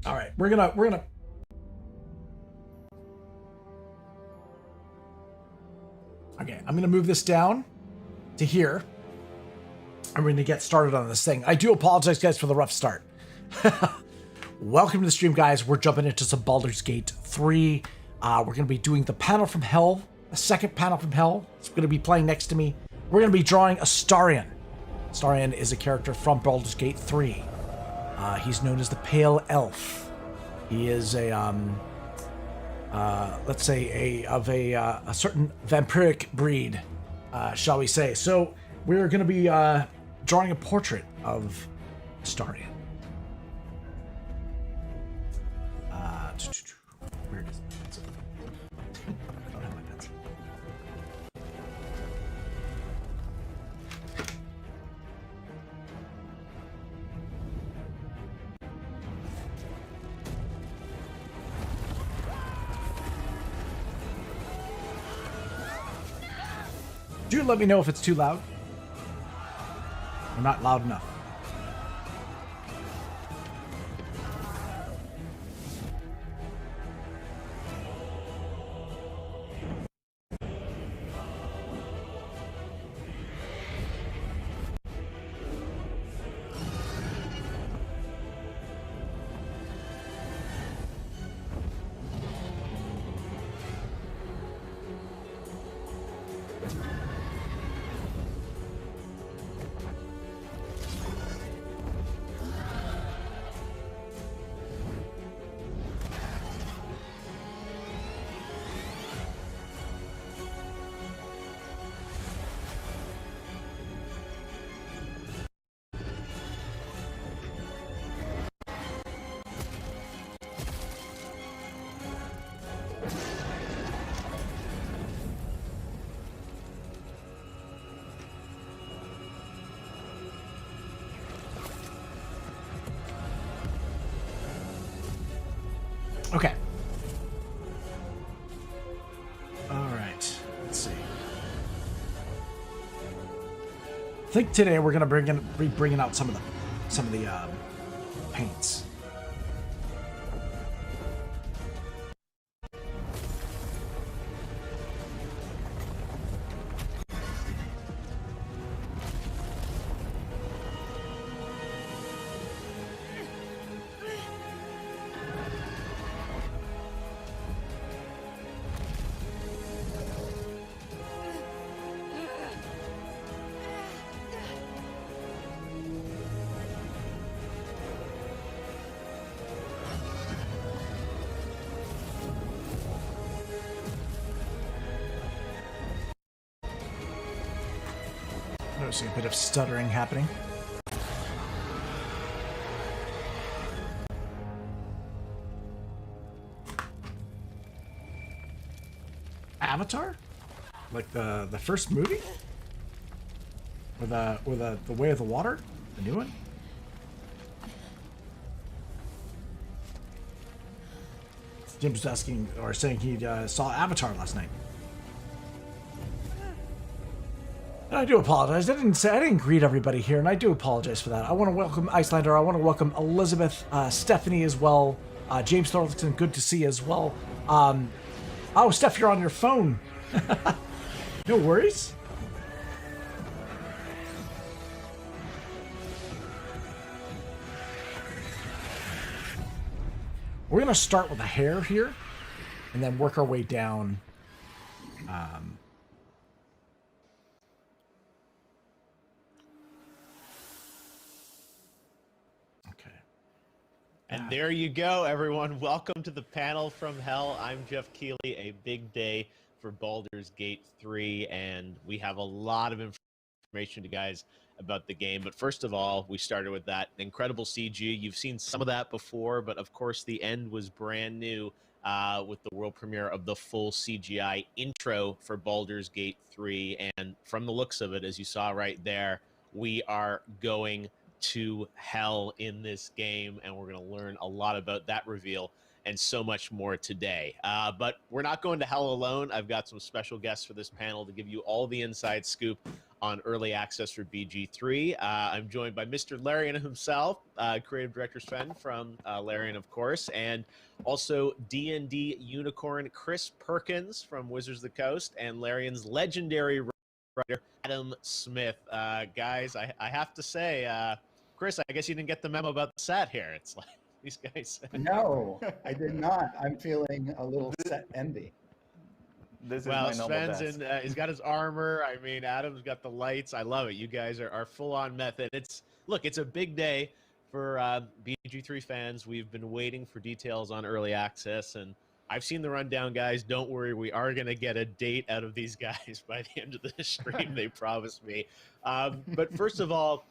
All right, we're gonna. Okay, I'm gonna move this down to here. I'm going to get started on this thing. I do apologize, guys, for the rough start. Welcome to the stream, guys. We're jumping into some Baldur's Gate 3. We're going to be doing the panel from hell, a second panel from hell. It's going to be playing next to me. We're going to be drawing Astarion. Astarion is a character from Baldur's Gate 3. He's known as the Pale Elf. He is a, let's say, a certain vampiric breed, shall we say. So we're going to be drawing a portrait of Astarion. Where is it? I don't have my pencil. Do let me know if it's too loud or not loud enough. Okay. All right. Let's see. I think today we're gonna be bringing out some of the paints. Noticing a bit of stuttering happening. Avatar? Like the first movie? Or the Way of the Water? The new one? Jim's asking or saying he saw Avatar last night. And I do apologize. I didn't greet everybody here, and I do apologize for that. I want to welcome Icelander. I want to welcome Elizabeth, Stephanie as well. James Thorlington, good to see you as well. Oh, Steph, you're on your phone. No worries. We're going to start with a hair here, and then work our way down. And there you go, everyone. Welcome to the panel from hell. I'm Jeff Keighley. A big day for Baldur's Gate 3, and we have a lot of information to guys about the game. But first of all, we started with that incredible CG. You've seen some of that before, but of course the end was brand new with the world premiere of the full CGI intro for Baldur's Gate 3. And from the looks of it, as you saw right there, we are going to hell in this game, and we're going to learn a lot about that reveal and so much more today. But we're not going to hell alone. I've got some special guests for this panel to give you all the inside scoop on early access for BG3. I'm joined by Mr. Larian himself, creative director Sven from Larian, of course, and also D&D unicorn Chris Perkins from Wizards of the Coast, and Larian's legendary writer Adam Smith. Guys, I have to say, Chris, I guess you didn't get the memo about the set here. It's like these guys. No, I did not. I'm feeling a little set envy. This is Well, my normal Sven's desk. he's got his armor. I mean, Adam's got the lights. I love it. You guys are full on method. It's a big day for BG3 fans. We've been waiting for details on early access, and I've seen the rundown, guys. Don't worry, we are going to get a date out of these guys by the end of the stream. They promised me. But first of all,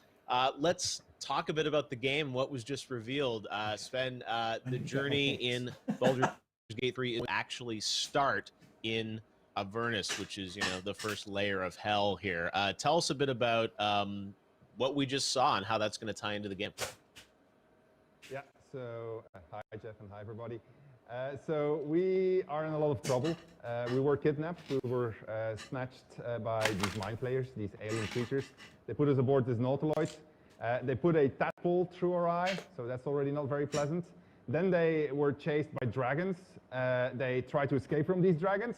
let's talk a bit about the game. What was just revealed, Sven? The journey in Baldur's Gate 3 will actually start in Avernus, which is, the first layer of hell here. Tell us a bit about what we just saw and how that's going to tie into the game. Yeah, so hi Jeff and hi everybody. So we are in a lot of trouble. We were kidnapped, we were snatched by these mind players, these alien creatures. They put us aboard this nautiloid. They put a tadpole through our eye, so that's already not very pleasant. Then they were chased by dragons. They tried to escape from these dragons.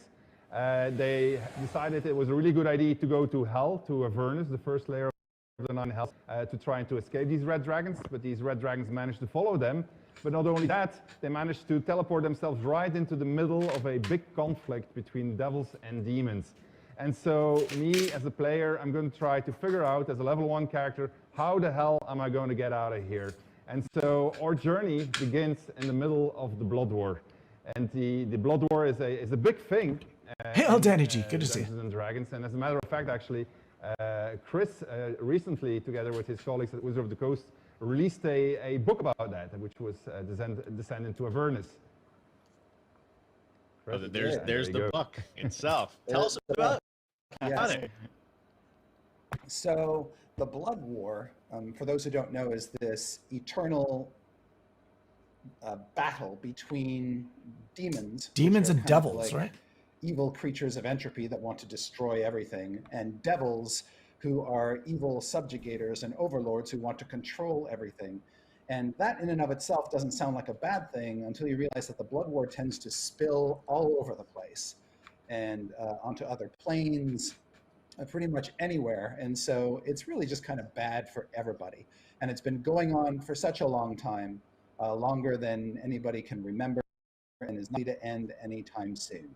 They decided it was a really good idea to go to Hell, to Avernus, the first layer of the 9 hells, to try to escape these red dragons, but these red dragons managed to follow them. But not only that, they managed to teleport themselves right into the middle of a big conflict between devils and demons. And so me, as a player, I'm going to try to figure out, as a level 1 character, how the hell am I going to get out of here? And so our journey begins in the middle of the Blood War. And the Blood War is a big thing. Hail, Danny G, good to see you. Dungeons and Dragons. And as a matter of fact, actually, Chris recently, together with his colleagues at Wizards of the Coast, released a book about that, which was Descend into Avernus. Oh, there's the book itself. Tell us about it. So the Blood War, for those who don't know, is this eternal battle between demons. Demons and devils, right? Evil creatures of entropy that want to destroy everything, and devils who are evil subjugators and overlords who want to control everything. And that in and of itself doesn't sound like a bad thing until you realize that the Blood War tends to spill all over the place and onto other planes, pretty much anywhere. And so it's really just kind of bad for everybody. And it's been going on for such a long time, longer than anybody can remember, and is not to end anytime soon.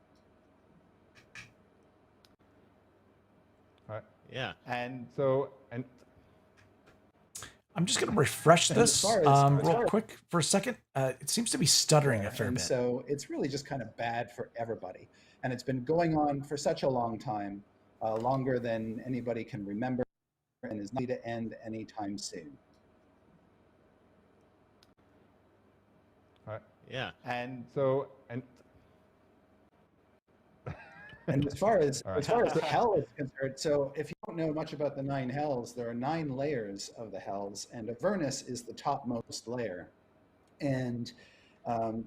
All right. Yeah. And I'm just going to refresh this real quick for a second. It seems to be stuttering a fair bit. So it's really just kind of bad for everybody. And it's been going on for such a long time, longer than anybody can remember, and is not to end anytime soon. all right. Yeah. And And as far as hell is concerned, so if you don't know much about the 9 hells, there are 9 layers of the hells, and Avernus is the topmost layer. And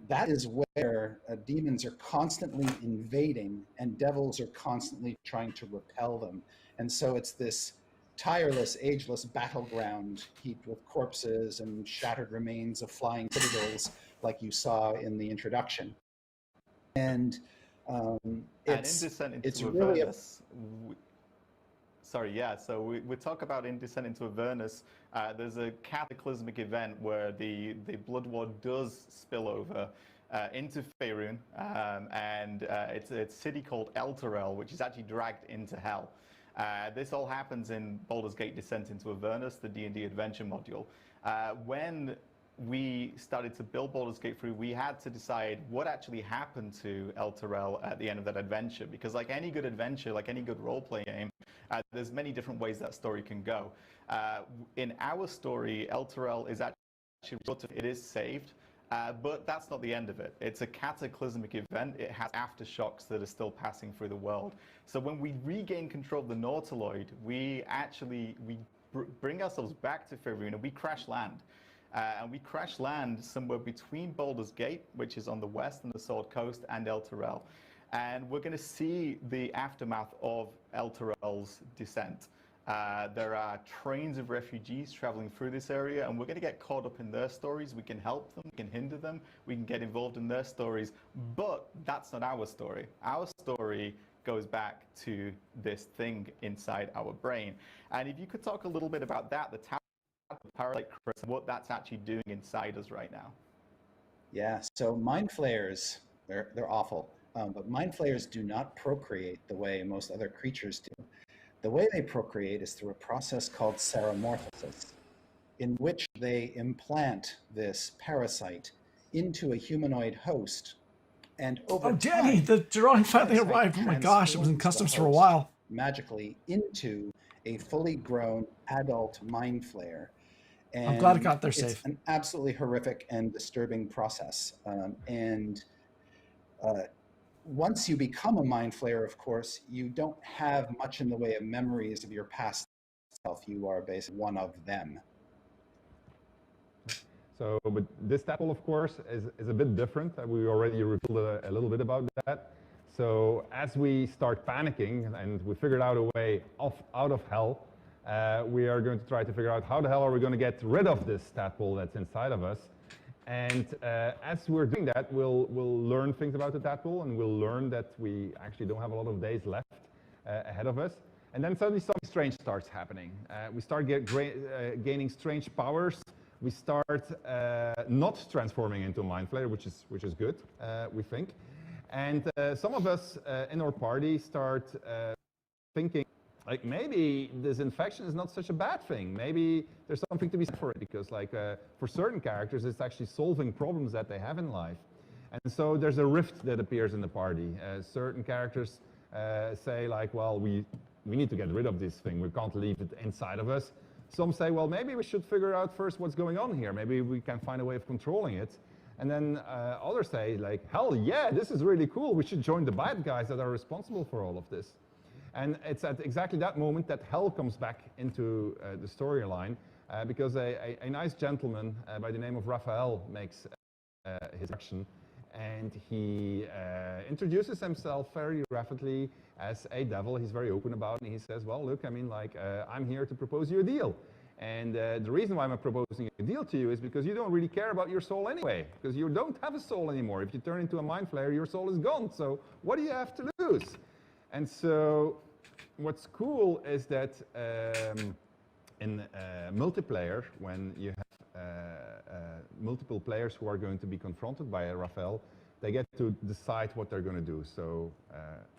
that is where demons are constantly invading and devils are constantly trying to repel them. And so it's this tireless, ageless battleground heaped with corpses and shattered remains of flying citadels like you saw in the introduction. And it's in Descent into really Avernus, so we talk about in Descent into Avernus, there's a cataclysmic event where the Blood War does spill over into Faerun, and it's a city called Elturel, which is actually dragged into Hell. This all happens in Baldur's Gate Descent into Avernus, the D&D adventure module. When we started to build Baldur's Gate 3, we had to decide what actually happened to Elturel at the end of that adventure, because like any good adventure, like any good role-playing game, there's many different ways that story can go. In our story, Elturel is actually, it is saved, but that's not the end of it. It's a cataclysmic event. It has aftershocks that are still passing through the world. So when we regain control of the Nautiloid, we bring ourselves back to Faerun and we crash land. And we crash land somewhere between Baldur's Gate, which is on the west and the Sword Coast, and Elturel. And we're going to see the aftermath of Elturel's descent. There are trains of refugees traveling through this area, and we're going to get caught up in their stories. We can help them, we can hinder them, we can get involved in their stories, but that's not our story. Our story goes back to this thing inside our brain. And if you could talk a little bit about that, the parasite, Chris, and what that's actually doing inside us right now. Yeah, so mind flayers, they're awful, but mind flayers do not procreate the way most other creatures do. The way they procreate is through a process called seromorphosis, in which they implant this parasite into a humanoid host. And over Danny, time, the drawing finally parasite arrived. Oh my gosh, it was in transforms customs the for a host while. magically into a fully grown adult mind flayer. And I'm glad it got there it's safe. an absolutely horrific and disturbing process. Once you become a mind flayer, of course, you don't have much in the way of memories of your past self. You are basically one of them. So, but this tadpole, of course, is a bit different. We already revealed a little bit about that. So as we start panicking and we figured out a way out of hell, we are going to try to figure out how the hell are we going to get rid of this tadpole that's inside of us. And as we're doing that, we'll learn things about the tadpole, and we'll learn that we actually don't have a lot of days left ahead of us. And then suddenly something strange starts happening. We start gaining strange powers. We start not transforming into a mind flayer, which is good, we think. And some of us in our party start thinking, like, maybe this infection is not such a bad thing. Maybe there's something to be said for it, because like for certain characters, it's actually solving problems that they have in life. And so there's a rift that appears in the party. Certain characters say like, well, we need to get rid of this thing. We can't leave it inside of us. Some say, well, maybe we should figure out first what's going on here. Maybe we can find a way of controlling it. And then others say like, hell yeah, this is really cool. We should join the bad guys that are responsible for all of this. And it's at exactly that moment that hell comes back into the storyline, because a nice gentleman by the name of Raphael makes his action, and he introduces himself very rapidly as a devil. He's very open about it, and he says, well, look, I mean, like, I'm here to propose you a deal. And the reason why I'm proposing a deal to you is because you don't really care about your soul anyway, because you don't have a soul anymore. If you turn into a mind flayer, your soul is gone. So what do you have to lose? And so what's cool is that in multiplayer, when you have multiple players who are going to be confronted by a Raphael, they get to decide what they're going to do. So,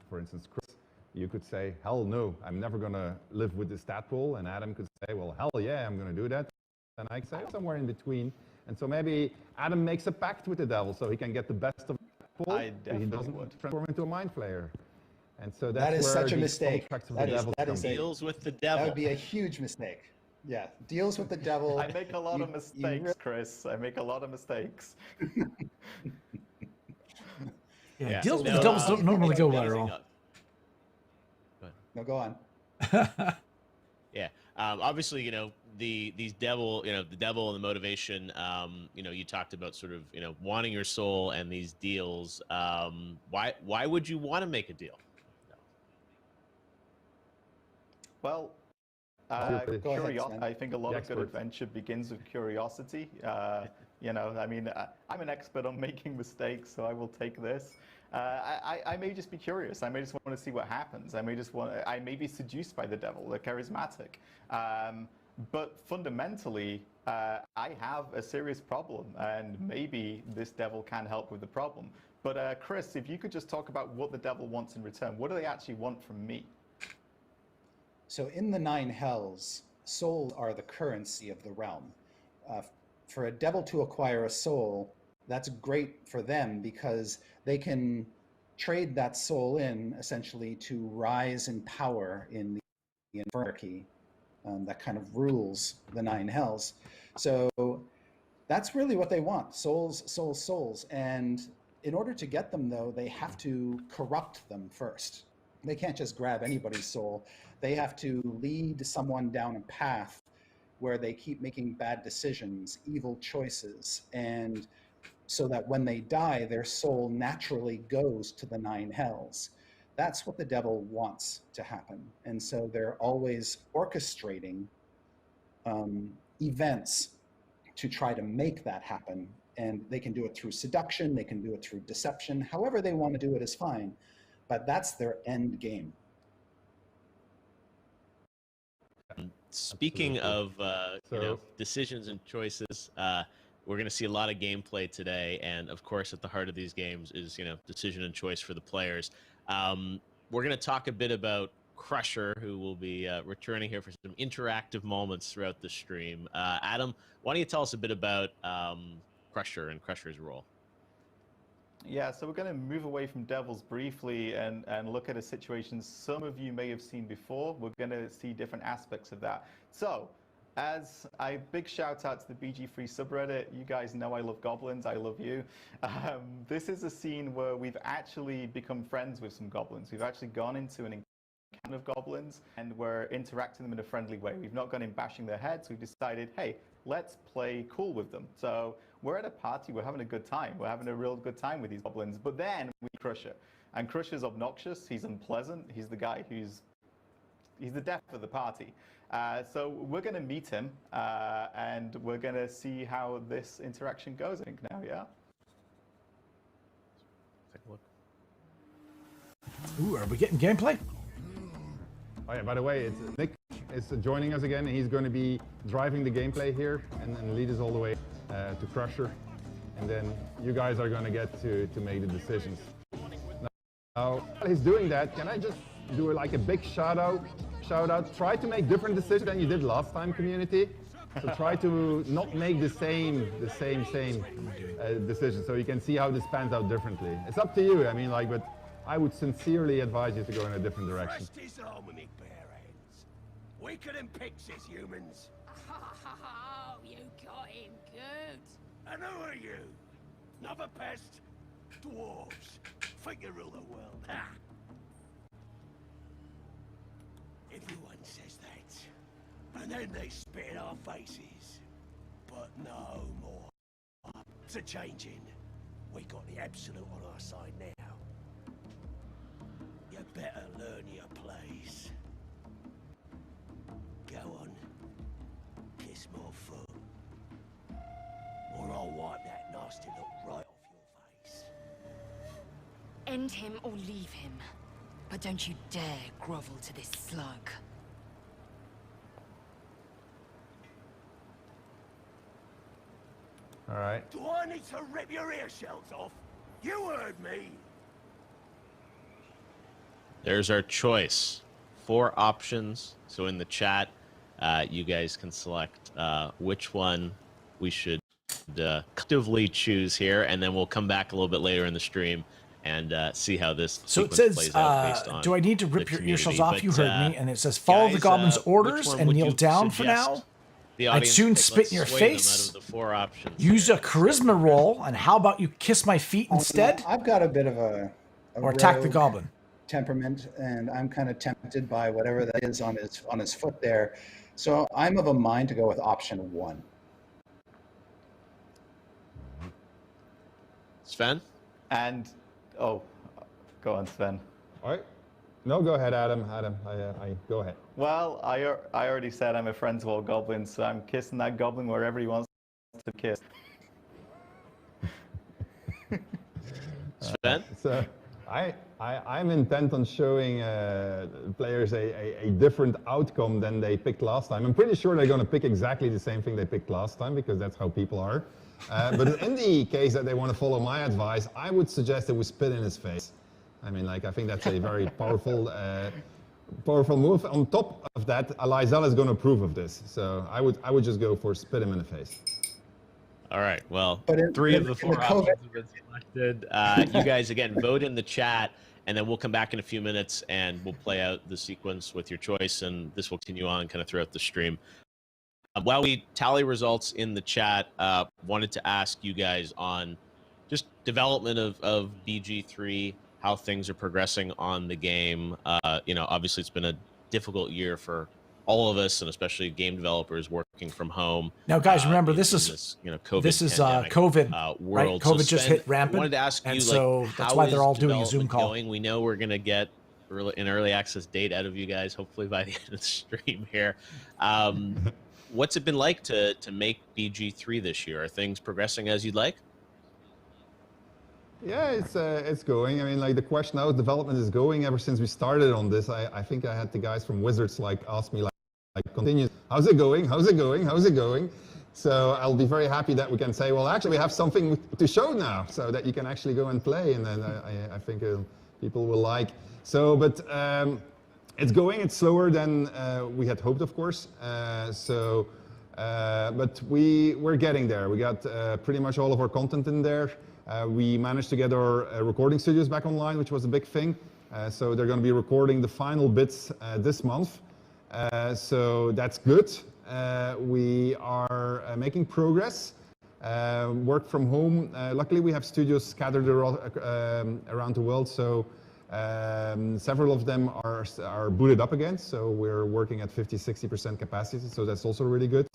for instance, Chris, you could say, hell no, I'm never going to live with this tadpole. And Adam could say, well, hell yeah, I'm going to do that. And I could say somewhere in between. And so maybe Adam makes a pact with the devil so he can get the best of the tadpole. I definitely would Transform into a mind flayer. And so That is such a mistake. That is Deals with the devil. That would be a huge mistake. Yeah, deals with the devil. I make a lot of mistakes, Chris. I make a lot of mistakes. Yeah, deals with the devils don't normally go well at all. No, go on. Yeah, obviously, you know, these devil, you know, the devil and the motivation. You know, you talked about sort of, you know, wanting your soul and these deals. Why would you want to make a deal? Well, curiosity. I think a lot of good adventure begins with curiosity. You know, I mean, I'm an expert on making mistakes, so I will take this. I may just be curious. I may just want to see what happens. I may be seduced by the devil. They're charismatic. But fundamentally, I have a serious problem, and maybe this devil can help with the problem. But Chris, if you could just talk about what the devil wants in return. What do they actually want from me? So in the 9 hells, souls are the currency of the realm. For a devil to acquire a soul, that's great for them because they can trade that soul in essentially to rise in power in the hierarchy that kind of rules the 9 hells. So that's really what they want, souls, souls, souls. And in order to get them, though, they have to corrupt them first. They can't just grab anybody's soul. They have to lead someone down a path where they keep making bad decisions, evil choices, and so that when they die, their soul naturally goes to the 9 hells. That's what the devil wants to happen. And so they're always orchestrating events to try to make that happen. And they can do it through seduction, they can do it through deception, however they want to do it is fine. But that's their end game. Speaking of decisions and choices, we're going to see a lot of gameplay today, and of course, at the heart of these games is decision and choice for the players. We're going to talk a bit about Crusher, who will be returning here for some interactive moments throughout the stream. Adam, why don't you tell us a bit about Crusher and Crusher's role? Yeah, so we're going to move away from devils briefly and look at a situation some of you may have seen before. We're going to see different aspects of that. So, as a big shout out to the BG3 subreddit, you guys know I love goblins, I love you. This is a scene where we've actually become friends with some goblins. We've actually gone into an encounter of goblins and we're interacting them in a friendly way. We've not gone in bashing their heads, we've decided, hey, let's play cool with them. So we're at a party, we're having a good time. We're having a real good time with these goblins, but then we Crusher. And Crusher's obnoxious, he's unpleasant, he's the guy he's the death of the party. So we're going to meet him, and we're going to see how this interaction goes, I think, now, yeah? Take a look. Ooh, are we getting gameplay? Oh yeah, by the way, it's Nick is joining us again. He's going to be driving the gameplay here and lead us all the way to Crusher. And then you guys are going to get to make the decisions. Now, while he's doing that, can I just do like a big shout out? Try to make different decisions than you did last time, community. So try to not make the same decision, so you can see how this pans out differently. It's up to you. I mean, like, but I would sincerely advise you to go in a different direction. Weaker than pixies, humans. Oh, you got him good. And who are you? Another pest? Dwarves. Think you rule the world, ha? Everyone says that. And then they spit in our faces. But no more. It's a changing. We got the absolute on our side now. You better learn your place. Go on. Kiss my foot. Or I'll wipe that nasty look right off your face. End him or leave him. But don't you dare grovel to this slug. All right. Do I need to rip your ear shells off? You heard me. There's our choice. 4 options. So in the chat, you guys can select which one we should actively choose here, and then we'll come back a little bit later in the stream and see how this So it sequence says, plays out based on do I need to rip your ear shells off? But, You heard me. And it says, follow the guys, goblin's which orders one and would kneel you down for suggest now. the I'd audience soon pick? spit Let's in your sway them face. out of the 4 options. Use a charisma roll, and how about you kiss my feet instead? I've got a bit of a Or attack the rogue goblin. temperament, and I'm kind of tempted by whatever that is on his foot there. So I'm of a mind to go with option 1. Sven? And, oh, go on, Sven. All right. No, go ahead, Adam. I go ahead. Well, I already said I'm a friend to all goblins, so I'm kissing that goblin wherever he wants to kiss. Sven? So I'm intent on showing players a different outcome than they picked last time. I'm pretty sure they're going to pick exactly the same thing they picked last time, because that's how people are. But in the case that they want to follow my advice, I would suggest that we spit in his face. I mean, like, I think that's a very powerful move. On top of that, Elizabeth is going to approve of this. So I would just go for spit him in the face. All right. Well, But 3 of the 4 the options COVID have been selected. You guys, again, vote in the chat, and then we'll come back in a few minutes, and we'll play out the sequence with your choice, and this will continue on kind of throughout the stream. While we tally results in the chat, wanted to ask you guys on just development of BG3, how things are progressing on the game. Obviously it's been a difficult year for all of us, and especially game developers working from home. Now, guys, remember, this in is this, COVID this is pandemic, COVID, world. right? COVID So just Sven, hit rampant, I wanted to ask you, and like, so that's how why they're is all doing a Zoom development call. going? We know we're going to get an early access date out of you guys, hopefully by the end of the stream here. What's it been like to make BG3 this year? Are things progressing as you'd like? Yeah, it's going. I mean, like the question how development is going ever since we started on this. I think I had the guys from Wizards like ask me like continuous, how's it going? How's it going? How's it going? So I'll be very happy that we can say, well, actually we have something to show now, so that you can actually go and play, and then I think people will like. So, but it's going. It's slower than we had hoped, of course. But we're getting there. We got pretty much all of our content in there. We managed to get our recording studios back online, which was a big thing. So they're going to be recording the final bits this month. So that's good. We are making progress. Work from home. Luckily, we have studios scattered around the world. So several of them are booted up again. So we're working at 50–60% capacity. So that's also really good.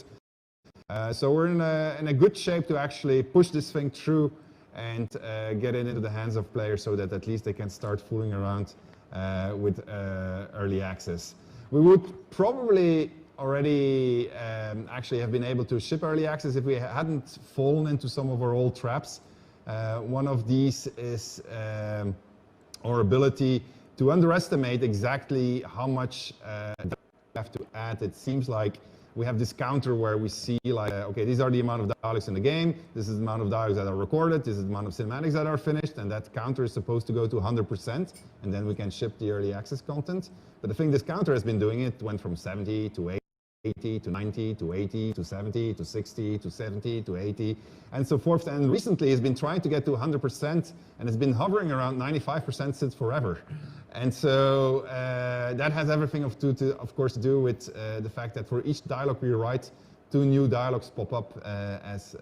So we're in a good shape to actually push this thing through and get it into the hands of players so that at least they can start fooling around with early access. We would probably already actually have been able to ship early access if we hadn't fallen into some of our old traps. One of these is our ability to underestimate exactly how much we have to add. It seems like we have this counter where we see like, okay, these are the amount of dialogues in the game, this is the amount of dialogues that are recorded, this is the amount of cinematics that are finished, and that counter is supposed to go to 100%, and then we can ship the early access content. But the thing this counter has been doing, it went from 70 to 80 to 90 to 80 to 70 to 60 to 70 to 80 and so forth. And recently it's been trying to get to 100%, and it's been hovering around 95% since forever. And so that has everything of course to do with the fact that for each dialogue we write, 2 new dialogues pop up as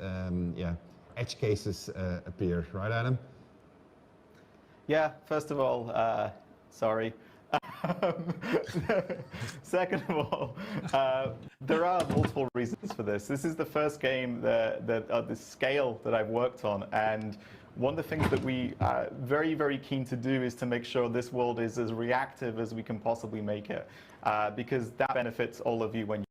edge cases appear. Right, Adam? Yeah, first of all, sorry. Second of all, there are multiple reasons for this. This is the first game that the scale that I've worked on, and one of the things that we are very, very keen to do is to make sure this world is as reactive as we can possibly make it, because that benefits all of you when you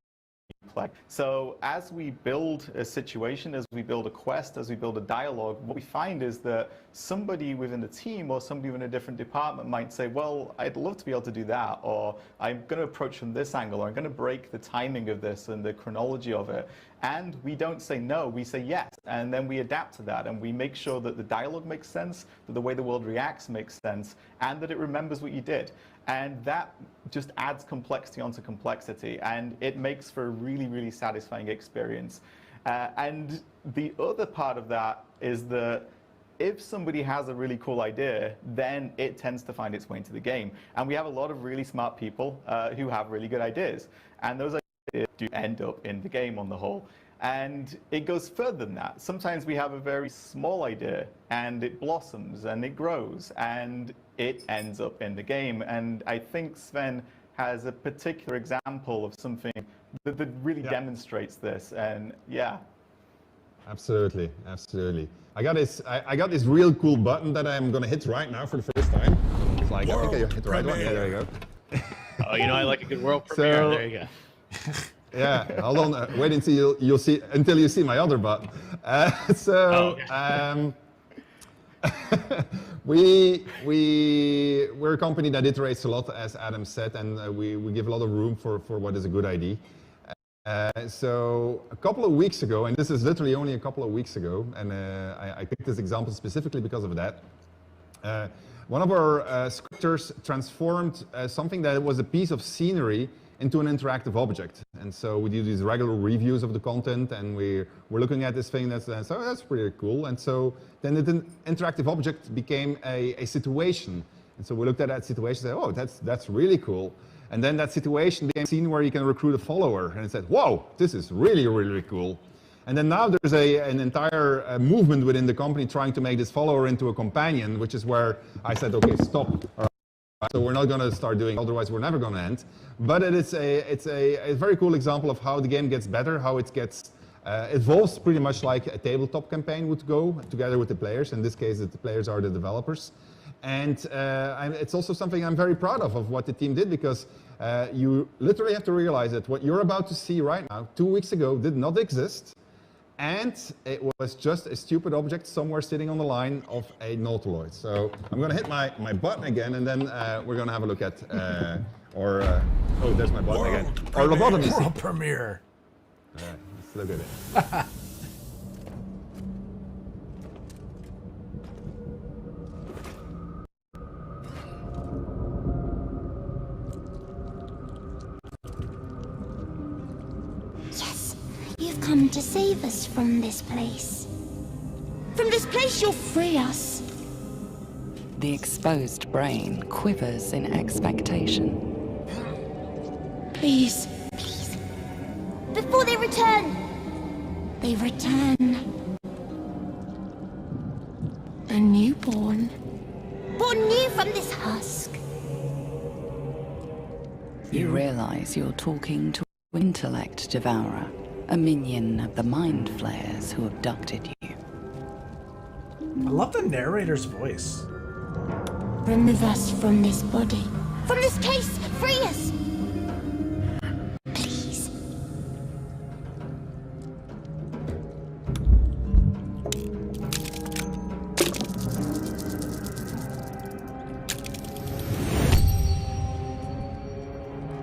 play. So as we build a situation, as we build a quest, as we build a dialogue, what we find is that somebody within a team or somebody within a different department might say, well, I'd love to be able to do that, or I'm going to approach from this angle, or I'm going to break the timing of this and the chronology of it. And we don't say no, we say yes, and then we adapt to that, and we make sure that the dialogue makes sense, that the way the world reacts makes sense, and that it remembers what you did. And that just adds complexity onto complexity, and it makes for a really, really satisfying experience. And the other part of that is that if somebody has a really cool idea, then it tends to find its way into the game. And we have a lot of really smart people who have really good ideas, and those ideas do end up in the game on the whole. And it goes further than that. Sometimes we have a very small idea, and it blossoms, and it grows, and it ends up in the game. And I think Sven has a particular example of something that really demonstrates this. And yeah. Absolutely, absolutely. I got this real cool button that I'm gonna hit right now for the first time. It's like, okay, you hit the right one. Yeah, there you go. Oh, you know I like a good world premiere. So, there you go. Yeah, hold on. Wait until you'll see my other button. We're a company that iterates a lot, as Adam said, and we give a lot of room for what is a good idea. So a couple of weeks ago, and this is literally only a couple of weeks ago, and I picked this example specifically because of that. One of our scripters transformed something that was a piece of scenery into an interactive object. And so we do these regular reviews of the content, and we're looking at this thing so that's pretty cool. And so then the interactive object became a situation. And so we looked at that situation and said, oh, that's really cool. And then that situation became a scene where you can recruit a follower. And it said, whoa, this is really, really cool. And then now there's an entire movement within the company trying to make this follower into a companion, which is where I said, okay, stop. So we're not going to start doing, otherwise we're never going to end. But it's a very cool example of how the game gets better, how it gets evolves pretty much like a tabletop campaign would go together with the players. In this case, the players are the developers. And it's also something I'm very proud of what the team did, because you literally have to realize that what you're about to see right now, 2 weeks ago, did not exist. And it was just a stupid object somewhere sitting on the line of a nautiloid. So I'm going to hit my button again, and then we're going to have a look at, oh, there's my button again. Or lobotomy. World premiere. All right, let's look at it. Yes, you've come to save us from this place. From this place, you'll free us. The exposed brain quivers in expectation. Please. Please. Before they return. They return. A newborn. Born new from this husk. You realize you're talking to an intellect devourer, a minion of the mind flayers who abducted you. I love the narrator's voice. Remove us from this body. From this case! Free us! Please.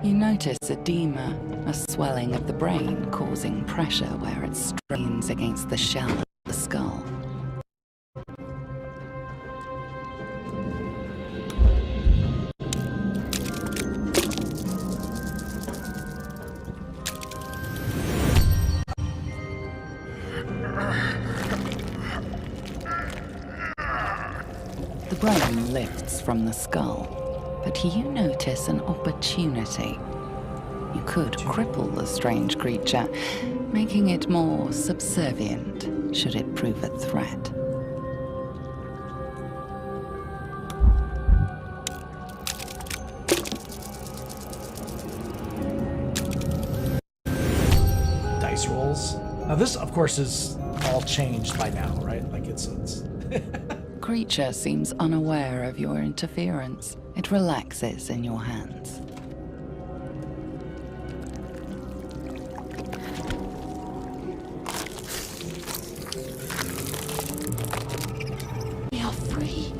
You notice edema, a swelling of the brain causing pressure where it strains against the shell of the skull. The brain lifts from the skull, but you notice an opportunity. You could cripple the strange creature, making it more subservient should it prove a threat. Dice rolls. Now this, of course, is all changed by now, right? Like it's Creature seems unaware of your interference. It relaxes in your hands. We are free.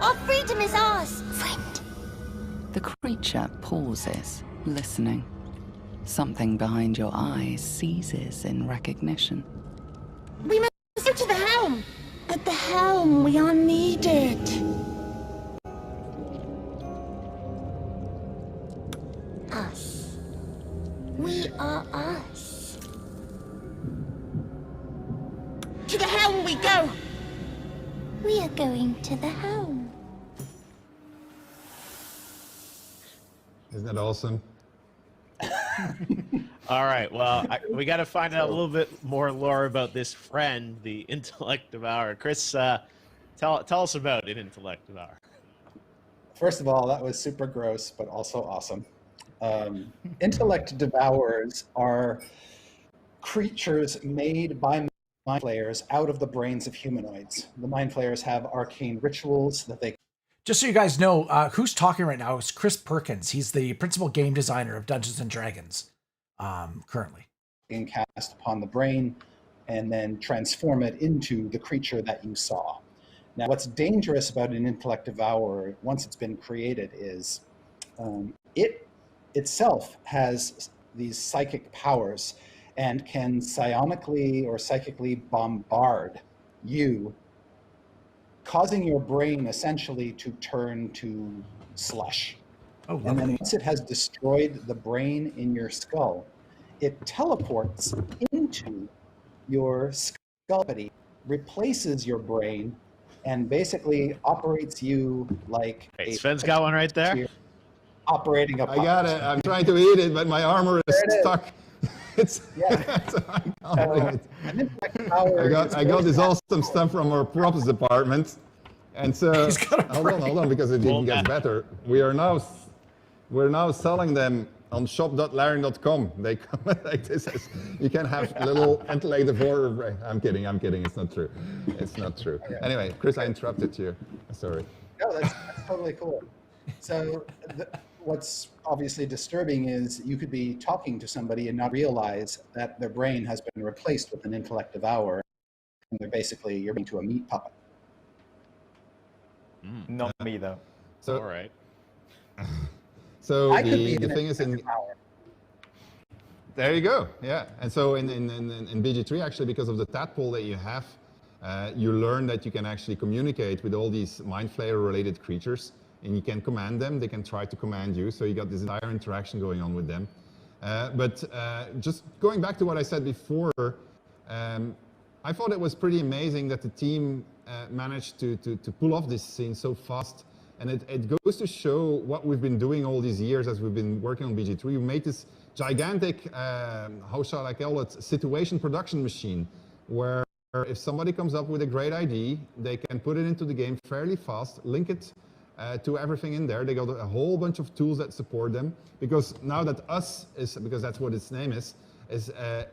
Our freedom is ours, friend. The creature pauses, listening. Something behind your eyes seizes in recognition. We must go to the helm. At the helm, we are needed. Us. We are us. To the helm we go. We are going to the helm. Isn't that awesome? All right. Well, we got to find out a little bit more lore about this friend, the intellect devourer. Chris, tell us about an intellect devourer. First of all, that was super gross, but also awesome. Intellect devourers are creatures made by mind flayers out of the brains of humanoids. The mind flayers have arcane rituals that they... just so you guys know, who's talking right now is Chris Perkins. He's the principal game designer of Dungeons and Dragons, currently. Can cast upon the brain and then transform it into the creature that you saw. Now, what's dangerous about an intellect devourer, once it's been created, is it itself has these psychic powers and can psionically or psychically bombard you, causing your brain essentially to turn to slush. Oh, and then lovely. once it has destroyed the brain in your skull, it teleports into your skull, replaces your brain, and basically operates you like Hey, Sven's got one right there. Operating a I got it. I'm trying to eat it, but my armor is stuck. It's Yeah. so I can't bring it. An intellect power I got this awesome stuff from our props department, and so He's got a hold on, because it even Hold gets that. better. We're now selling them on shop.larian.com. They come like this. You can have little intellect devourer. I'm kidding. It's not true. It's not true. Anyway, Chris, I interrupted you. Sorry. No, that's totally cool. So what's obviously disturbing is you could be talking to somebody and not realize that their brain has been replaced with an intellect devour, and they're basically, you're being to a meat puppet. Not me, though. So, all right. So the thing is, there you go. Yeah, and so in BG3, actually, because of the tadpole that you have, you learn that you can actually communicate with all these mind flayer-related creatures, and you can command them. They can try to command you. So you got this entire interaction going on with them. But just going back to what I said before, I thought it was pretty amazing that the team managed to pull off this scene so fast. And it goes to show what we've been doing all these years as we've been working on BG3. We made this gigantic, how shall I call it, situation production machine, where if somebody comes up with a great idea, they can put it into the game fairly fast, link it to everything in there. They got a whole bunch of tools that support them. Because now that us is, because that's what its name is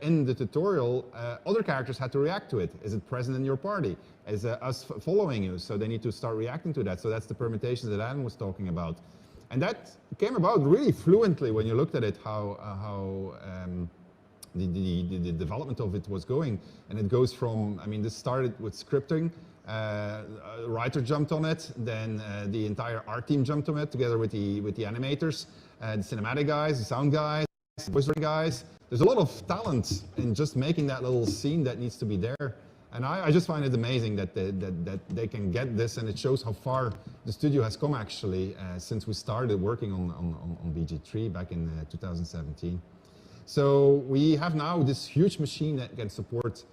in the tutorial, other characters had to react to it. Is it present in your party? Is us following you? So they need to start reacting to that. So that's the permutations that Adam was talking about. And that came about really fluently when you looked at it, how the development of it was going. And it goes from, I mean, this started with scripting. A writer jumped on it, then the entire art team jumped on it together with the animators, the cinematic guys, the sound guys, the voice guys. There's a lot of talent in just making that little scene that needs to be there. And I just find it amazing that they can get this, and it shows how far the studio has come actually since we started working on BG3 back in 2017. So we have now this huge machine that can support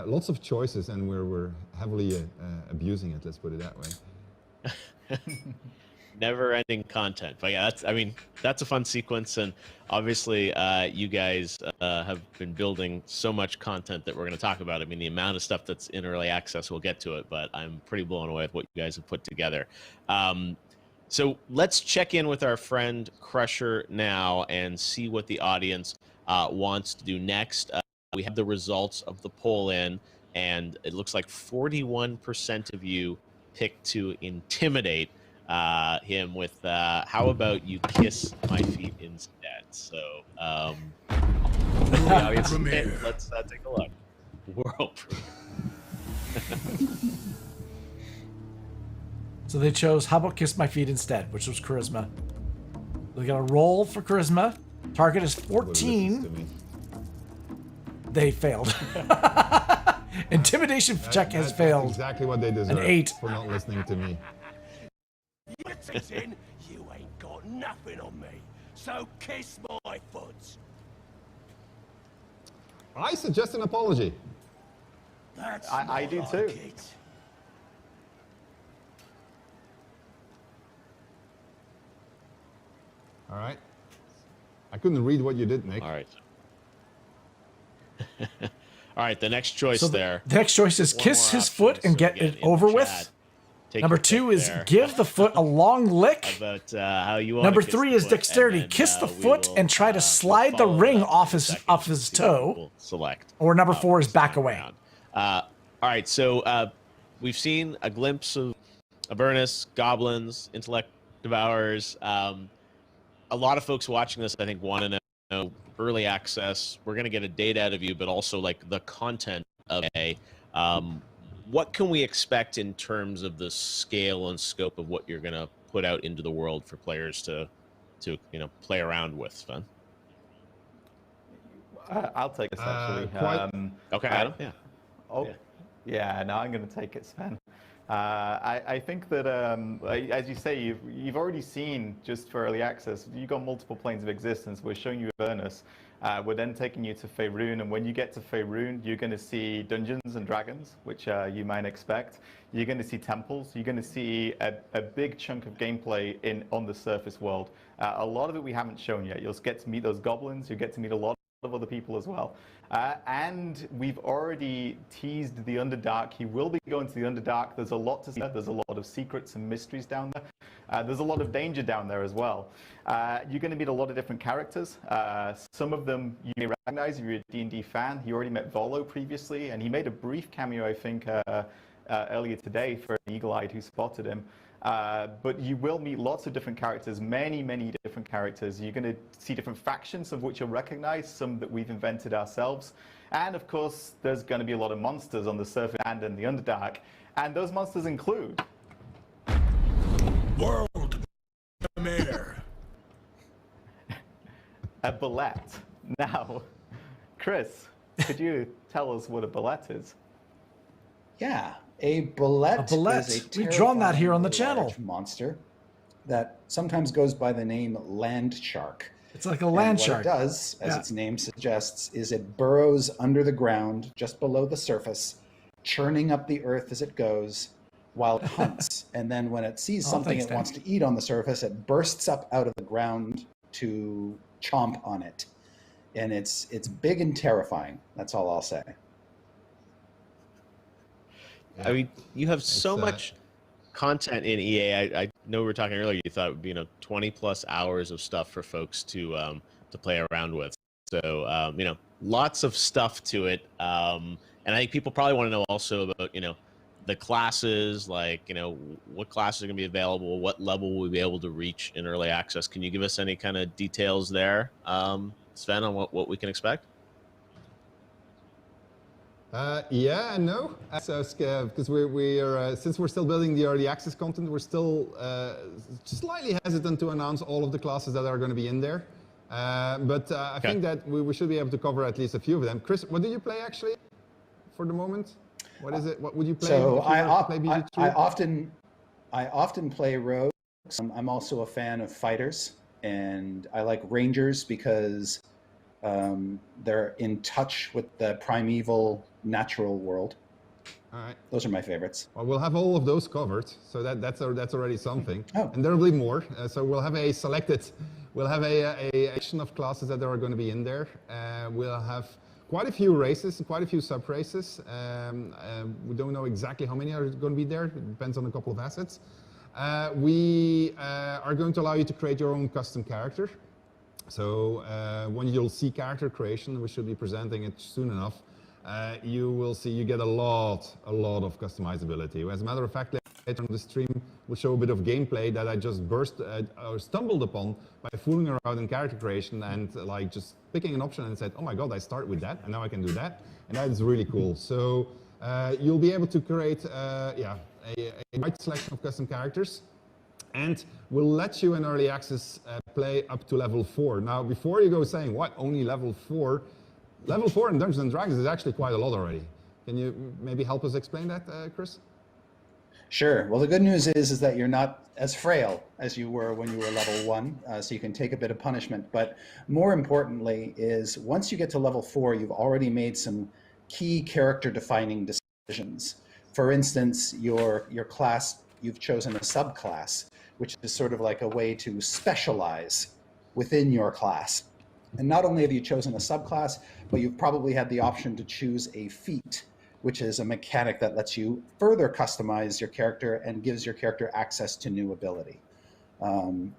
lots of choices, and we're heavily abusing it, let's put it that way. Never-ending content, but yeah, that's a fun sequence, and obviously you guys have been building so much content that we're going to talk about. I mean, the amount of stuff that's in early access, we'll get to it, but I'm pretty blown away with what you guys have put together. So let's check in with our friend Crusher now and see what the audience wants to do next. We have the results of the poll in, and it looks like 41% of you picked to intimidate him with how about you kiss my feet instead. So the audience, let's take a look. World. So they chose how about kiss my feet instead, which was charisma. They got a roll for charisma. Target is 14. They failed. Intimidation check has failed. Exactly what they deserve. An 8 for not listening to me. You ain't got nothing on me, so kiss my foot. I suggest an apology. I do too. All right. I couldn't read what you did, Nick. All right. All right, the next choice The next choice is kiss his foot and get it over with. Number 2 is give the foot a long lick. About, how you Number 3 is dexterity. Kiss the foot and try to slide the ring off his toe. We'll select. Or number 4 is back away. All right, so we've seen a glimpse of Avernus, goblins, intellect devourers. A lot of folks watching this, I think, want to know early access. We're going to get a date out of you, but also like the content of a. What can we expect in terms of the scale and scope of what you're going to put out into the world for players to play around with, Sven? I'll take this actually. Okay, Adam. Yeah. Yeah. No, I'm going to take it, Sven. I think that, as you say, you've already seen, just for early access, you've got multiple planes of existence. We're showing you Avernus. We're then taking you to Faerun, and when you get to Faerun, you're going to see Dungeons and Dragons, which you might expect. You're going to see temples. You're going to see a big chunk of gameplay on the surface world. A lot of it we haven't shown yet. You'll get to meet those goblins. You'll get to meet a lot of other people as well. And we've already teased the Underdark. He will be going to the Underdark. There's a lot to see. There's a lot of secrets and mysteries down there. There's a lot of danger down there as well. You're going to meet a lot of different characters. Some of them you may recognize if you're a D&D fan. You already met Volo previously, and he made a brief cameo, I think, earlier today for an eagle-eyed who spotted him. But you will meet lots of different characters, many different characters. You're going to see different factions of which you'll recognize, some that we've invented ourselves. And of course, there's going to be a lot of monsters on the surface and in the Underdark. And those monsters include... World premiere. A bullet. Now, Chris, could you tell us what a bullet is? Yeah, a bullet. A bullet. Is a We've drawn that here on the channel. large monster that sometimes goes by the name land shark. It's like a land shark. What it does, as its name suggests, is it burrows under the ground, just below the surface, churning up the earth as it goes, while it hunts. And then when it sees something it wants to eat on the surface, it bursts up out of the ground to chomp on it. And it's big and terrifying. That's all I'll say. I mean, you have so much content in EA. I know we were talking earlier. You thought it would be 20+ hours of stuff for folks to play around with. So lots of stuff to it. And I think people probably want to know also about the classes, like what classes are going to be available, what level will we be able to reach in early access. Can you give us any kind of details there, Sven, on what we can expect? Yeah and no. So, because we are since we're still building the early access content, we're still slightly hesitant to announce all of the classes that are going to be in there. But I think that we should be able to cover at least a few of them. Chris, what do you play actually for the moment? What is it? What would you play? So I often play rogues. I'm also a fan of fighters, and I like rangers because they're in touch with the primeval natural world. All right. Those are my favorites. Well, we'll have all of those covered, so that's already something. Oh. And there will be more. So we'll have a action of classes that are going to be in there. We'll have quite a few races, quite a few sub-races. We don't know exactly how many are going to be there. It depends on a couple of assets. We are going to allow you to create your own custom character. So when you'll see character creation, we should be presenting it soon enough, you will see you get a lot of customizability. As a matter of fact, later on the stream, we'll show a bit of gameplay that I just stumbled upon by fooling around in character creation and like just picking an option and said, oh my god, I start with that and now I can do that. And that is really cool. So you'll be able to create a wide selection of custom characters. And we'll let you in early access play up to level 4. Now, before you go saying, what, only level 4? Level 4 in Dungeons & Dragons is actually quite a lot already. Can you maybe help us explain that, Chris? Sure. Well, the good news is that you're not as frail as you were when you were level 1, so you can take a bit of punishment. But more importantly is once you get to level 4, you've already made some key character-defining decisions. For instance, your class, you've chosen a subclass, which is sort of like a way to specialize within your class. And not only have you chosen a subclass, but you've probably had the option to choose a feat, which is a mechanic that lets you further customize your character and gives your character access to new ability. And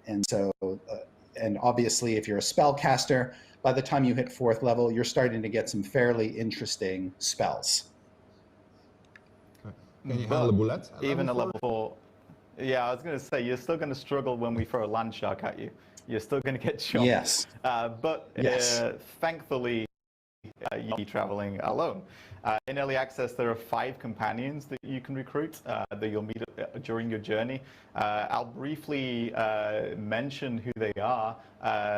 obviously, if you're a spellcaster, by the time you hit 4th level, you're starting to get some fairly interesting spells. Can you handle a bullet? Even a level 4. Yeah, I was going to say, you're still going to struggle when we throw a land shark at you. You're still going to get shot. Yes. Thankfully, you'll be traveling alone. In early access, there are 5 companions that you can recruit that you'll meet during your journey. I'll briefly mention who they are.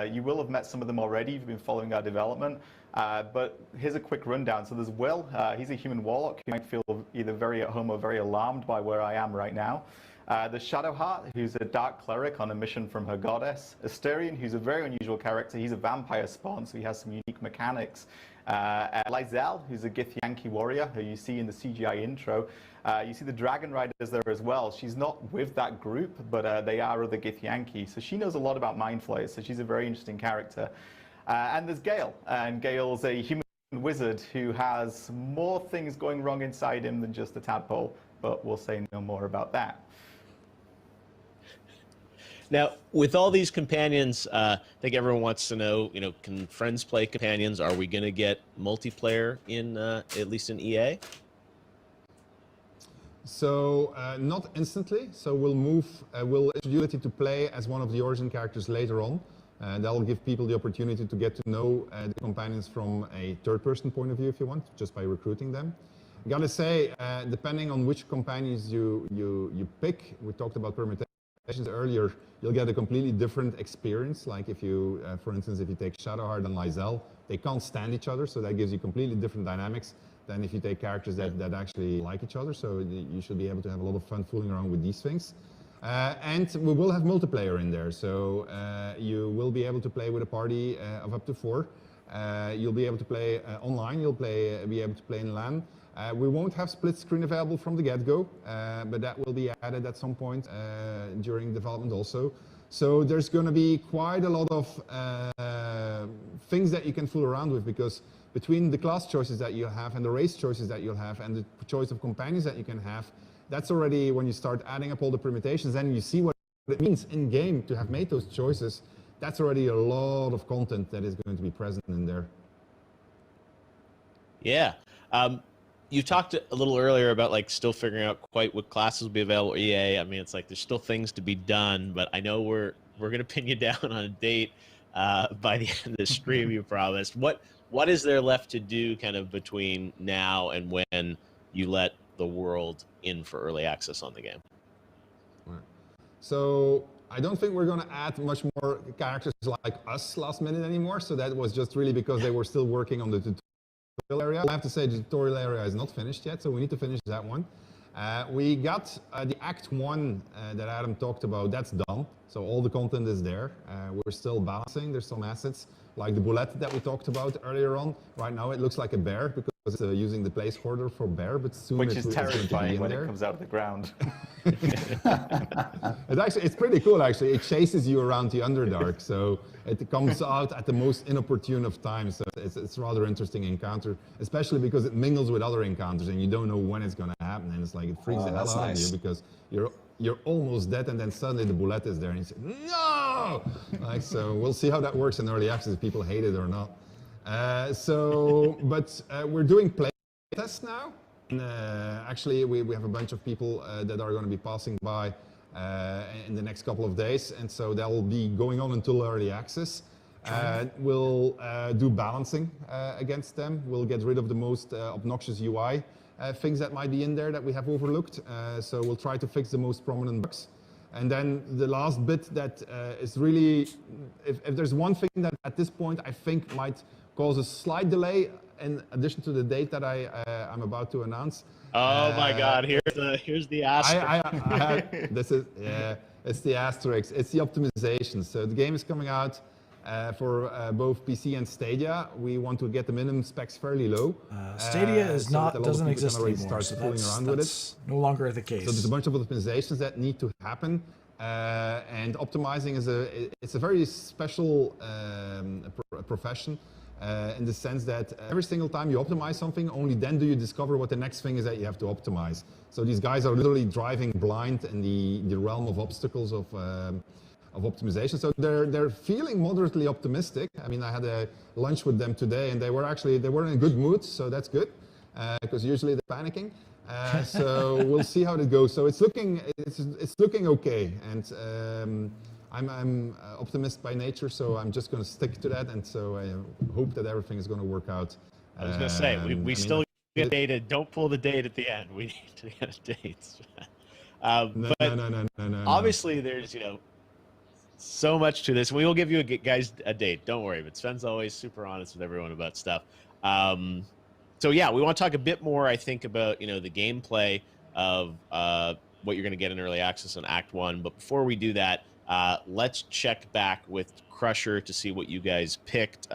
You will have met some of them already. You've been following our development. But here's a quick rundown. So there's Will. He's a human warlock who might feel either very at home or very alarmed by where I am right now. There's Shadowheart, who's a dark cleric on a mission from her goddess. Astarion, who's a very unusual character. He's a vampire spawn, so he has some unique mechanics. Lizelle, who's a Githyanki warrior, who you see in the CGI intro. You see the Dragon Riders there as well. She's not with that group, but they are other Githyanki. So she knows a lot about mind flayers, so she's a very interesting character. And there's Gale, and Gale's a human wizard who has more things going wrong inside him than just a tadpole, but we'll say no more about that. Now, with all these companions, I think everyone wants to know, can friends play companions? Are we going to get multiplayer in, at least in EA? So not instantly. So we'll introduce you to play as one of the origin characters later on. That will give people the opportunity to get to know the companions from a third-person point of view, if you want, just by recruiting them. I gotta say, depending on which companions you pick, we talked about permutations earlier, you'll get a completely different experience. Like if you, for instance, if you take Shadowheart and Lysel, they can't stand each other, so that gives you completely different dynamics than if you take characters that actually like each other. So you should be able to have a lot of fun fooling around with these things. And we will have multiplayer in there, so you will be able to play with a party of up to 4. You'll be able to play online, you'll be able to play in LAN. We won't have split screen available from the get-go, but that will be added at some point during development also. So there's going to be quite a lot of things that you can fool around with, because between the class choices that you'll have and the race choices that you'll have and the choice of companions that you can have, that's already, when you start adding up all the permutations and you see what it means in game to have made those choices, that's already a lot of content that is going to be present in there. Yeah. You talked a little earlier about like still figuring out quite what classes will be available. EA, I mean, it's like there's still things to be done, but I know we're gonna pin you down on a date by the end of the stream. You promised. What is there left to do, kind of between now and when you let the world in for early access on the game? Right. So I don't think we're going to add much more characters like us last minute anymore. So that was just really because they were still working on the tutorial area. I have to say the tutorial area is not finished yet, so we need to finish that one. We got the Act 1 that Adam talked about, that's done. So all the content is there. We're still balancing. There's some assets like the bullet that we talked about earlier on. Right now it looks like a bear because it's using the placeholder for bear, but soon which is terrifying when it comes out of the ground. It's pretty cool actually. It chases you around the Underdark, so it comes out at the most inopportune of times. So it's a rather interesting encounter, especially because it mingles with other encounters and you don't know when it's going to happen, and it's like it freaks the hell out of you because you're almost dead and then suddenly the bullet is there and you say no. Like, so we'll see how that works in early access if people hate it or not. We're doing play tests now. And, actually, we have a bunch of people that are going to be passing by in the next couple of days, and so that will be going on until early access. We'll do balancing against them. We'll get rid of the most obnoxious UI things that might be in there that we have overlooked. So we'll try to fix the most prominent bugs. And then the last bit that is really, if there's one thing that at this point I think might cause a slight delay in addition to the date that I'm about to announce. Oh my God! Here's the asterisk. It's the asterisk. It's the optimization. So the game is coming out for both PC and Stadia. We want to get the minimum specs fairly low. Stadia doesn't exist anymore, start so fooling around with it. No longer the case. So there's a bunch of optimizations that need to happen, and optimizing is a very special profession. In the sense that every single time you optimize something, only then do you discover what the next thing is that you have to optimize. So these guys are literally driving blind in the realm of obstacles of optimization. So they're feeling moderately optimistic. I mean, I had a lunch with them today, and they were in a good mood, so that's good, because usually they're panicking. So we'll see how it goes. So it's looking okay, and I'm optimist by nature, so I'm just going to stick to that, and so I hope that everything is going to work out. I was going to say, we still get data. Don't pull the date at the end. We need to get dates. No. Obviously, there's so much to this. We will give you guys a date. Don't worry. But Sven's always super honest with everyone about stuff. So yeah, we want to talk a bit more, I think, about the gameplay of what you're going to get in early access on Act 1. But before we do that, let's check back with Crusher to see what you guys picked.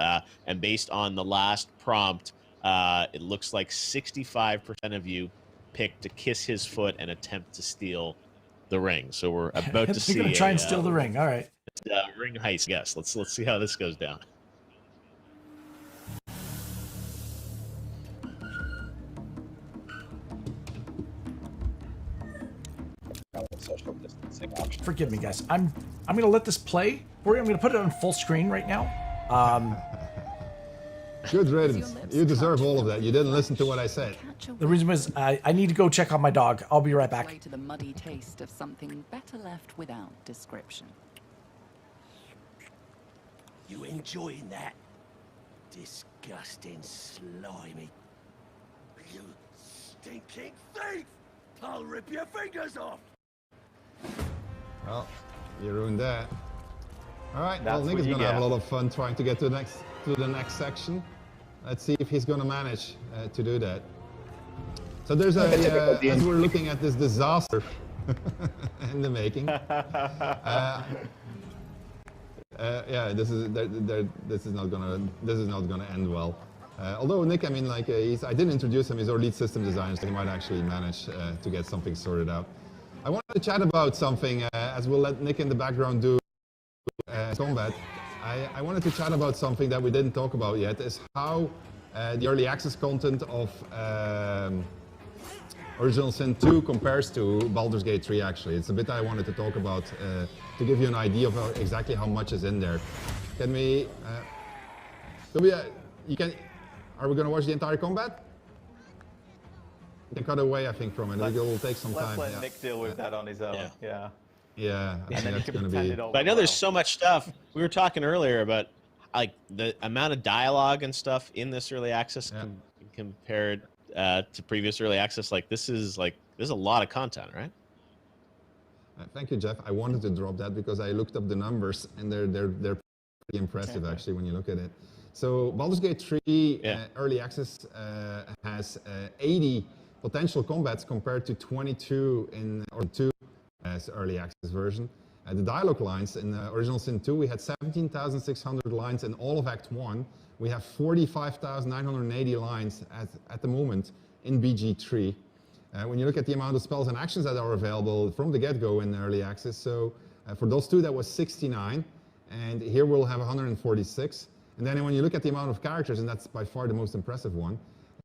And based on the last prompt, it looks like 65% of you picked to kiss his foot and attempt to steal the ring. So we're about to see. You're going to try and steal the ring. All right. Ring heist. Yes. Let's see how this goes down. Social distancing option. Forgive me, guys. I'm going to let this play for you. I'm going to put it on full screen right now. Good riddance. You deserve all of that. You didn't listen to what I said. The reason was I need to go check on my dog. I'll be right back. To the muddy taste of something better left without description. You enjoying that? Disgusting, slimy. You stinking thief! I'll rip your fingers off! Well, you ruined that. All right, well, That's Nick is what you going to have a get. lot of fun trying to get to the next section. Let's see if he's going to manage to do that. So there's a, as we're looking at this disaster in the making. Yeah, this is not gonna end well. Although Nick, I mean, like I didn't introduce him. He's our lead system designer, so he might actually manage to get something sorted out. I wanted to chat about something as we'll let Nick in the background do combat. I wanted to chat about something that we didn't talk about yet, is how the early access content of Original Sin 2 compares to Baldur's Gate 3 actually. It's a bit I wanted to talk about to give you an idea of exactly how much is in there. Can we, are we going to watch the entire combat? You can cut away, I think, from it. It will take some time. Let's let Nick deal with that on his own. Yeah. Yeah, I think that's going to be... But I know there's so much stuff. We were talking earlier about like the amount of dialogue and stuff in this early access compared to previous early access. Like there's a lot of content, right? Thank you, Jeff. I wanted to drop that because I looked up the numbers and they're pretty impressive actually when you look at it. So Baldur's Gate 3 early access has 80 potential combats compared to 22 in or 2 as early access version. The dialogue lines in Original Sin 2, we had 17,600 lines in all of Act 1. We have 45,980 lines at the moment in BG3. When you look at the amount of spells and actions that are available from the get-go in early access, so for those two that was 69, and here we'll have 146. And then when you look at the amount of characters, and that's by far the most impressive one,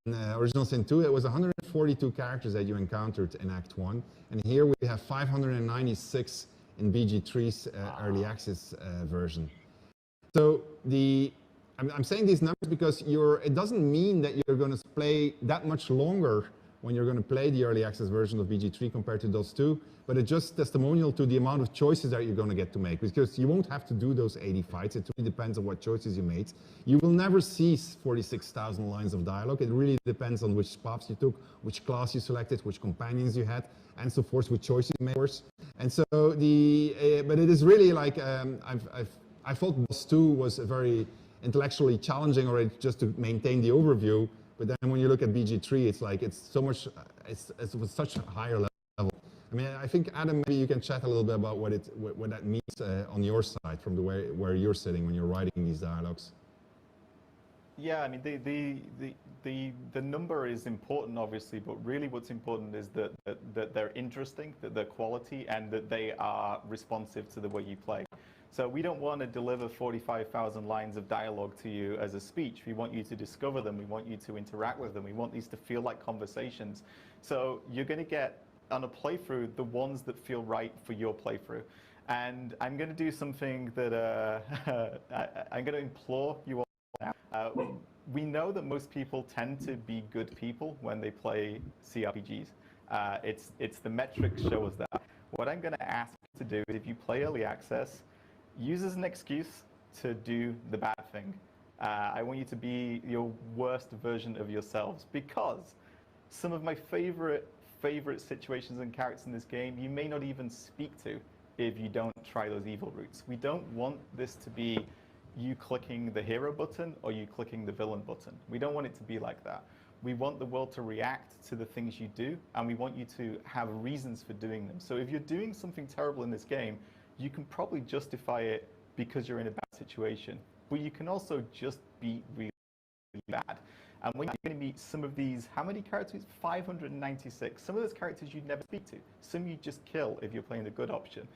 in Original Sin 2 it was 142 characters that you encountered in Act 1, and here we have 596 in BG3's early access version. So I'm saying these numbers because it doesn't mean that you're going to play that much longer when you're going to play the early access version of BG3 compared to those two, but it's just testimonial to the amount of choices that you're going to get to make, because you won't have to do those 80 fights. It really depends on what choices you made. You will never see 46,000 lines of dialogue. It really depends on which paths you took, which class you selected, which companions you had, and so forth, which choices you made. And so but it is really like, I thought Boss 2 was a very intellectually challenging already just to maintain the overview. But then when you look at BG3, it's like it's so much, it's with such a higher level. I mean, I think Adam, maybe you can chat a little bit about what that means on your side, from the way where you're sitting when you're writing these dialogues. Yeah, I mean the number is important, obviously, but really what's important is that they're interesting, that they're quality, and that they are responsive to the way you play. So we don't want to deliver 45,000 lines of dialogue to you as a speech. We want you to discover them. We want you to interact with them. We want these to feel like conversations. So you're going to get, on a playthrough, the ones that feel right for your playthrough. And I'm going to do something that I'm going to implore you all now. We know that most people tend to be good people when they play CRPGs. It's the metrics show us that. What I'm going to ask you to do is, if you play early access, use as an excuse to do the bad thing. I want you to be your worst version of yourselves, because some of my favorite situations and characters in this game you may not even speak to if you don't try those evil routes. We don't want this to be you clicking the hero button or you clicking the villain button. We don't want it to be like that. We want the world to react to the things you do, and we want you to have reasons for doing them. So if you're doing something terrible in this game, you can probably justify it because you're in a bad situation, but you can also just be really, really bad. And when you're going to meet some of these, how many characters? 596. Some of those characters you'd never speak to. Some you just kill if you're playing the good option.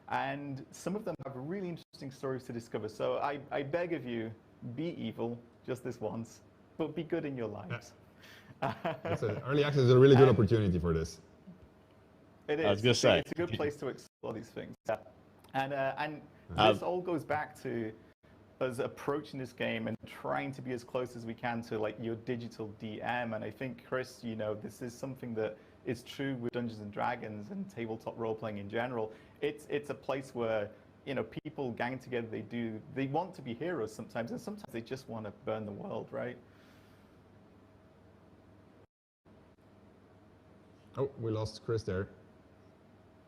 And some of them have really interesting stories to discover. So I beg of you, be evil just this once, but be good in your lives. Early access is a really good opportunity for this. It is. I was going to say. It's a good place to explore these things. Yeah. And this all goes back to us approaching this game and trying to be as close as we can to like your digital DM. And I think, Chris, you know, this is something that is true with Dungeons and Dragons and tabletop role playing in general. It's a place where, you know, people gang together. They want to be heroes sometimes, and sometimes they just want to burn the world, right? Oh, we lost Chris there.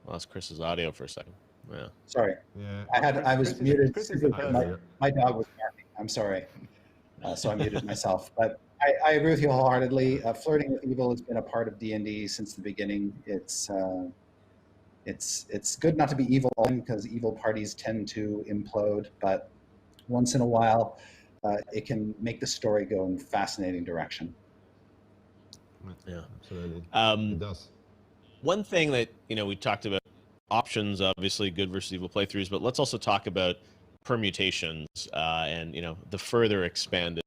Lost Chris's audio for a second. Yeah. Sorry. Yeah. I was muted. Chris is My dog was barking. I'm sorry. So I muted myself. But I agree with you wholeheartedly. Flirting with evil has been a part of D&D since the beginning. It's good not to be evil because evil parties tend to implode, but once in a while, it can make the story go in a fascinating direction. Yeah. Absolutely. It does. One thing that, you know, we talked about options, obviously good versus evil playthroughs, but let's also talk about permutations and, you know, the further expanded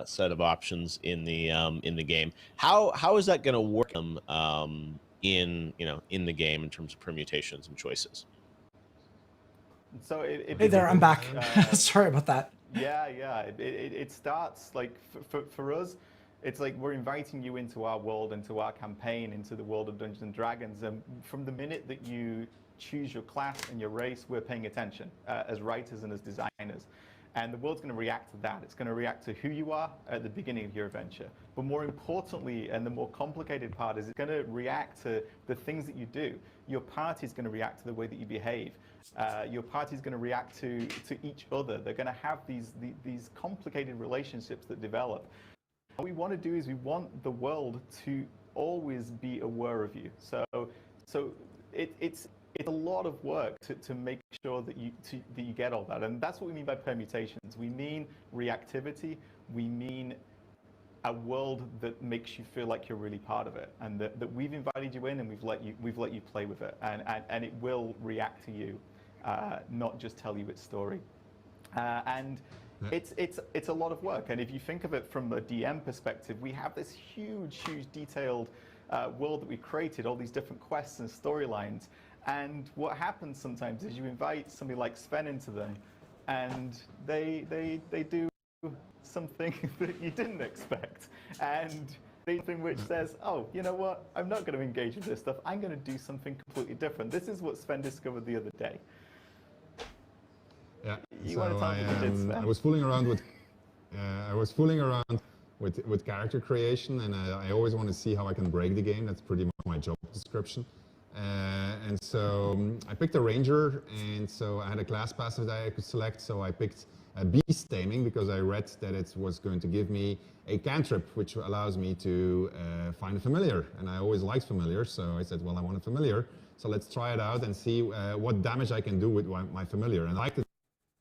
set of options in the game. How is that going to work in the game in terms of permutations and choices? So Hey there, I'm back. Sorry about that. Yeah. It starts like for us. It's like we're inviting you into our world, into our campaign, into the world of Dungeons & Dragons. And from the minute that you choose your class and your race, we're paying attention as writers and as designers. And the world's going to react to that. It's going to react to who you are at the beginning of your adventure. But more importantly, and the more complicated part, is it's going to react to the things that you do. Your party's going to react to the way that you behave. Your party's going to react to each other. They're going to have these complicated relationships that develop. What we want to do is we want the world to always be aware of you. So it's a lot of work to make sure that you get all that, and that's what we mean by permutations. We mean reactivity. We mean a world that makes you feel like you're really part of it, and that we've invited you in and we've let you play with it, and it will react to you, not just tell you its story, and. It's a lot of work, and if you think of it from a DM perspective, we have this huge detailed world that we created, all these different quests and storylines, and what happens sometimes is you invite somebody like Sven into them, and they do something that you didn't expect, and something which says, oh, you know what, I'm not going to engage with this stuff, I'm going to do something completely different. This is what Sven discovered the other day. Yeah, so I was fooling around with character creation, and I always want to see how I can break the game. That's pretty much my job description. And so I picked a ranger, and so I had a class passive that I could select. So I picked beast taming because I read that it was going to give me a cantrip, which allows me to find a familiar. And I always liked familiars, so I said, well, I want a familiar. So let's try it out and see what damage I can do with my familiar. And I liked it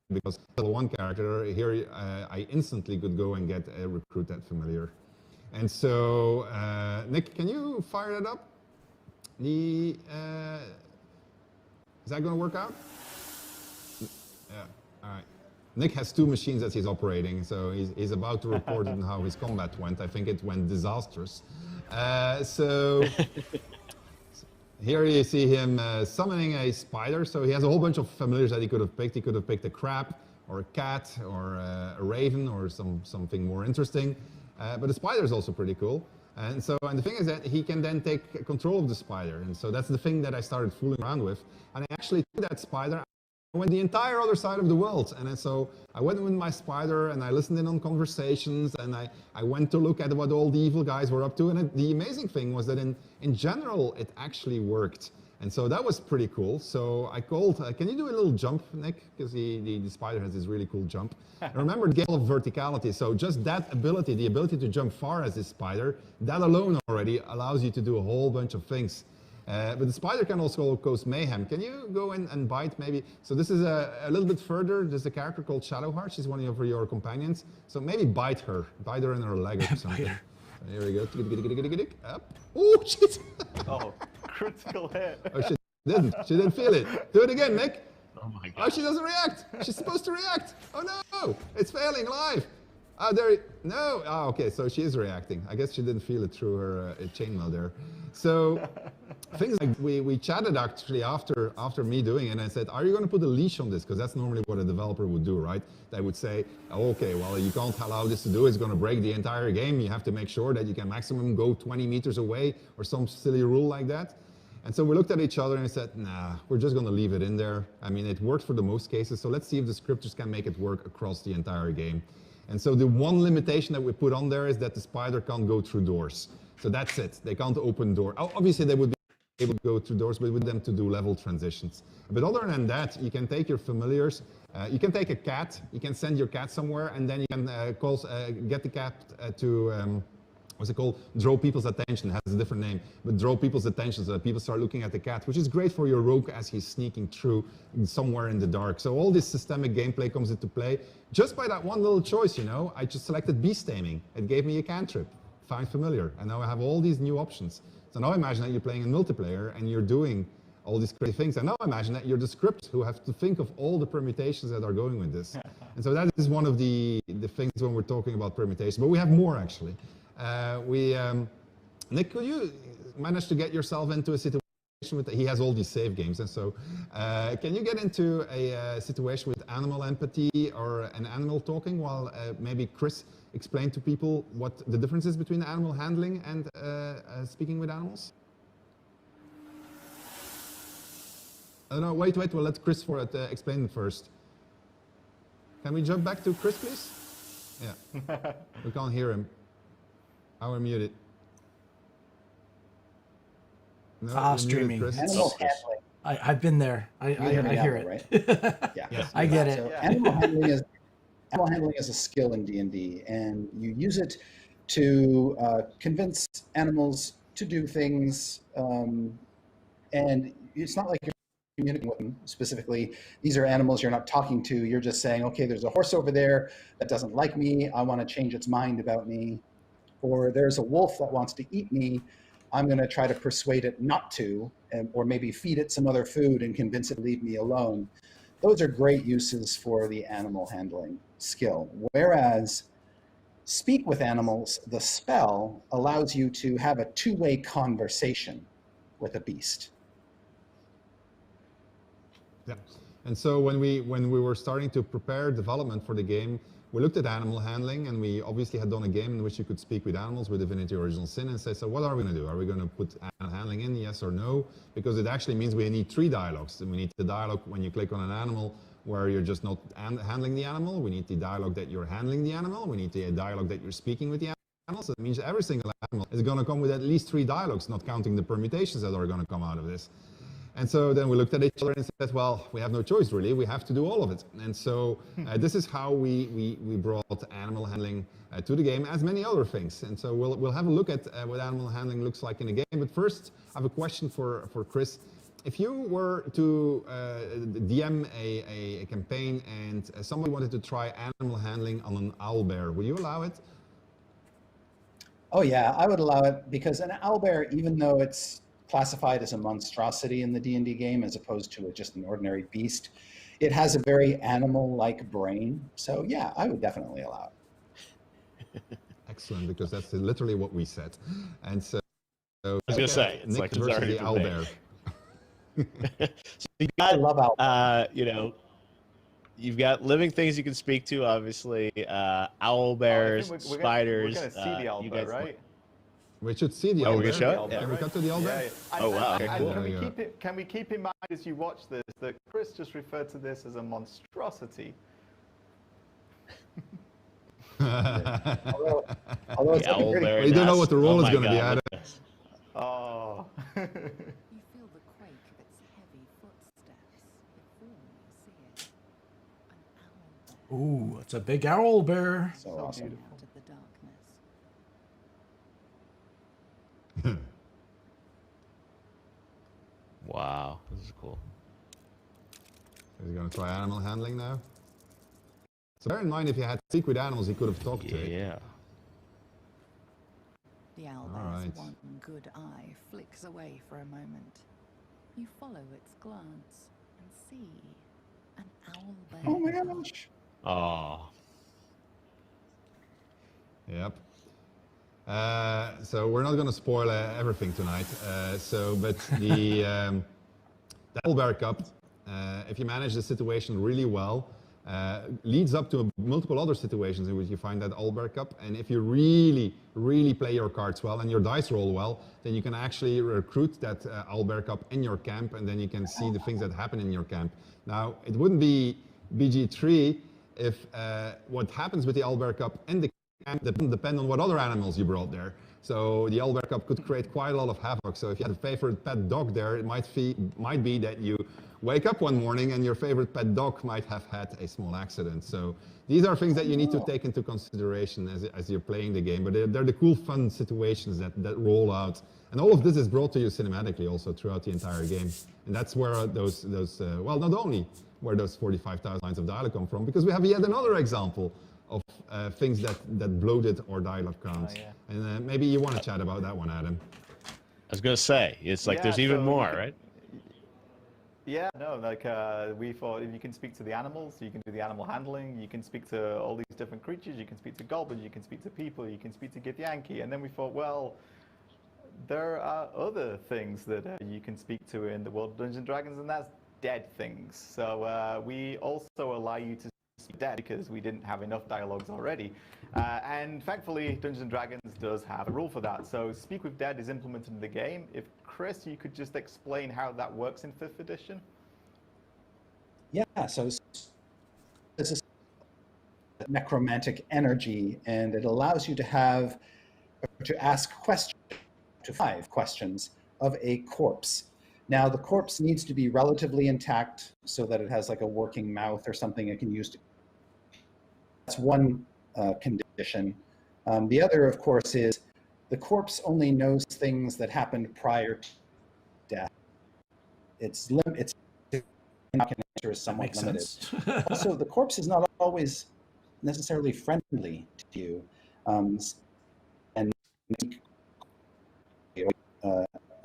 because level 1 character here, I instantly could go and get recruit that familiar. And so, Nick, can you fire that up? Is that going to work out? Yeah. All right. Nick has 2 machines that he's operating, so he's about to report on how his combat went. I think it went disastrous. So. Here you see him summoning a spider, so he has a whole bunch of familiars that he could have picked. He could have picked a crab, or a cat, or a raven, or something more interesting. But the spider is also pretty cool. And the thing is that he can then take control of the spider. And so that's the thing that I started fooling around with. And I actually took that spider, I went the entire other side of the world. And so I went with my spider and I listened in on conversations, and I went to look at what all the evil guys were up to. And the amazing thing was that in general, it actually worked. And so that was pretty cool. So I called, can you do a little jump, Nick? Because the spider has this really cool jump. And remember the game of verticality. So just that ability, the ability to jump far as this spider, that alone already allows you to do a whole bunch of things. But the spider can also cause mayhem. Can you go in and bite maybe? So this is a little bit further. There's a character called Shadowheart. She's one of your companions. So maybe bite her in her leg or something. Here we go. Up. Oh, shit. Oh, critical hit. Oh, she didn't feel it. Do it again, Nick. Oh my God. Oh, she doesn't react. She's supposed to react. Oh no, it's failing live. Oh, there. No. Oh, okay. So she is reacting. I guess she didn't feel it through her chainmail there. So things like we chatted actually after me doing it, and I said, "Are you going to put a leash on this?" Because that's normally what a developer would do, right? They would say, oh, "Okay, well, you can't allow this to do. It's going to break the entire game. You have to make sure that you can maximum go 20 meters away, or some silly rule like that." And so we looked at each other and said, "Nah, we're just going to leave it in there. I mean, it worked for the most cases. So let's see if the scripters can make it work across the entire game." And so the one limitation that we put on there is that the spider can't go through doors. So that's it. They can't open doors. Obviously, they would be able to go through doors, but with them to do level transitions. But other than that, you can take your familiars. You can take a cat. You can send your cat somewhere, and then you can get the cat to what's it called? Draw people's attention. It has a different name, but draw people's attention so that people start looking at the cat, which is great for your rogue as he's sneaking through somewhere in the dark. So all this systemic gameplay comes into play just by that one little choice, you know. I just selected beast taming. It gave me a cantrip, find familiar, and now I have all these new options. So now imagine that you're playing in multiplayer and you're doing all these crazy things. And now imagine that you're the script who have to think of all the permutations that are going with this. And so that is one of the things when we're talking about permutation. But we have more actually. Nick, could you manage to get yourself into a situation with, he has all these save games, and so can you get into a situation with animal empathy or an animal talking while maybe Chris explain to people what the difference is between animal handling and speaking with animals? No, wait, we'll let Chris explain it first. Can we jump back to Chris, please? Yeah, we can't hear him. We're muted. No, streaming. Muted, Animal handling. I've been there. I hear it. Right? Yeah, Yes. I get it. So animal handling is a skill in D&D, and you use it to convince animals to do things. And it's not like you're communicating with them specifically. These are animals you're not talking to. You're just saying, okay, there's a horse over there that doesn't like me. I want to change its mind about me. Or there's a wolf that wants to eat me. I'm going to try to persuade it not to, or maybe feed it some other food and convince it to leave me alone. Those are great uses for the animal handling skill. Whereas speak with animals, the spell allows you to have a two-way conversation with a beast. Yeah, and so when we were starting to prepare development for the game, we looked at animal handling, and we obviously had done a game in which you could speak with animals with Divinity Original Sin, and say, so what are we going to do? Are we going to put animal handling in, yes or no? Because it actually means we need three dialogues. And we need the dialogue when you click on an animal where you're just not handling the animal. We need the dialogue that you're handling the animal. We need the dialogue that you're speaking with the animal. So it means every single animal is going to come with at least three dialogues, not counting the permutations that are going to come out of this. And so then we looked at each other and said, well, we have no choice really, we have to do all of it. And so this is how we brought animal handling to the game, as many other things. And so we'll have a look at what animal handling looks like in the game. But first, I have a question for Chris. If you were to DM a campaign and somebody wanted to try animal handling on an owlbear, would you allow it? Oh yeah, I would allow it, because an owlbear, even though it's classified as a monstrosity in the D&D game as opposed to just an ordinary beast, it has a very animal-like brain. So yeah, I would definitely allow it. Excellent, because that's literally what we said. And so I was going to say, it's Nick like versus the owlbear. So you got, you know, you've got living things you can speak to, obviously, owl bears, spiders. We're going to see the owlbear, right? We should see the owlbear. owlbear. We're going to show it? Can we cut to the owlbear? Yeah. Oh, wow. And, Okay, cool. can we keep in mind as you watch this that Chris just referred to this as a monstrosity? Although it's The owlbear. You don't know what the role is going to be out of. Oh. You feel the quake of its heavy footsteps before you see it. An owlbear. Ooh, it's a big owl bear. So awesome. Out of the darkness. Wow, this is cool. He's going to try animal handling now. So bear in mind, if you had speak with animals, he could have talked to it. Yeah. The owlbear's one good eye flicks away for a moment. You follow its glance and see an owlbear. Oh my gosh. Oh. Yep. So we're not going to spoil everything tonight. But the Owlbear Cup, if you manage the situation really well, leads up to multiple other situations in which you find that Owlbear Cup. And if you really, really play your cards well and your dice roll well, then you can actually recruit that Owlbear Cup in your camp, and then you can see the things that happen in your camp. Now, it wouldn't be BG3 if what happens with the Owlbear Cup in the camp depend on what other animals you brought there. So the Owlbear Cup could create quite a lot of havoc. So if you had a favorite pet dog there, it might be that you wake up one morning and your favorite pet dog might have had a small accident. So these are things that you need to take into consideration as you're playing the game. But they're the cool, fun situations that roll out. And all of this is brought to you cinematically also throughout the entire game. And that's where those well, not only where those 45,000 lines of dialogue come from, because we have yet another example of things that bloated our dialogue counts. Oh, yeah. And maybe you want to chat about that one, Adam. I was going to say, it's like there's even more, right? Yeah, no, like we thought if you can speak to the animals, you can do the animal handling, you can speak to all these different creatures, you can speak to goblins, you can speak to people, you can speak to Githyanki, and then we thought, well, there are other things that you can speak to in the world of Dungeons & Dragons, and that's dead things. So we also allow you to speak dead because we didn't have enough dialogues already. And thankfully, Dungeons & Dragons does have a rule for that. So Speak with Dead is implemented in the game. If Chris, you could just explain how that works in 5th edition? Yeah, so this is necromantic energy, and it allows you to ask questions, to 5 questions of a corpse. Now, the corpse needs to be relatively intact so that it has like a working mouth or something it can use to. That's one condition. The other, of course, is the corpse only knows things that happened prior to death. Its not can answer is somewhat limited. Also, the corpse is not always necessarily friendly to you, and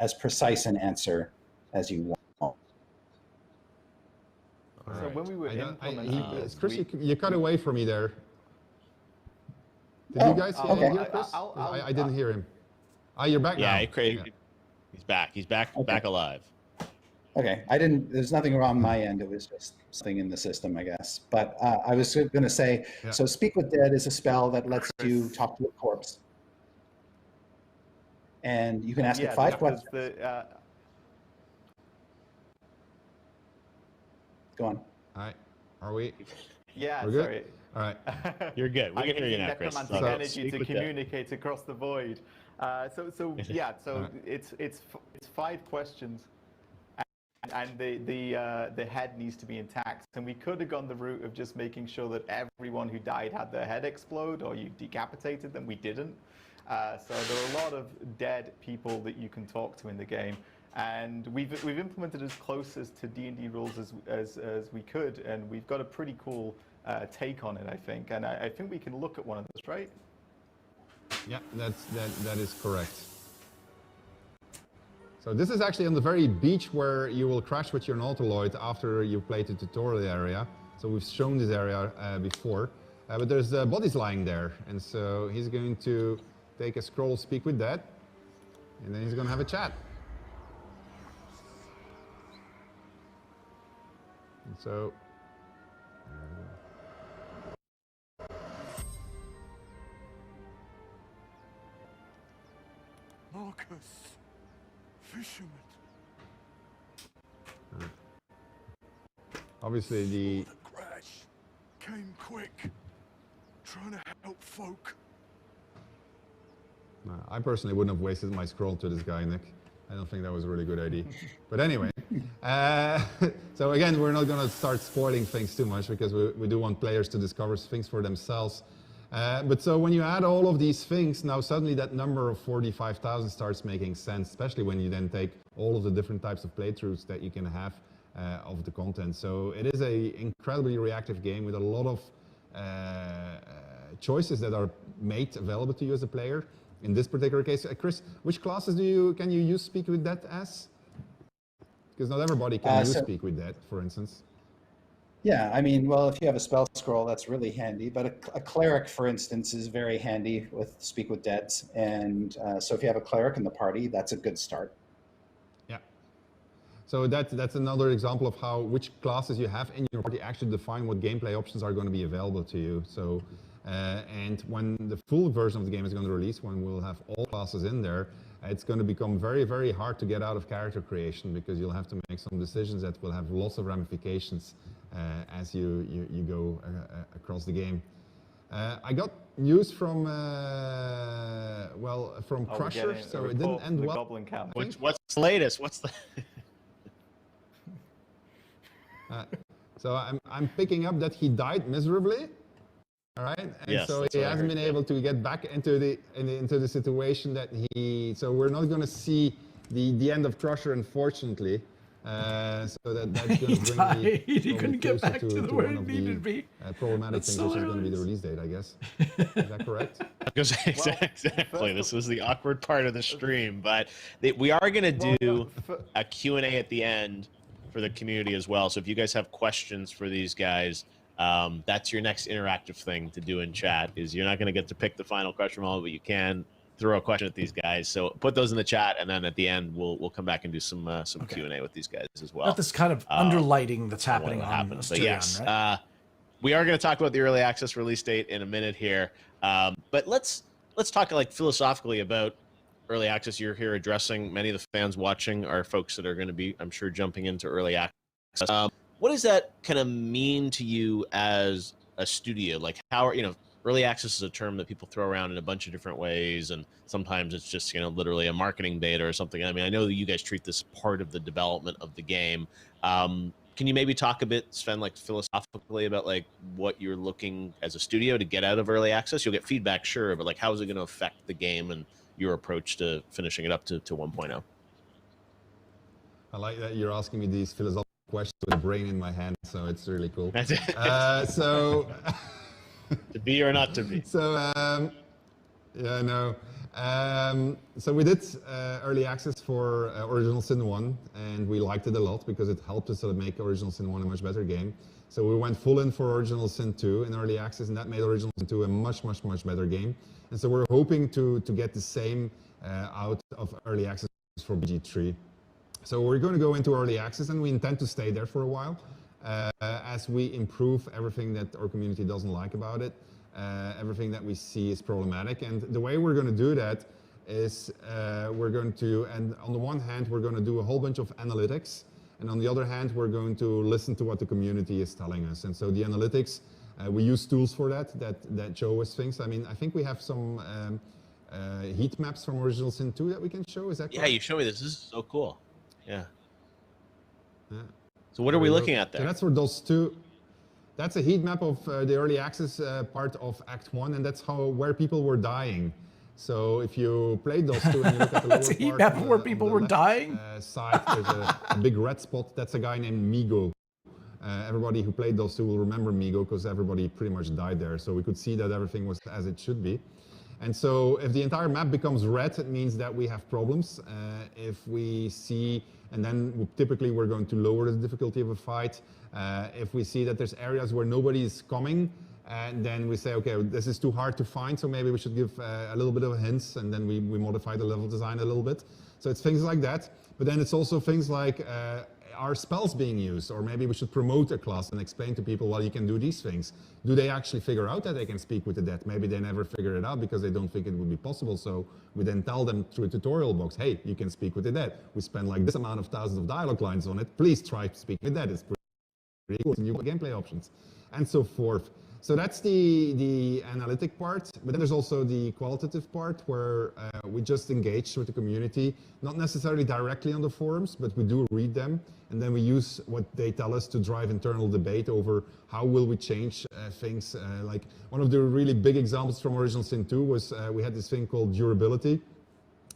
as precise an answer as you want. So when we were implementing this, Chris, you cut away from me there. Did you guys hear Chris? I didn't hear him. You're back now. Yeah, he's back. He's back, back alive. Okay, there's nothing wrong on my end. It was just something in the system, I guess. But I was going to say, so Speak with Dead is a spell that lets you talk to a corpse. And you can ask it 5 questions. Go on. All right. Are we? Yeah, We're good? sorry. All right. You're good. We can hear you now, Chris. Necromantic energy to communicate across the void. It's 5 questions, and the head needs to be intact. And we could have gone the route of just making sure that everyone who died had their head explode, or you decapitated them. We didn't. So there are a lot of dead people that you can talk to in the game. And we've implemented as close as to D&D rules as we could, and we've got a pretty cool take on it, I think. And I think we can look at one of those, right? Yeah, that is correct. So this is actually on the very beach where you will crash with your nautiloid after you've played the tutorial area. So we've shown this area before, but there's bodies lying there, and so he's going to take a scroll, Speak with Dead, and then he's going to have a chat. And so Marcus, fisherman. Obviously the crash came quick, trying to help folk. I personally wouldn't have wasted my scroll to this guy, Nick. I don't think that was a really good idea. But anyway, so again, we're not going to start spoiling things too much because we do want players to discover things for themselves. But so when you add all of these things, now suddenly that number of 45,000 starts making sense, especially when you then take all of the different types of playthroughs that you can have of the content. So it is an incredibly reactive game with a lot of choices that are made available to you as a player. In this particular case, Chris, which classes can you use Speak with Dead as? Because not everybody can use Speak with Dead, for instance. Yeah, I mean, well, if you have a spell scroll, that's really handy. But a cleric, for instance, is very handy with Speak with Deads. And so if you have a cleric in the party, that's a good start. Yeah. So that's another example of how which classes you have in your party actually define what gameplay options are going to be available to you. So, and when the full version of the game is going to release, when we'll have all classes in there, it's going to become very, very hard to get out of character creation because you'll have to make some decisions that will have lots of ramifications as you go across the game. I got news from from Crusher, so it didn't end well. Goblin camp. What's the latest? What's the? So I'm picking up that he died miserably. All right, and yes, so he hasn't been able to get back into the situation that he. So we're not going to see the end of Crusher, unfortunately. So that's going to bring me he couldn't get back to the where he needed to be. Problematic thing, which is going to be the release date, I guess. Is that correct? Exactly. This was the awkward part of the stream, but we are going to do a Q&A at the end for the community as well. So if you guys have questions for these guys, that's your next interactive thing to do in chat. Is you're not going to get to pick the final question moment, but you can throw a question at these guys. So put those in the chat, and then at the end we'll come back and do some Q&A with these guys as well. Got this kind of underlighting that's happening on Astarion, but yes, right? we are going to talk about the early access release date in a minute here. But let's talk like philosophically about early access. You're here addressing many of the fans watching are folks that are going to be, I'm sure, jumping into early access. What does that kind of mean to you as a studio? Like, how are, early access is a term that people throw around in a bunch of different ways, and sometimes it's just, literally a marketing beta or something. I mean, I know that you guys treat this part of the development of the game. Can you maybe talk a bit, Sven, like philosophically about like what you're looking as a studio to get out of early access? You'll get feedback, sure, but like how is it going to affect the game and your approach to finishing it up to 1.0? I like that you're asking me these philosophical questions with a brain in my hand, so it's really cool. That's it. So to be or not to be. So yeah, I know. So we did early access for Original Sin 1, and we liked it a lot because it helped us to make Original Sin 1 a much better game. So we went full in for Original Sin 2 in early access, and that made Original Sin 2 a much, much, much better game. And so we're hoping to get the same out of early access for BG3. So we're going to go into early access, and we intend to stay there for a while as we improve everything that our community doesn't like about it. Everything that we see is problematic, and the way we're going to do that is we're going to, and on the one hand, we're going to do a whole bunch of analytics, and on the other hand, we're going to listen to what the community is telling us. And so the analytics, we use tools for that show us things. I mean, I think we have some heat maps from Original Sin 2 that we can show. Is that correct? Yeah, you show me this. This is so cool. Yeah. So what are we looking at there? So that's for those two. That's a heat map of the early access part of Act 1, and that's where people were dying. So if you played those two and you look at the lower That's a heat map of where people were dying? Side, there's a big red spot. That's a guy named Migo. Everybody who played those two will remember Migo because everybody pretty much died there. So we could see that everything was as it should be. And so if the entire map becomes red, it means that we have problems. If we see, and then typically we're going to lower the difficulty of a fight. If we see that there's areas where nobody is coming, and then we say, okay, this is too hard to find, so maybe we should give a little bit of hints, and then we modify the level design a little bit. So it's things like that. But then it's also things like, are spells being used? Or maybe we should promote a class and explain to people, well, you can do these things. Do they actually figure out that they can speak with the dead? Maybe they never figure it out because they don't think it would be possible. So we then tell them through a tutorial box, hey, you can speak with the dead. We spend like this amount of thousands of dialogue lines on it. Please try to speak with the dead. It's pretty cool. New gameplay options and so forth. So that's the analytic part, but then there's also the qualitative part where we just engage with the community, not necessarily directly on the forums, but we do read them, and then we use what they tell us to drive internal debate over how will we change things. Like one of the really big examples from Original Sin 2 was we had this thing called durability.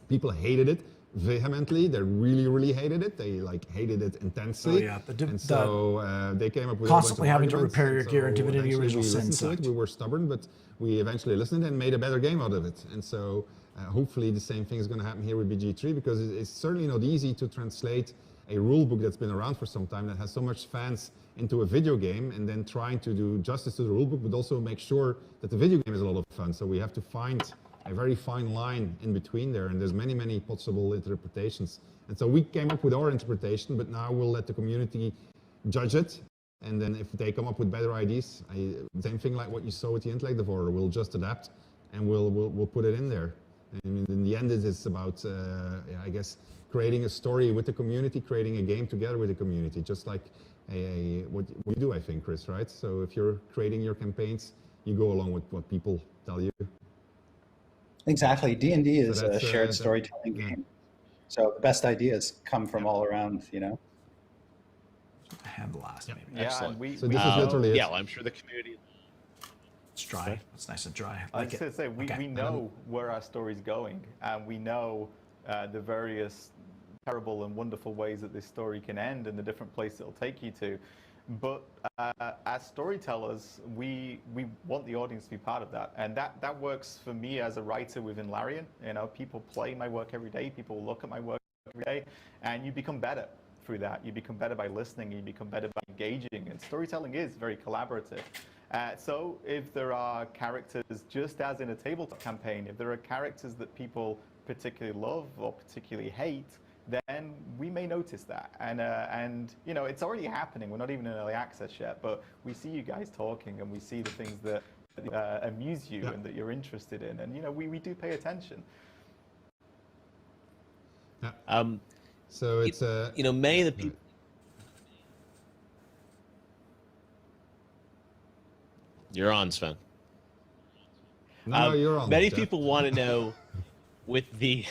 People hated it vehemently. They really hated it. They like hated it intensely. Oh, yeah. And so they came up with constantly a bunch of having to repair your gear in Divinity Original Sin. We were stubborn, but we eventually listened and made a better game out of it. And so hopefully the same thing is going to happen here with BG3, because it's certainly not easy to translate a rule book that's been around for some time that has so much fans into a video game, and then trying to do justice to the rule book, but also make sure that the video game is a lot of fun. So we have to find a very fine line in between there, and there's many possible interpretations. And so we came up with our interpretation, but now we'll let the community judge it. And then if they come up with better ideas, same thing like what you saw with the Intellect Devourer, we'll just adapt and we'll put it in there. And in the end, it is about, I guess, creating a story with the community, creating a game together with the community, just like what we do, I think, Chris, right? So if you're creating your campaigns, you go along with what people tell you. Exactly. D&D is a shared storytelling game. So the best ideas come from all around, you know? Hand the last, maybe. Yeah, Excellent. So this is literally it. Yeah, well, I'm sure the community... It's dry. It's nice and dry. I was going to say, we know where our story's going, and we know the various terrible and wonderful ways that this story can end and the different places it'll take you to. But as storytellers, we want the audience to be part of that. And that works for me as a writer within Larian. You know, people play my work every day, people look at my work every day, and you become better through that. You become better by listening, you become better by engaging, and storytelling is very collaborative. So if there are characters, just as in a tabletop campaign, if there are characters that people particularly love or particularly hate, then we may notice that. And you know, it's already happening. We're not even in early access yet, but we see you guys talking, and we see the things that amuse you and that you're interested in, and you know, we do pay attention. Yeah. So it's you know, many of the people. You're on, Sven. No, you're on. Many people want to know, with the,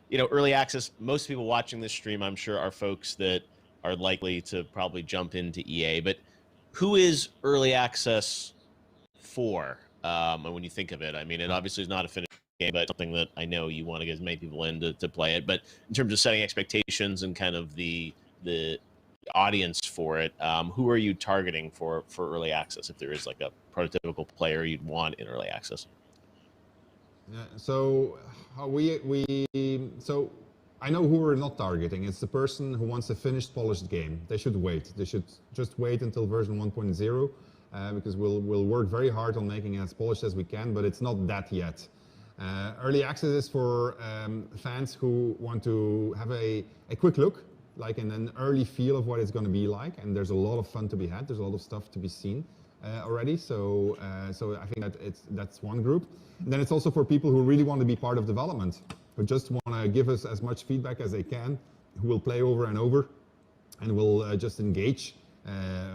you know, early access. Most people watching this stream, I'm sure, are folks that are likely to probably jump into EA. But who is early access for? And when you think of it, I mean, it obviously is not a finished game, but something that I know you want to get as many people in to play it. But in terms of setting expectations and kind of the audience for it, who are you targeting for early access, if there is like a prototypical player you'd want in early access? Yeah, so so I know who we're not targeting. It's the person who wants a finished, polished game. They should wait. They should just wait until version 1.0, because we'll work very hard on making it as polished as we can, but it's not that yet. Early access is for fans who want to have a quick look, like in an early feel of what it's going to be like, and there's a lot of fun to be had. There's a lot of stuff to be seen already. So I think that's one group. And then it's also for people who really want to be part of development, who just want to give us as much feedback as they can, who will play over and over, and will just engage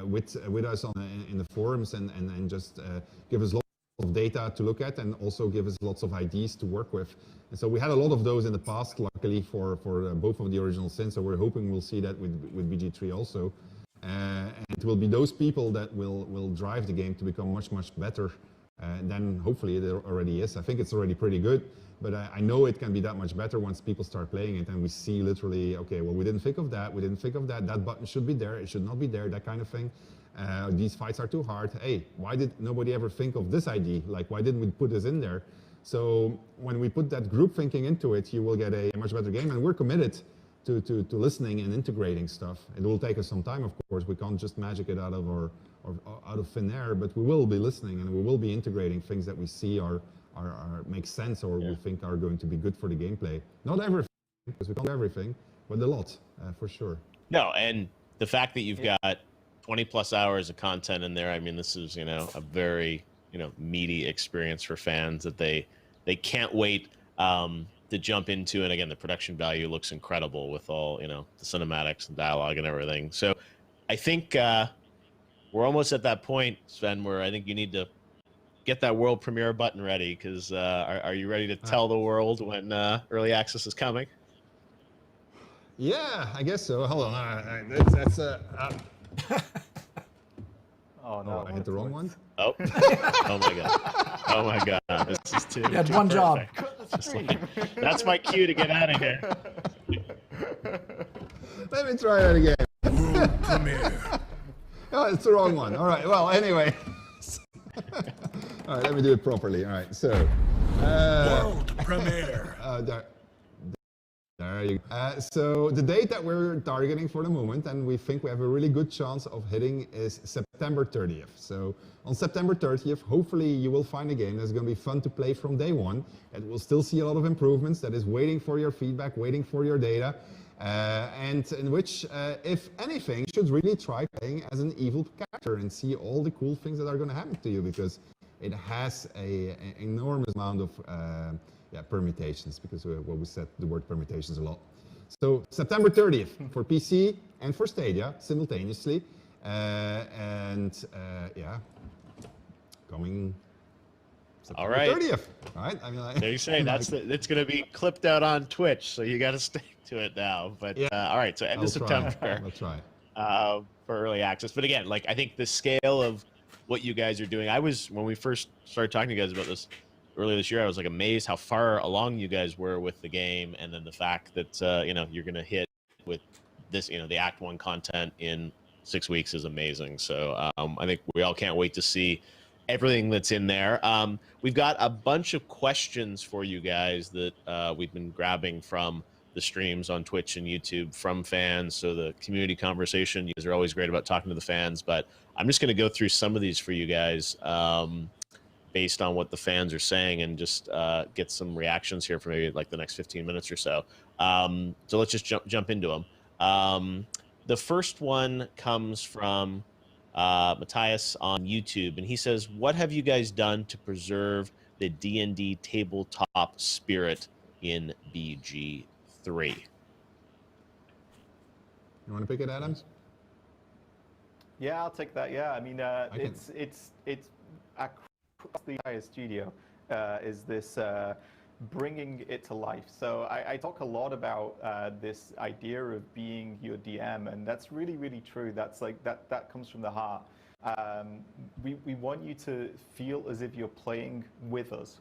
with us in the forums and just give us lots of data to look at, and also give us lots of ideas to work with. And so we had a lot of those in the past, luckily for both of the original sins. So we're hoping we'll see that with BG3 also. And it will be those people that will drive the game to become much better than hopefully it already is. I think it's already pretty good, but I know it can be that much better once people start playing it and we see literally, okay, well, we didn't think of that, that button should be there, it should not be there, that kind of thing. These fights are too hard. Hey, why did nobody ever think of this idea? Like, why didn't we put this in there? So when we put that group thinking into it, you will get a much better game, and we're committed to listening and integrating stuff. It will take us some time, of course. We can't just magic it out of thin air, but we will be listening and we will be integrating things that we see make sense, or we think are going to be good for the gameplay. Not everything, because we can't do everything, but a lot, for sure. No, and the fact that you've got 20+ hours of content in there, I mean, this is, you know, a very, you know, meaty experience for fans that they can't wait to jump into. And again, the production value looks incredible with all, you know, the cinematics and dialogue and everything. So I think we're almost at that point, Sven, where I think you need to get that world premiere button ready, because are you ready to tell the world when early access is coming? Yeah, I guess so. Hold on. Oh no, I hit the wrong one. Oh, oh my god! Oh my god! This is too. You had one job. That's my cue to get out of here. Let me try that again. World premiere. Oh, it's the wrong one. All right. Well, anyway. All right. Let me do it properly. All right. So. World premiere. There There you go. So the date that we're targeting for the moment, and we think we have a really good chance of hitting, is September 30th. So on September 30th, hopefully you will find a game that's going to be fun to play from day one. It will still see a lot of improvements, that is waiting for your feedback, waiting for your data, and in which, if anything, you should really try playing as an evil character and see all the cool things that are going to happen to you, because it has an enormous amount of permutations, because we said the word permutations a lot. So September 30th for PC and for Stadia simultaneously, coming September 30th, right? I mean, there you say it's going to be clipped out on Twitch, so you got to stick to it now. But all right, so end of September. I'll try. For early access. But again, like I think the scale of what you guys are doing, when we first started talking to you guys about this earlier this year, I was like amazed how far along you guys were with the game, and then the fact that you're going to hit with this, the Act 1 content in 6 weeks is amazing. So I think we all can't wait to see everything that's in there. We've got a bunch of questions for you guys that we've been grabbing from the streams on Twitch and YouTube from fans. So the community conversation, you guys are always great about talking to the fans, but I'm just going to go through some of these for you guys based on what the fans are saying, and just get some reactions here for maybe like the next 15 minutes or so. So let's just jump into them. The first one comes from Matthias on YouTube, and he says, what have you guys done to preserve the D&D tabletop spirit in BG3? You want to pick it, Adams? Yeah, I'll take that. Yeah, I mean, it's across the entire studio is this bringing it to life. So I talk a lot about this idea of being your DM, and that's really, really true. That's like that comes from the heart. We want you to feel as if you're playing with us.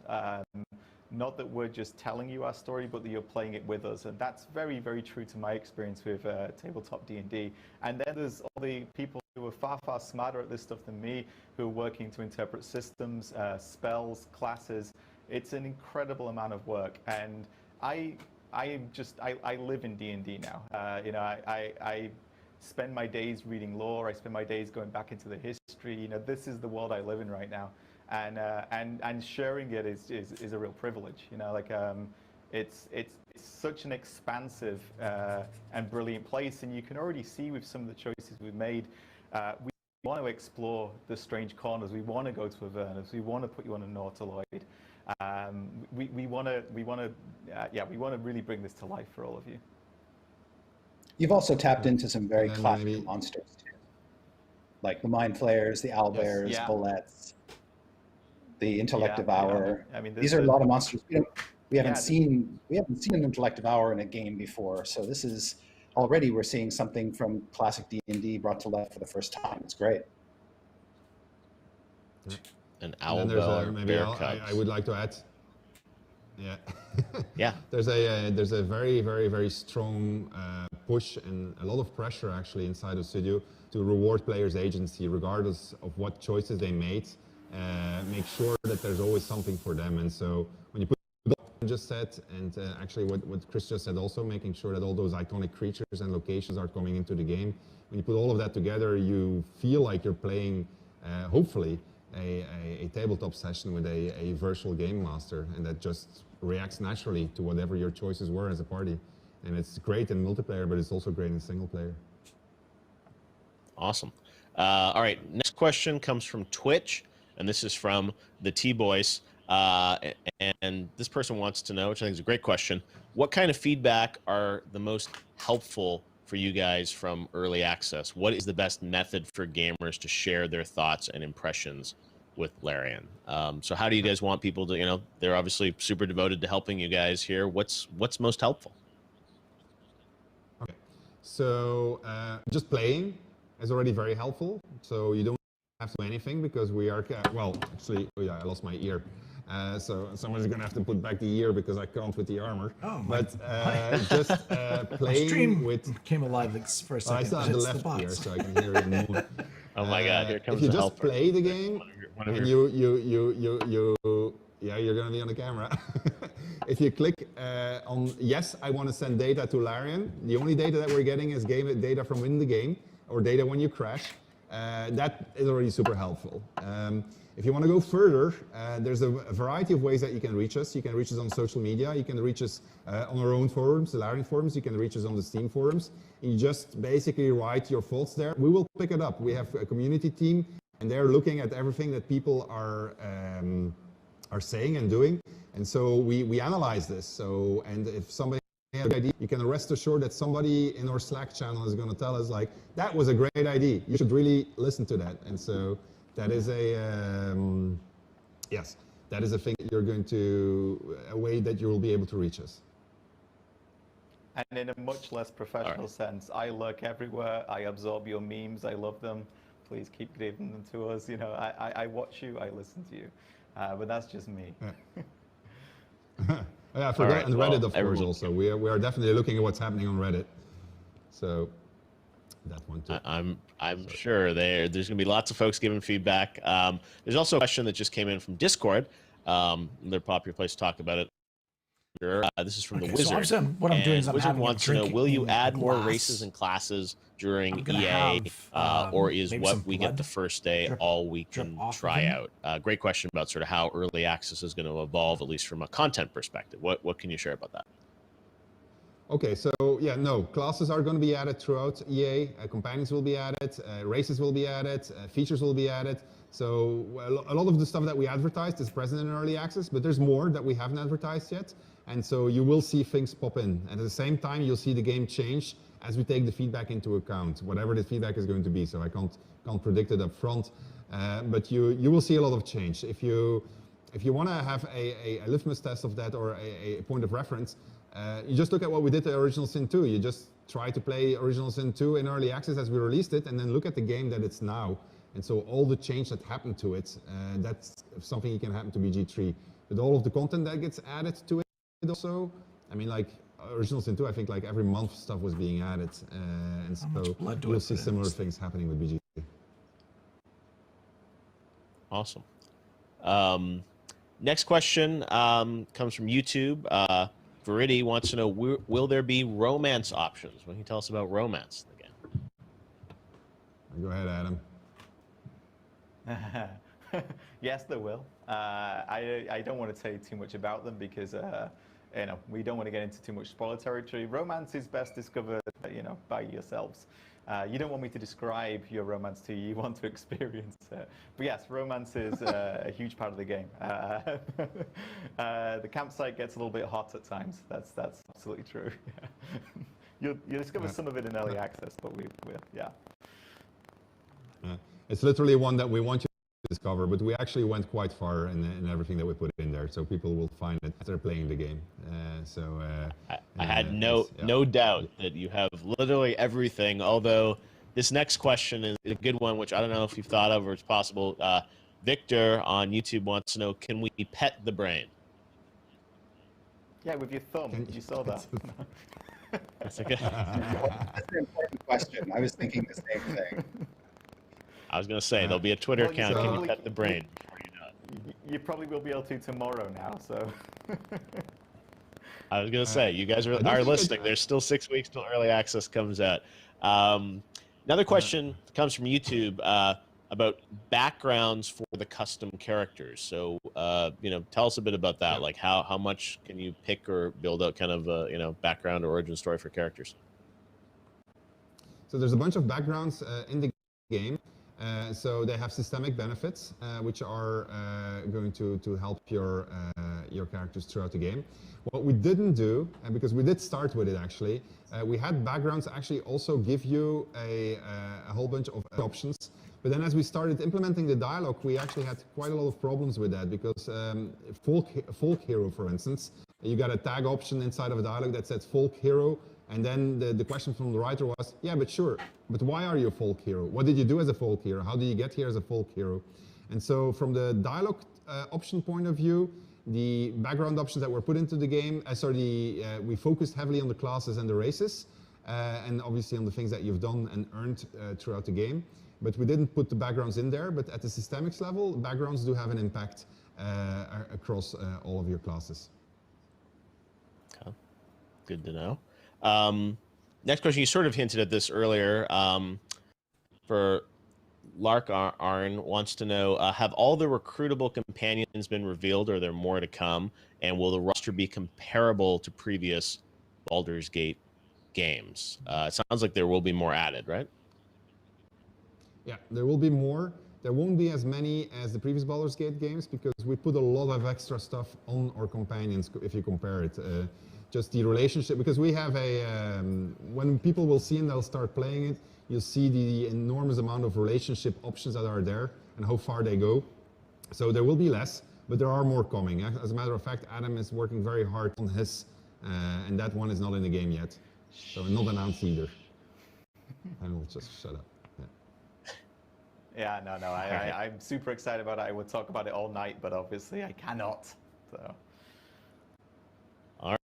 Not that we're just telling you our story, but that you're playing it with us. And that's very, very true to my experience with tabletop D&D. And then there's all the people who are far, far smarter at this stuff than me, who are working to interpret systems, spells, classes. It's an incredible amount of work. And I live in D&D now. I spend my days reading lore. I spend my days going back into the history. This is the world I live in right now. And sharing it is a real privilege. It's such an expansive and brilliant place, and you can already see with some of the choices we've made. We want to explore the strange corners. We want to go to Avernus. We want to put you on a Nautiloid. We want to really bring this to life for all of you. You've also tapped into some very classic monsters too, like the Mind Flayers, the Owlbears, Bullets. The Intellect Devour. I mean, these are a lot of monsters. We haven't seen an Intellect Devour in a game before. So this is already, we're seeing something from classic D&D brought to life for the first time. It's great. An Owlbear. Maybe I would like to add. Yeah. There's a very, very, very strong push and a lot of pressure actually inside the studio to reward players' agency, regardless of what choices they made. Make sure that there's always something for them. And so when you put what you just said, and actually what Chris just said also, making sure that all those iconic creatures and locations are coming into the game. When you put all of that together, you feel like you're playing, hopefully, a tabletop session with a virtual game master, and that just reacts naturally to whatever your choices were as a party. And it's great in multiplayer, but it's also great in single player. Awesome. All right, next question comes from Twitch. And this is from the T-Boys. And this person wants to know, which I think is a great question, what kind of feedback are the most helpful for you guys from early access? What is the best method for gamers to share their thoughts and impressions with Larian? So how do you guys want people to, they're obviously super devoted to helping you guys here. What's most helpful? Okay, so just playing is already very helpful. So you don't have to do anything, because we are, well, actually, I lost my ear. So someone's going to have to put back the ear because I can't with the armor. Oh, but just playing stream with... came alive for a second. I still have the left ear, so I can hear it move. Oh my God, here comes if you the just helper. play the game, and you yeah, you're going to be on the camera. If you click on yes, I want to send data to Larian, the only data that we're getting is data from within the game, or data when you crash. That is already super helpful. If you want to go further, there's a variety of ways that you can reach us. You can reach us on social media. You can reach us on our own forums, the Larian forums. You can reach us on the Steam forums. You just basically write your thoughts there. We will pick it up. We have a community team, and they're looking at everything that people are saying and doing. And so we analyze this. So, and if somebody has an idea, you can rest assured that somebody in our Slack channel is going to tell us like, that was a great idea. You should really listen to that. And so that is yes, that is a thing that you're going to, a way that you will be able to reach us. And in a much less professional sense, I lurk everywhere. I absorb your memes. I love them. Please keep giving them to us. You know, I watch you. I listen to you. But that's just me. Yeah, I forgot, and Reddit, of course, also. We are definitely looking at what's happening on Reddit. So that one too. I'm sure there's going to be lots of folks giving feedback. There's also a question that just came in from Discord. They're a popular place to talk about it. This is from the Wizard. So what I'm doing is I'm Wizard having wants to know, will you add more races and classes during EA, or is what we get the first day all we can try out? Great question about sort of how early access is going to evolve, at least from a content perspective. What can you share about that? Okay, so yeah, no, classes are going to be added throughout EA, companions will be added, races will be added, features will be added. So a lot of the stuff that we advertised is present in early access, but there's more that we haven't advertised yet. And so you will see things pop in. And at the same time, you'll see the game change as we take the feedback into account, whatever the feedback is going to be. So I can't predict it up front, but you will see a lot of change. If you want to have a litmus test of that, or a point of reference, you just look at what we did to Original Sin 2. You just try to play Original Sin 2 in early access as we released it, and then look at the game that it's now. And so all the change that happened to it, that's something that can happen to BG3. With all of the content that gets added to it also, I mean, like Original Sin 2, I think like every month stuff was being added. And so you'll see similar things happening with BG3. Awesome. Next question comes from YouTube. Verity wants to know, will there be romance options? When can you tell us about romance again? Go ahead, Adam. Yes, there will. I don't want to tell you too much about them because you know, we don't want to get into too much spoiler territory. Romance is best discovered, you know, by yourselves. You don't want me to describe your romance to you. You want to experience it. But yes, romance is a huge part of the game. The campsite gets a little bit hot at times. That's absolutely true. You'll discover some of it in early access, but yeah. It's literally one that we want you to discover, but we actually went quite far in everything that we put in there, so people will find it as they're playing the game. I had no doubt that you have literally everything, although this next question is a good one, which I don't know if you've thought of or it's possible. Victor on YouTube wants to know, can we pet the brain? Yeah, with your thumb. You saw that. That's okay. That's an important question. I was thinking the same thing. I was going to say, there'll be a Twitter account, can you pet the brain? You probably will be able to tomorrow now, so. I was going to say, you guys are listening. There's still 6 weeks till early access comes out. Another question comes from YouTube about backgrounds for the custom characters. So, you know, tell us a bit about that. Like how much can you pick or build out kind of a, you know, background or origin story for characters? So there's a bunch of backgrounds in the game. So they have systemic benefits, which are going to help your characters throughout the game. What we didn't do, and because we did start with it actually, we had backgrounds actually also give you a whole bunch of options. But then as we started implementing the dialogue, we actually had quite a lot of problems with that because folk hero, for instance, you got a tag option inside of a dialogue that says folk hero. And then the question from the writer was, yeah, but sure, but why are you a folk hero? What did you do as a folk hero? How did you get here as a folk hero? And so from the dialogue option point of view, the background options that were put into the game, we focused heavily on the classes and the races, and obviously on the things that you've done and earned throughout the game. But we didn't put the backgrounds in there, but at the systemics level, backgrounds do have an impact across all of your classes. Okay. Good to know. Next question, you sort of hinted at this earlier. For Lark Arn wants to know, have all the recruitable companions been revealed, or are there more to come? And will the roster be comparable to previous Baldur's Gate games? It sounds like there will be more added, right? Yeah, there will be more. There won't be as many as the previous Baldur's Gate games because we put a lot of extra stuff on our companions if you compare it. Just the relationship, because we have a, when people will see and they'll start playing it, you'll see the enormous amount of relationship options that are there and how far they go. So there will be less, but there are more coming. As a matter of fact, Adam is working very hard on his, and that one is not in the game yet. So not announced either. And we'll just shut up. Yeah, no, I'm super excited about it. I would talk about it all night, but obviously I cannot. So. All right.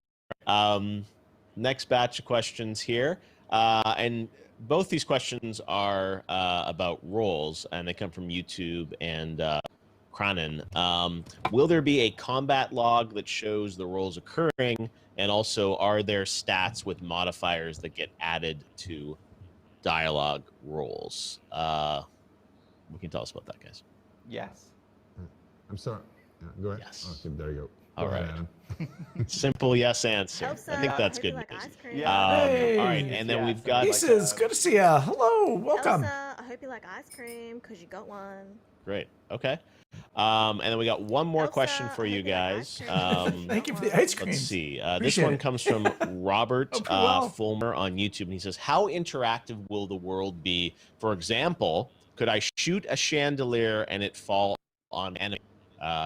Next batch of questions here. And both these questions are about roles, and they come from YouTube and Kranen. Will there be a combat log that shows the roles occurring? And also, are there stats with modifiers that get added to dialogue roles? What can you tell us about that, guys? Yes. I'm sorry. Yeah, go ahead. Yes. Okay, there you go. All right. Adam. Simple yes answer. Hope so. I think that's Hope you good like news. ice cream. Yeah. Hey. All right, and then we've got Pieces, good to see ya. Hello, welcome. Elsa, I hope you like ice cream because you got one. great. Okay. And then we got one more Elsa, question for I you hope you like guys. ice cream. Thank you for the ice cream. Let's see. This Appreciate one it. comes from Robert Hope you're well. Fulmer on YouTube, and he says, "How interactive will the world be? For example, could I shoot a chandelier and it fall on enemy?"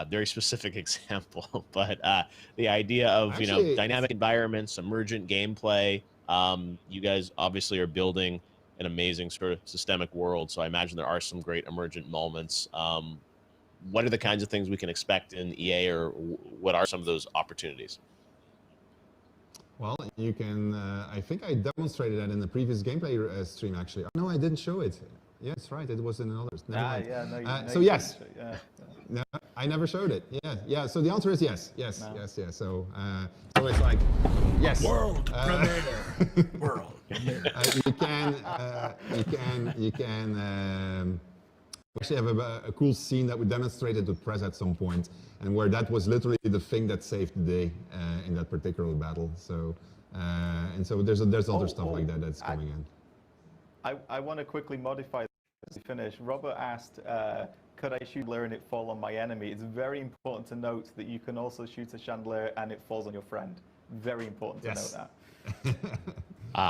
Very specific example, but the idea of Actually, dynamic environments, emergent gameplay. You guys obviously are building an amazing sort of systemic world, so I imagine there are some great emergent moments. What are the kinds of things we can expect in EA, or what are some of those opportunities? Well, you can, I think I demonstrated that in the previous gameplay stream, actually. Oh, no, I didn't show it. Yes, right, it was in another. Yeah, no, so yes. Yeah. No, I never showed it. Yeah. So the answer is yes. Yes. So, so it's like, yes. World premiere. World premiere. You can actually have a cool scene that we demonstrated with Prez at some point, and where that was literally the thing that saved the day in that particular battle. So, and so there's other stuff like that that's coming in. I want to quickly modify this to finish. Robert asked, could I shoot a chandelier and it fall on my enemy? It's very important to note that you can also shoot a chandelier and it falls on your friend. Very important to note that.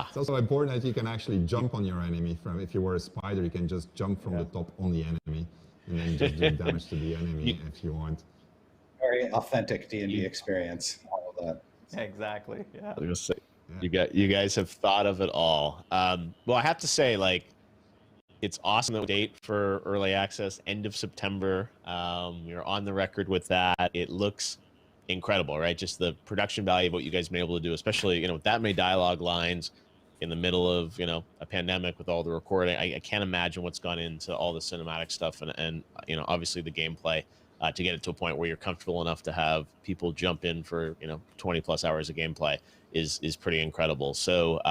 It's also important that you can actually jump on your enemy. If you were a spider, you can just jump from the top on the enemy and then just do damage to the enemy if you want. Very authentic D&D experience, all of that. Exactly, yeah. I was gonna say, you guys have thought of it all. Well, I have to say, it's awesome that we date for early access, end of September. You're on the record with that. It looks incredible, right? Just the production value of what you guys have been able to do, especially, with that many dialogue lines in the middle of, a pandemic with all the recording. I can't imagine what's gone into all the cinematic stuff and obviously the gameplay to get it to a point where you're comfortable enough to have people jump in for, 20 plus hours of gameplay is pretty incredible. So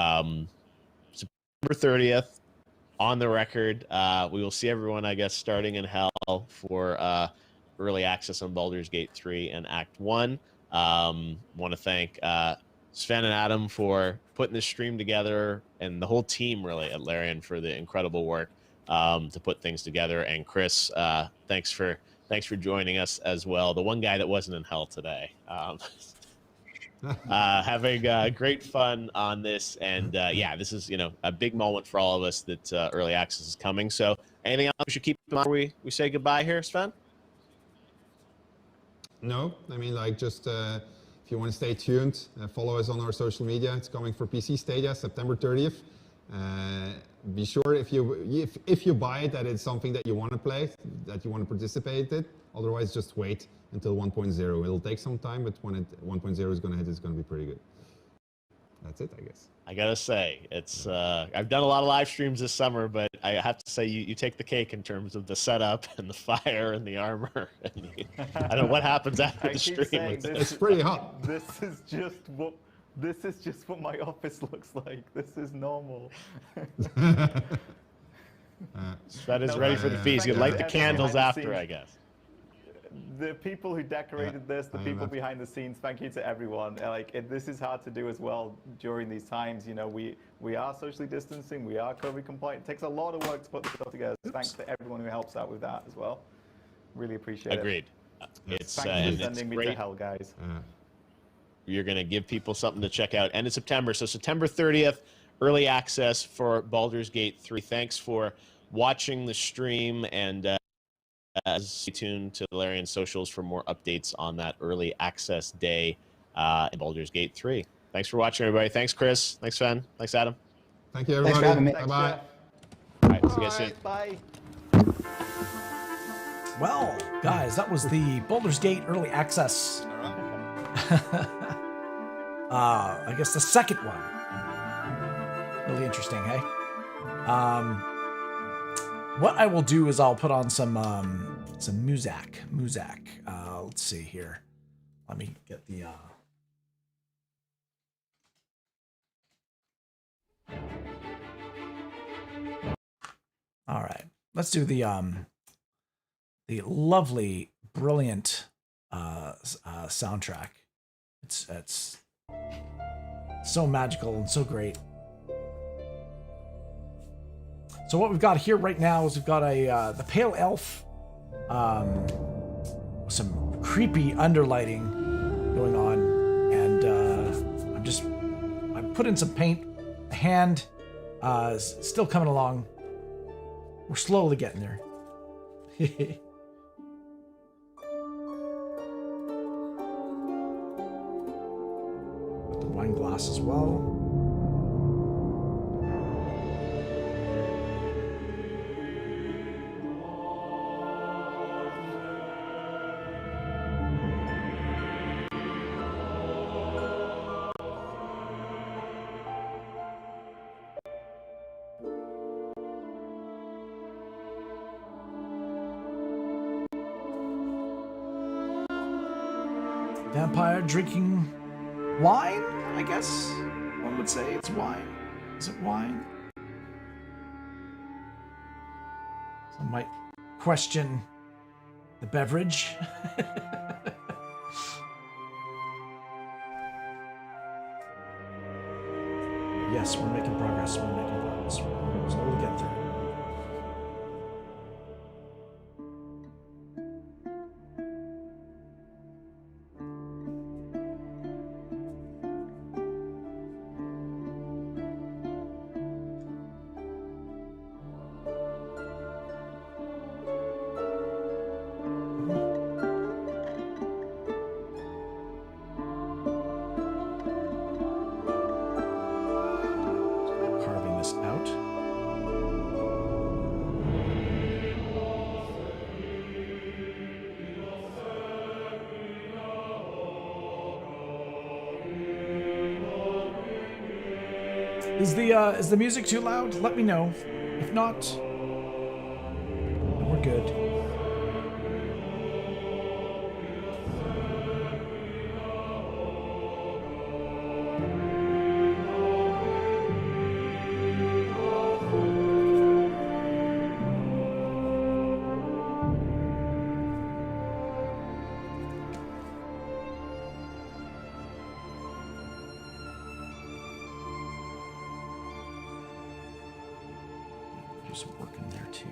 September 30th, on the record, we will see everyone, I guess, starting in hell for early access on Baldur's Gate 3 and Act 1. Want to thank Sven and Adam for putting this stream together, and the whole team really at Larian for the incredible work to put things together. And Chris, thanks for joining us as well. The one guy that wasn't in hell today. Having great fun on this, and this is a big moment for all of us that early access is coming. So anything else we should keep in mind before we say goodbye here, Sven? No, I mean, just if you want to stay tuned, follow us on our social media. It's coming for PC Stadia September 30th. Be sure if you buy it that it's something that you want to play, that you want to participate in. Otherwise, just wait until 1.0. It'll take some time, but when 1.0 is going to hit, it's going to be pretty good. that's it, I guess. I gotta say, it's I've done a lot of live streams this summer, but I have to say you take the cake in terms of the setup and the fire and the armor. And I don't know what happens after I the keep stream. saying It's pretty hot. This is just what my office looks like. This is normal. That is ready for the feast. You light the candles after, I guess. The people who decorated this, the people behind the scenes, thank you to everyone. This is hard to do as well during these times. You know, we are socially distancing, we are COVID compliant. It takes a lot of work to put this stuff together. Thanks to everyone who helps out with that as well. Really appreciate it. Agreed. It's Thank you for sending me to hell, guys. You're going to give people something to check out. End of September. So September 30th, early access for Baldur's Gate 3. Thanks for watching the stream, and stay tuned to the Larian socials for more updates on that early access day in Baldur's Gate 3. Thanks for watching, everybody. Thanks, Chris. Thanks, Sven. Thanks, Adam. Thank you, everybody. Thanks for having me. Bye-bye. All right, see you guys soon. Bye. Well, guys, that was the Baldur's Gate early access. I guess the second one. Really interesting, hey? What I will do is I'll put on some Muzak. Let's see here. Let me get the All right. Let's do the lovely, brilliant soundtrack. It's so magical and so great. So what we've got here right now is we've got a the Pale Elf, some creepy underlighting going on, and I put in some paint. The hand is still coming along. We're slowly getting there. Got the wine glass as well. Vampire drinking wine, I guess one would say it's wine. Is it wine? Some might question the beverage. Yes, we're making progress. We're slowly getting through. Carving this out. Is the music too loud? Let me know. If not, we're good. Do some work in there too.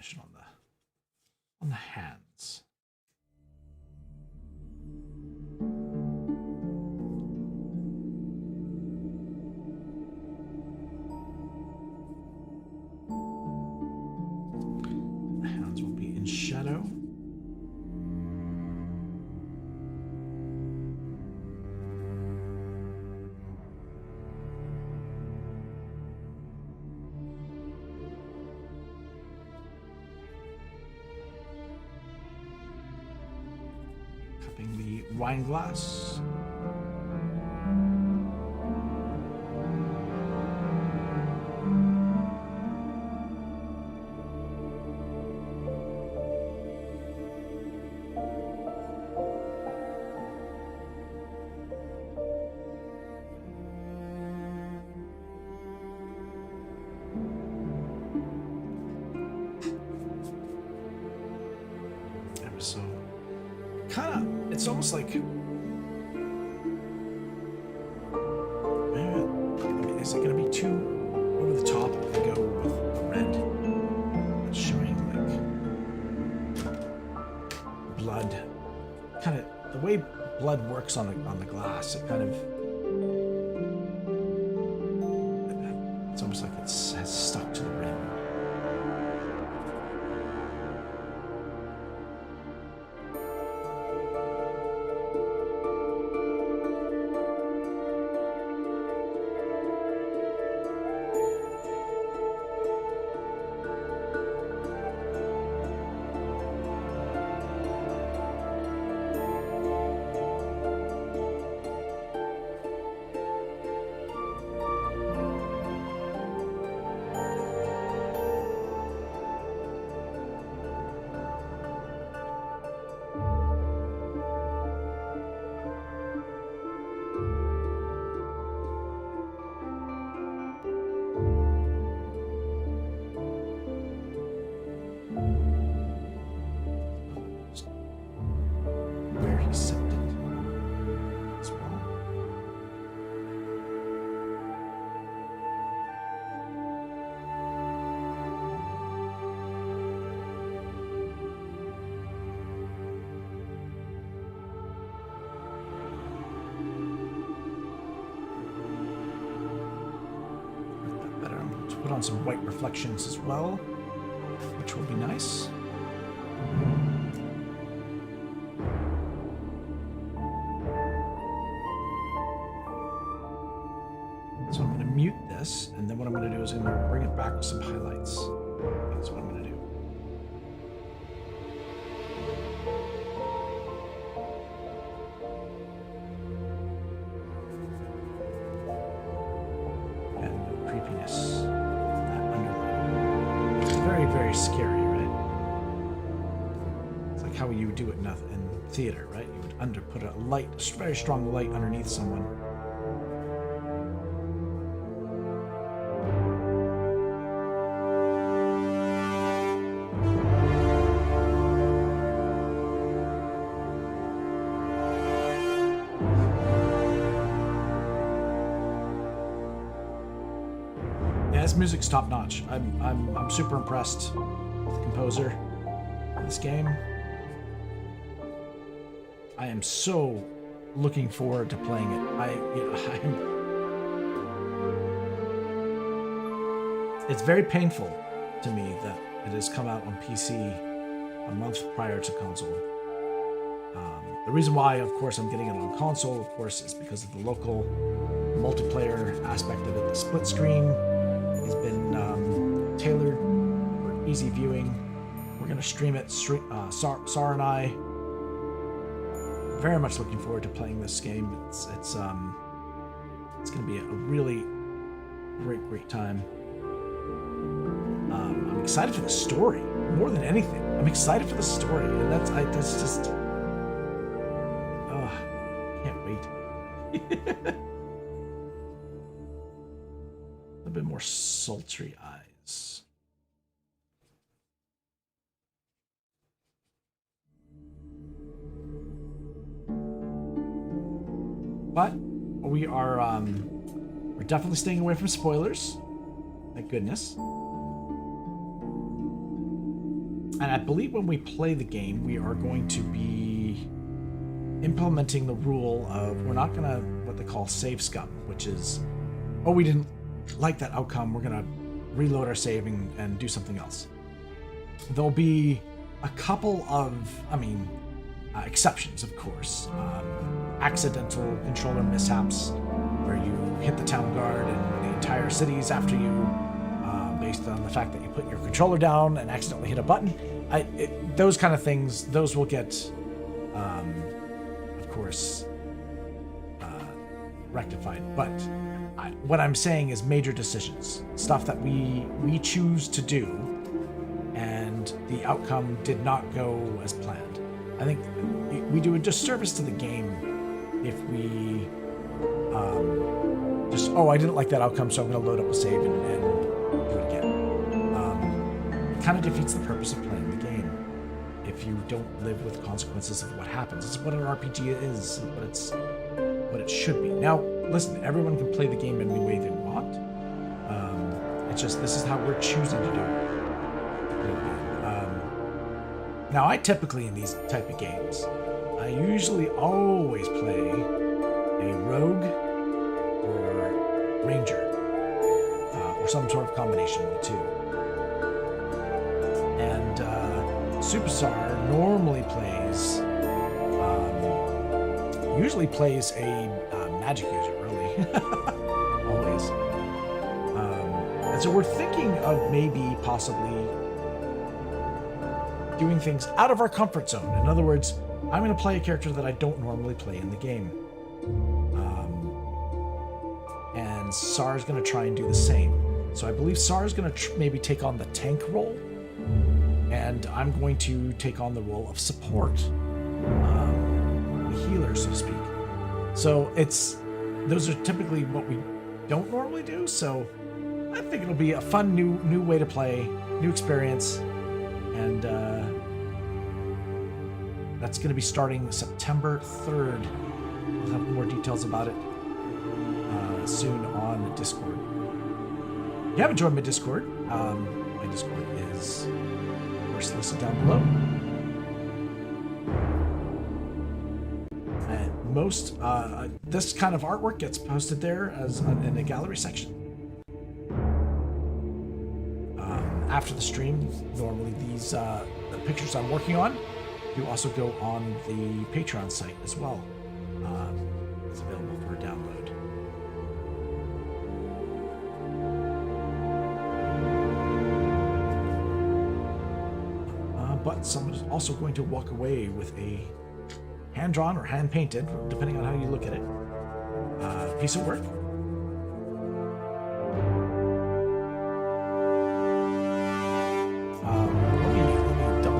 definition on the hands. The hands will be in shadow. The wine glass. So kind of, it's almost like, is it going to be too over the top if I go with the red? It's showing like blood, kind of the way blood works on the glass. It kind of, it's almost like it has stuck to the rim. Put on some white reflections as well, which will be nice. So I'm going to mute this, and then what I'm going to do is I'm going to bring it back with some highlights. That's what I'm going to do. And no creepiness. Very scary, right? It's like how you would do it in theater, right? You would put a light, a very strong light underneath someone. Yeah, this music's top notch. I'm super impressed with the composer of this game. I am so looking forward to playing it. It's very painful to me that it has come out on PC a month prior to console. The reason why, of course, I'm getting it on console, of course, is because of the local multiplayer aspect of it. The split screen has been tailored for easy viewing. We're going to stream it. Sar and I very much looking forward to playing this game. It's going to be a really great time. I'm excited for the story more than anything. I'm excited for the story, and that's just can't wait. A bit more sultry eyes. But we are we're definitely staying away from spoilers. Thank goodness. And I believe when we play the game, we are going to be implementing the rule of we're not going to what they call save scum, which is, oh, we didn't like that outcome, we're going to reload our save and do something else. There'll be a couple of, exceptions, of course. Accidental controller mishaps where you hit the town guard and the entire city's after you based on the fact that you put your controller down and accidentally hit a button. Those kind of things, those will get, of course, rectified. But what I'm saying is major decisions, stuff that we choose to do, and the outcome did not go as planned. I think we do a disservice to the game if we just, oh, I didn't like that outcome, so I'm going to load up a save and do it again. It kind of defeats the purpose of playing the game if you don't live with consequences of what happens. It's what an RPG is, what it should be. Now, listen, everyone can play the game any way they want. It's just, this is how we're choosing to do it. Now, I typically, in these type of games, I usually always play a rogue or ranger, or some sort of combination of the two. And SuperStar normally plays, usually plays a magic user, really, always. And so we're thinking of maybe possibly doing things out of our comfort zone. In other words, I'm going to play a character that I don't normally play in the game. And Sar's going to try and do the same. So I believe Sar's going to maybe take on the tank role, and I'm going to take on the role of support, the healer, so to speak. So those are typically what we don't normally do. So I think it'll be a fun new way to play, new experience. And that's going to be starting September 3rd. We'll have more details about it soon on Discord. If you haven't joined my Discord, my Discord is, of course, listed down below. And most, this kind of artwork gets posted there as in the gallery section. After the stream, normally these the pictures I'm working on do also go on the Patreon site as well. It's available for download. But someone is also going to walk away with a hand-drawn or hand-painted, depending on how you look at it, piece of work.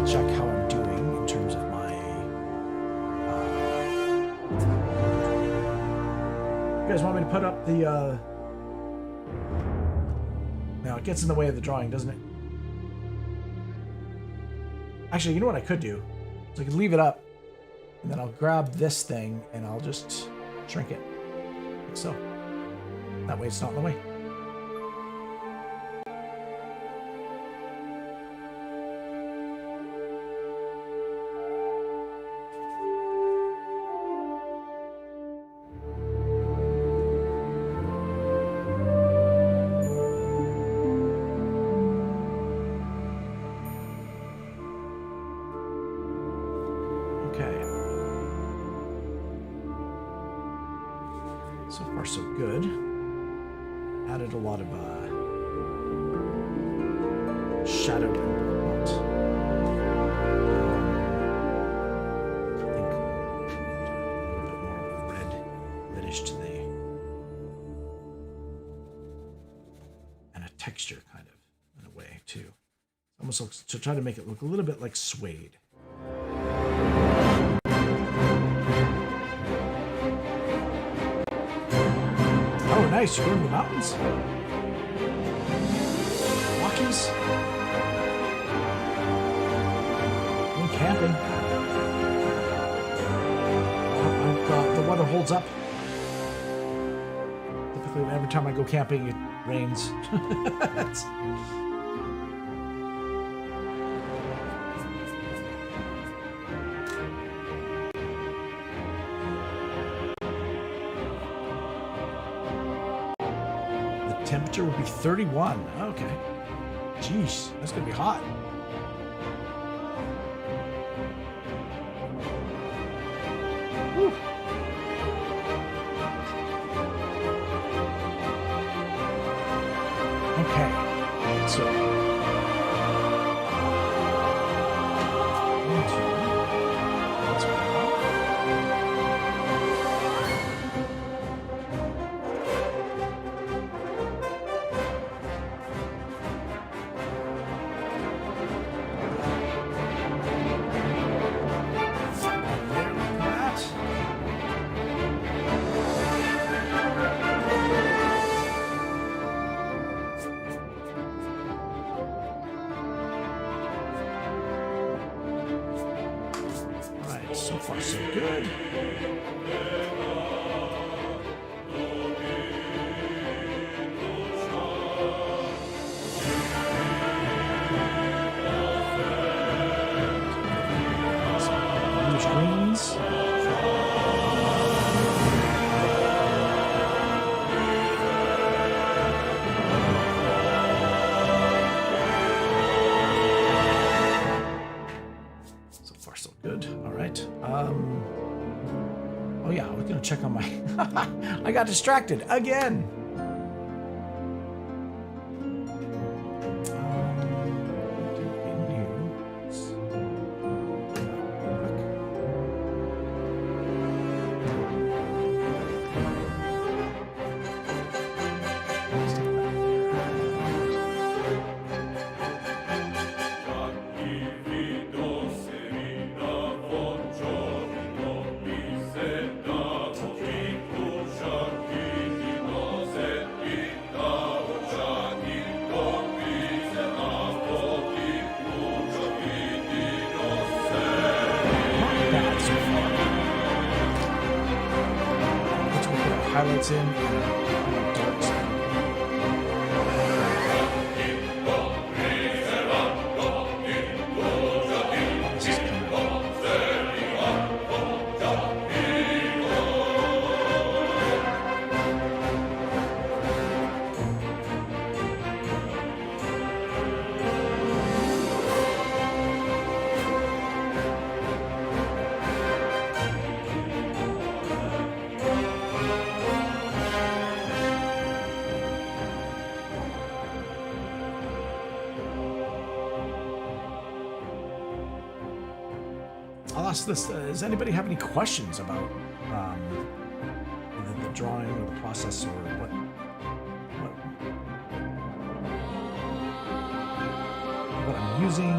Check how I'm doing in terms of my you guys want me to put up the now it gets in the way of the drawing, doesn't it? Actually, you know what I could do? So I could leave it up and then I'll grab this thing and I'll just shrink it like so. That way it's not in the way. So far, so good. Added a lot of shadow movement. I think a little bit more reddish to the, and a texture kind of in a way too. Almost looks, to try to make it look a little bit like suede. Oh, nice. You're in the mountains. Rockies. Going camping. The weather holds up. Typically, every time I go camping, it rains. Temperature will be 31. Okay. Jeez, that's gonna be hot. Whew. Okay, so let's go. So far, so good. Some screens. So far, so good. All right. Oh yeah, I was gonna check on my. I got distracted again. Highlights in darks. I'll ask this: does anybody have any questions about the drawing or the process or what I'm using?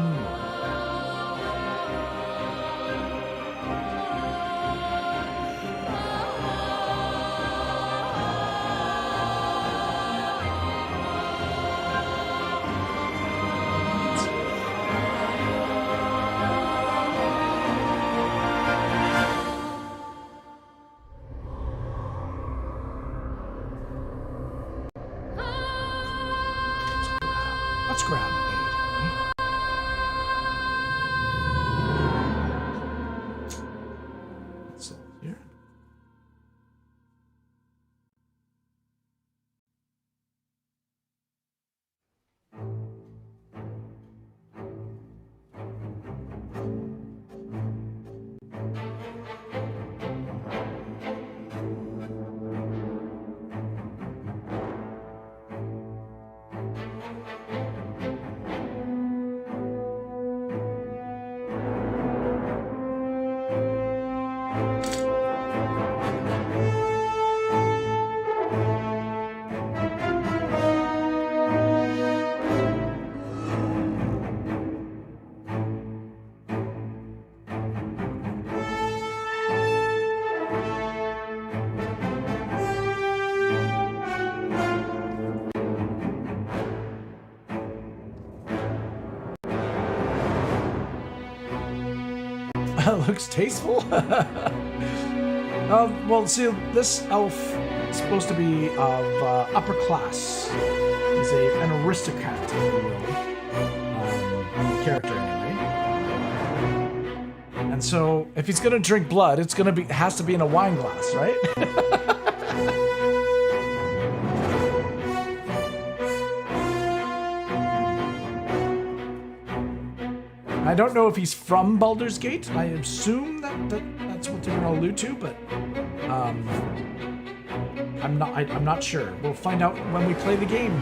Let's grab it. So here. Looks tasteful. Well, see, this elf is supposed to be of upper class. He's an aristocrat, if you will, character anyway. And so, if he's gonna drink blood, it has to be in a wine glass, right? don't know if he's from Baldur's Gate. I assume that's what they're going to allude to, but I'm not sure. We'll find out when we play the game.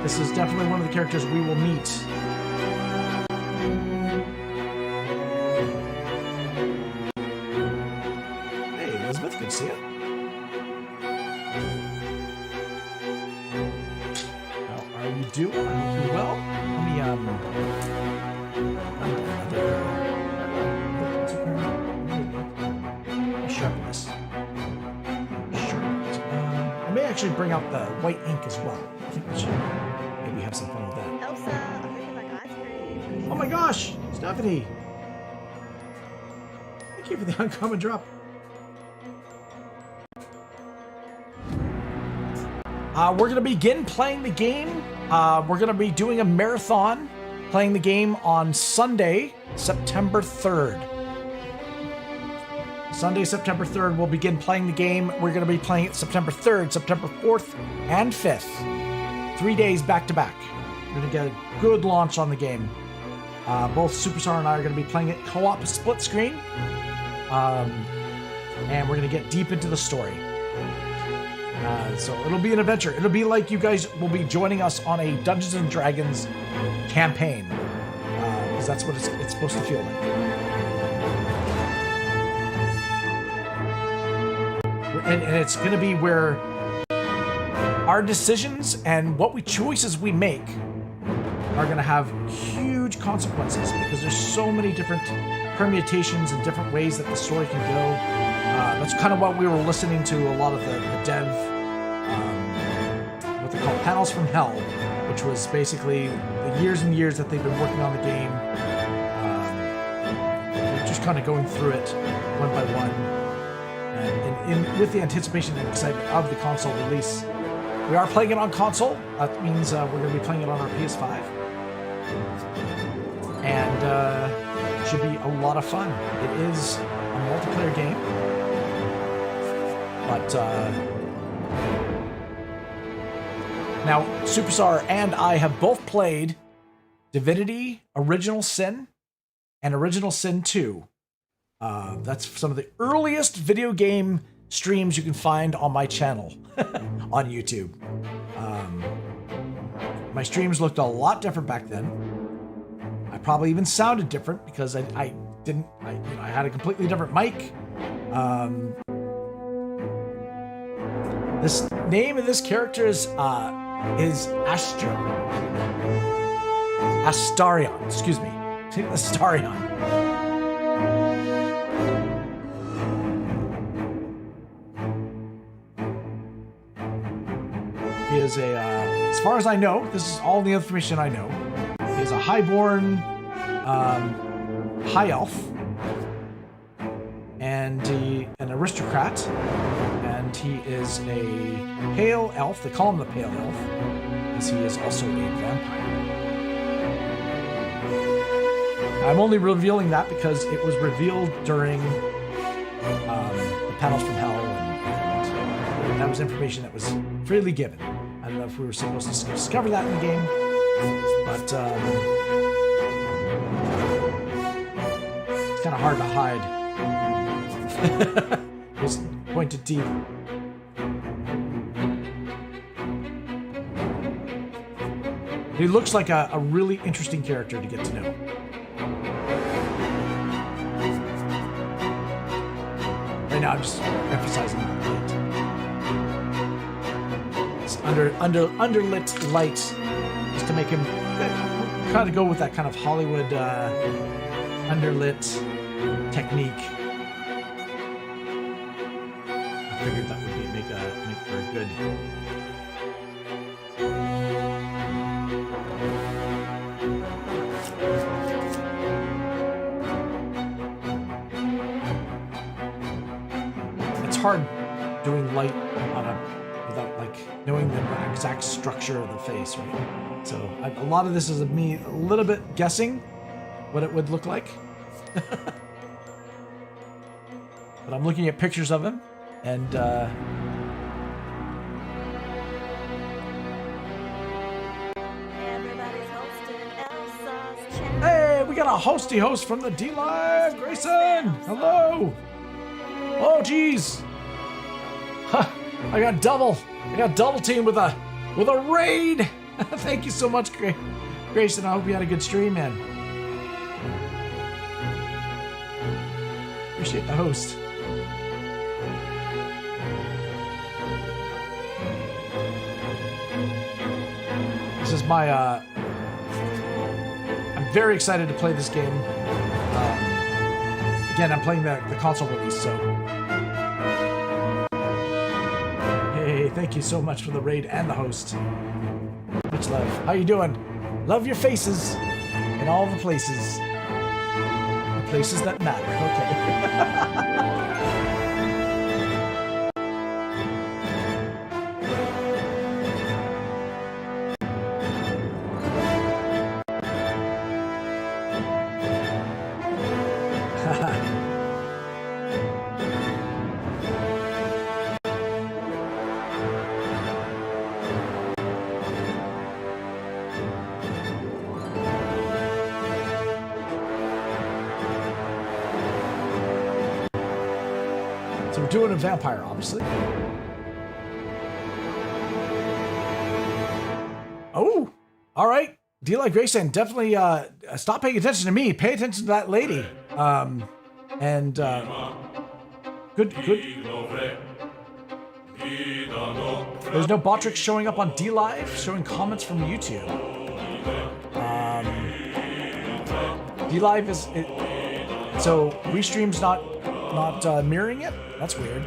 This is definitely one of the characters we will meet. Hey, Elizabeth, good to see you. How are you doing? I hope you're well. Let me, sharpen this. I may actually bring out the white ink as well. I think we should maybe have some fun with that. Elsa, I think you like ice cream. Oh my gosh, Stephanie! Thank you for the uncommon drop. We're going to begin playing the game. We're going to be doing a marathon, playing the game on Sunday, September 3rd. Sunday, September 3rd, we'll begin playing the game. We're going to be playing it September 3rd, September 4th, and 5th. 3 days back to back. We're going to get a good launch on the game. Both Superstar and I are going to be playing it co-op split screen. And we're going to get deep into the story. So it'll be an adventure. It'll be like you guys will be joining us on a Dungeons & Dragons campaign. Because that's what it's supposed to feel like. And it's going to be where our decisions and choices we make are going to have huge consequences because there's so many different permutations and different ways that the story can go. That's kind of what we were listening to a lot of the dev, what they call panels from hell, which was basically the years and years that they've been working on the game. Just kind of going through it one by one. And with the anticipation and excitement of the console release. We are playing it on console. That means we're going to be playing it on our PS5. And it should be a lot of fun. It is a multiplayer game. But now, Superstar and I have both played Divinity, Original Sin, and Original Sin 2. That's some of the earliest video game streams you can find on my channel on YouTube. My streams looked a lot different back then. I probably even sounded different because I had a completely different mic. This name of this character is Astarion. Excuse me, Astarion. He is as far as I know, this is all the information I know. He is a highborn high elf, and an aristocrat, and he is a pale elf. They call him the Pale Elf, because he is also a vampire. I'm only revealing that because it was revealed during the panels from hell, and that was information that was freely given. I don't know if we were supposed to discover that in the game, but it's kind of hard to hide. Just pointed teeth. He looks like a really interesting character to get to know. Right now, I'm just emphasizing the light. It's underlit light, just to make him kind of go with that kind of Hollywood underlit technique. I figured that would make for a good. It's hard doing light without like knowing the exact structure of the face, right? So a lot of this is me a little bit guessing what it would look like. But I'm looking at pictures of him, and got a hosty host from the D Live. Grayson, hello. Oh, geez. Huh, I got double team with a raid. Thank you so much, Grayson. I hope you had a good stream, man. Appreciate the host. This is my, I'm very excited to play this game. Again, I'm playing the console release, so. Hey, thank you so much for the raid and the host. Much love. How you doing? Love your faces in all the places. The places that matter. Okay. So we're doing a vampire, obviously. Oh, all right. D-Li Grayson, definitely stop paying attention to me. Pay attention to that lady. Good. There's no Botrix showing up on D-Live, showing comments from YouTube. D-Live is... so Restream's not mirroring it? That's weird.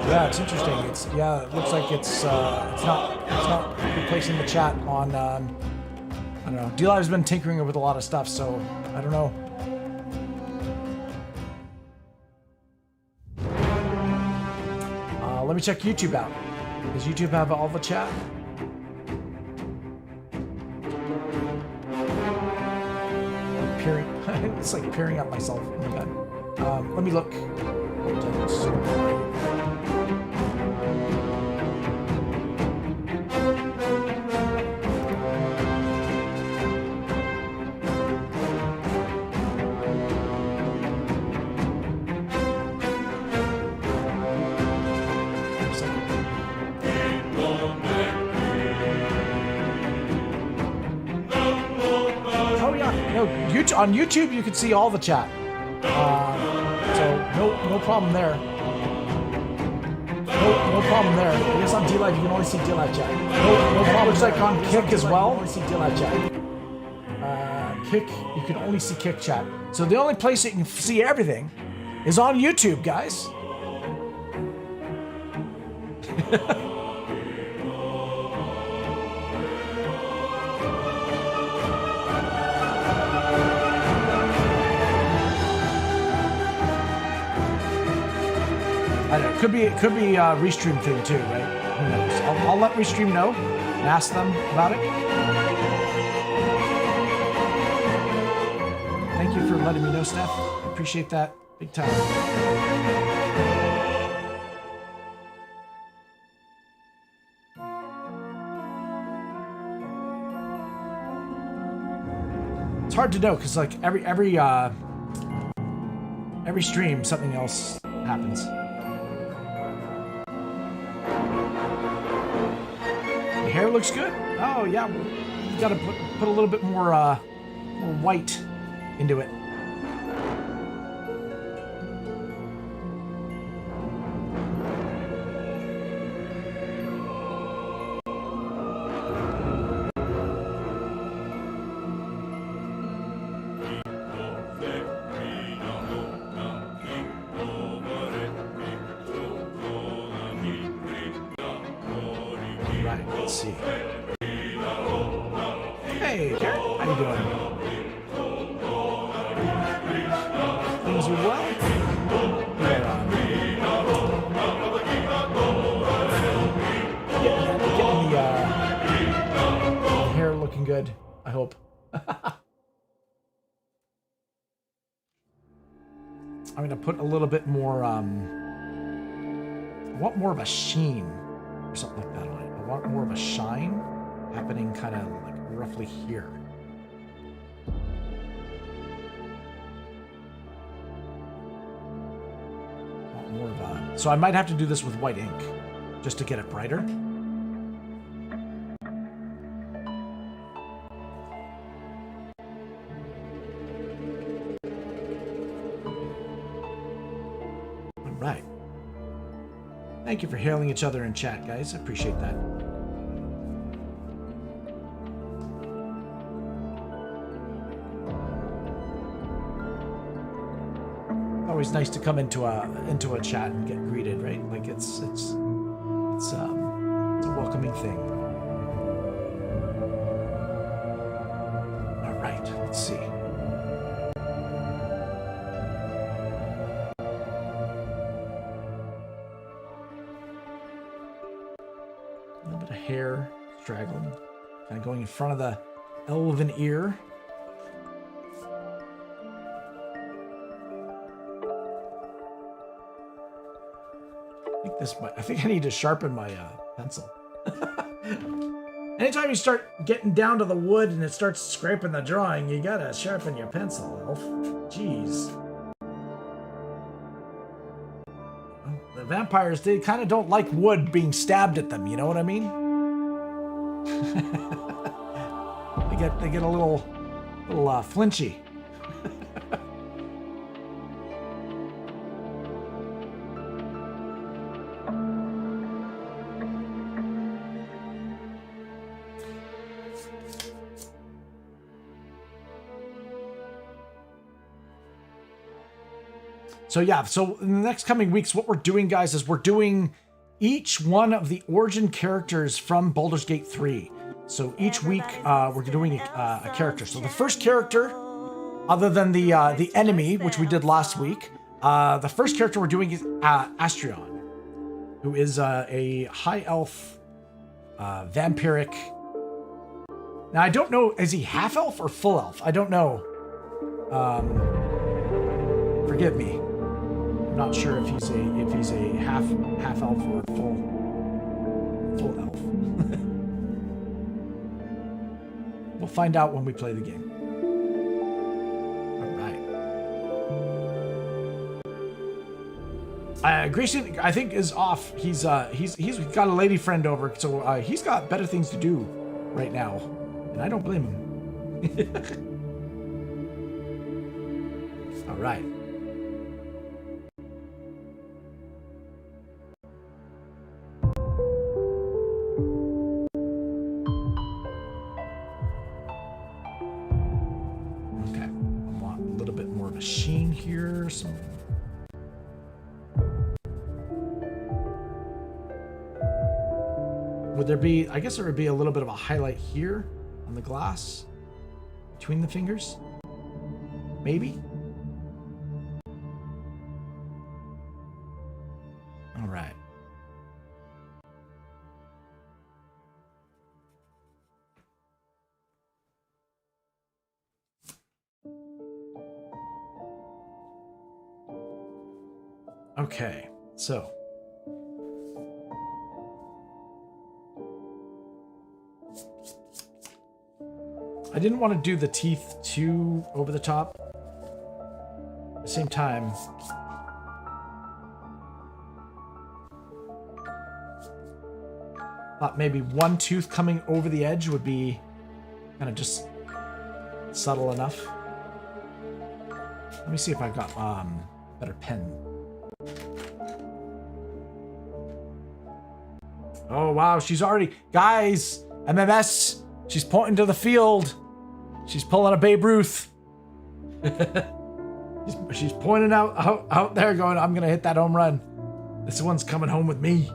Yeah, it's interesting. It looks like it's not replacing the chat on I don't know. D-Live's been tinkering with a lot of stuff, so I don't know. Let me check YouTube out. Does YouTube have all the chat? It's like peering at myself. Oh my god. Let me look. On YouTube, you can see all the chat, so no problem there. No problem there. I guess on D-Live you can only see D-Live chat. No problem. Looks like on Kick as well. Only see D-Live chat. Kick, you can only see Kick chat. So the only place you can see everything is on YouTube, guys. It could be a Restream thing too, right? Who knows? I'll let Restream know and ask them about it. Thank you for letting me know, Steph. I appreciate that big time. It's hard to know because like every stream something else happens. Hair looks good. Oh yeah, you gotta put a little bit more white into it. Let's see. Hey, Garrett, how you doing? as well. Getting the hair looking good, I hope. I'm going to put a little bit more, I want more of a sheen or something like that on it. I want more of a shine happening kind of like roughly here. I want more of a, so I might have to do this with white ink just to get it brighter. Right. Thank you for hailing each other in chat, guys. I appreciate that. Always nice to come into a chat and get greeted, right? Like it's a welcoming thing. All right, let's see. Hair straggling, kind of going in front of the elven ear. I think I need to sharpen my pencil. Anytime you start getting down to the wood and it starts scraping the drawing, you gotta sharpen your pencil, Elf. Jeez. Well, the vampires, they kind of don't like wood being stabbed at them, you know what I mean? they get a little flinchy. So yeah, so in the next coming weeks, what we're doing, guys, is we're doing each one of the origin characters from Baldur's Gate 3. So each week, we're doing a character. So the first character, other than the enemy, which we did last week, the first character we're doing is Astarion, who is a high elf, vampiric. Now I don't know, is he half elf or full elf? I don't know. Forgive me. I'm not sure if he's a half elf or full elf. We'll find out when we play the game. All right. Grayson, I think, is off. He's got a lady friend over, so he's got better things to do right now, and I don't blame him. All right. Machine here, some would there be, I guess there would be a little bit of a highlight here on the glass between the fingers, maybe. All right. Okay, so I didn't want to do the teeth too over the top. At the same time, thought maybe one tooth coming over the edge would be kind of just subtle enough. Let me see if I've got better pen. Oh, wow. She's already... Guys, MMS, she's pointing to the field. She's pulling a Babe Ruth. she's pointing out there going, I'm going to hit that home run. This one's coming home with me.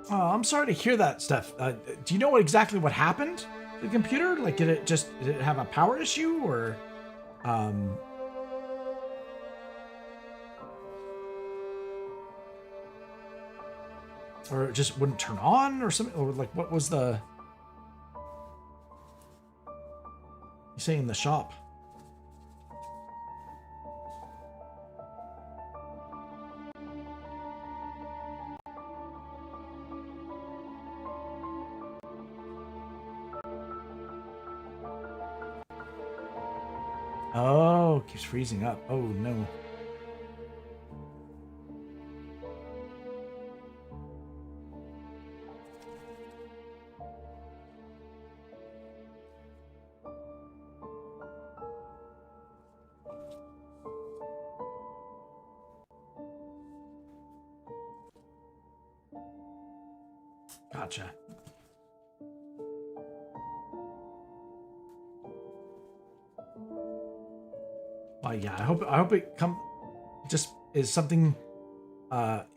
Oh, I'm sorry to hear that, Steph. Do you know exactly what happened to the computer? Like, did it have a power issue, or it just wouldn't turn on or something? Or like, what was the... You say in the shop? Oh, keeps freezing up. Oh, no. Gotcha. Well, yeah, I hope it just is something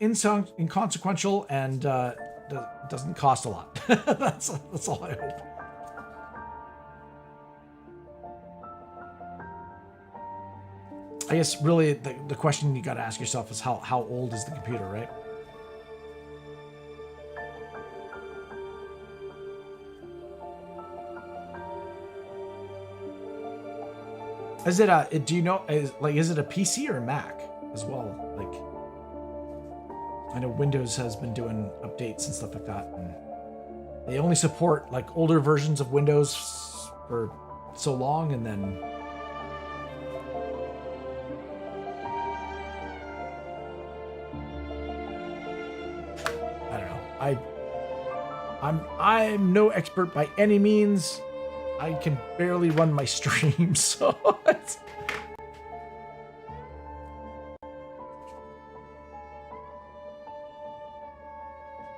inconsequential and doesn't cost a lot. That's all I hope. I guess really the question you got to ask yourself is how old is the computer, right? Is it do you know, is it a PC or a Mac as well? Like, I know Windows has been doing updates and stuff like that, and they only support like older versions of Windows for so long, and then I don't know. I'm no expert by any means. I can barely run my stream, so it's...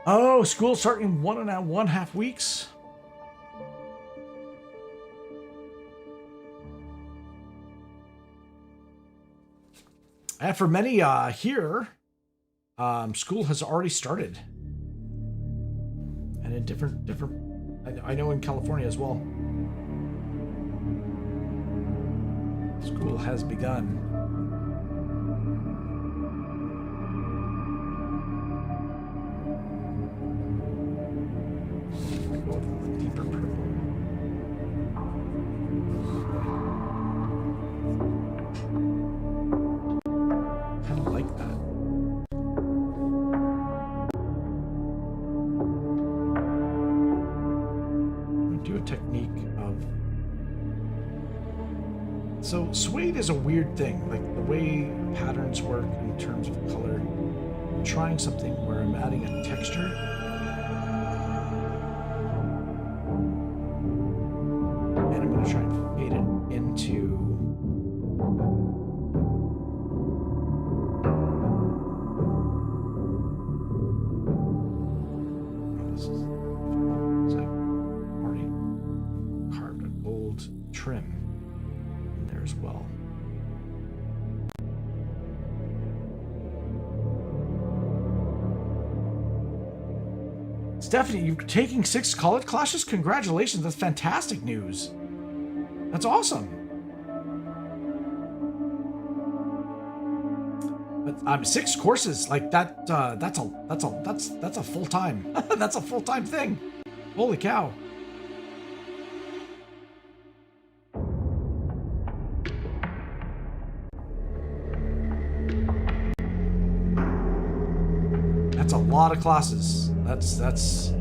Oh, school starting in 1.5 weeks. And for many here, school has already started, and in different. I know in California as well. School has begun. Go with the deeper purple. Kind of like that. Do a technique of... So suede is a weird thing, like the way patterns work in terms of color. I'm trying something where I'm adding a texture. And I'm going to try and fade it into... Oh, this is like already carved a gold trim as well. Stephanie, you're taking 6 college classes? Congratulations, that's fantastic news. That's awesome. But 6 courses like that. That's a full time. That's a full time thing. Holy cow. That's a lot of classes. That's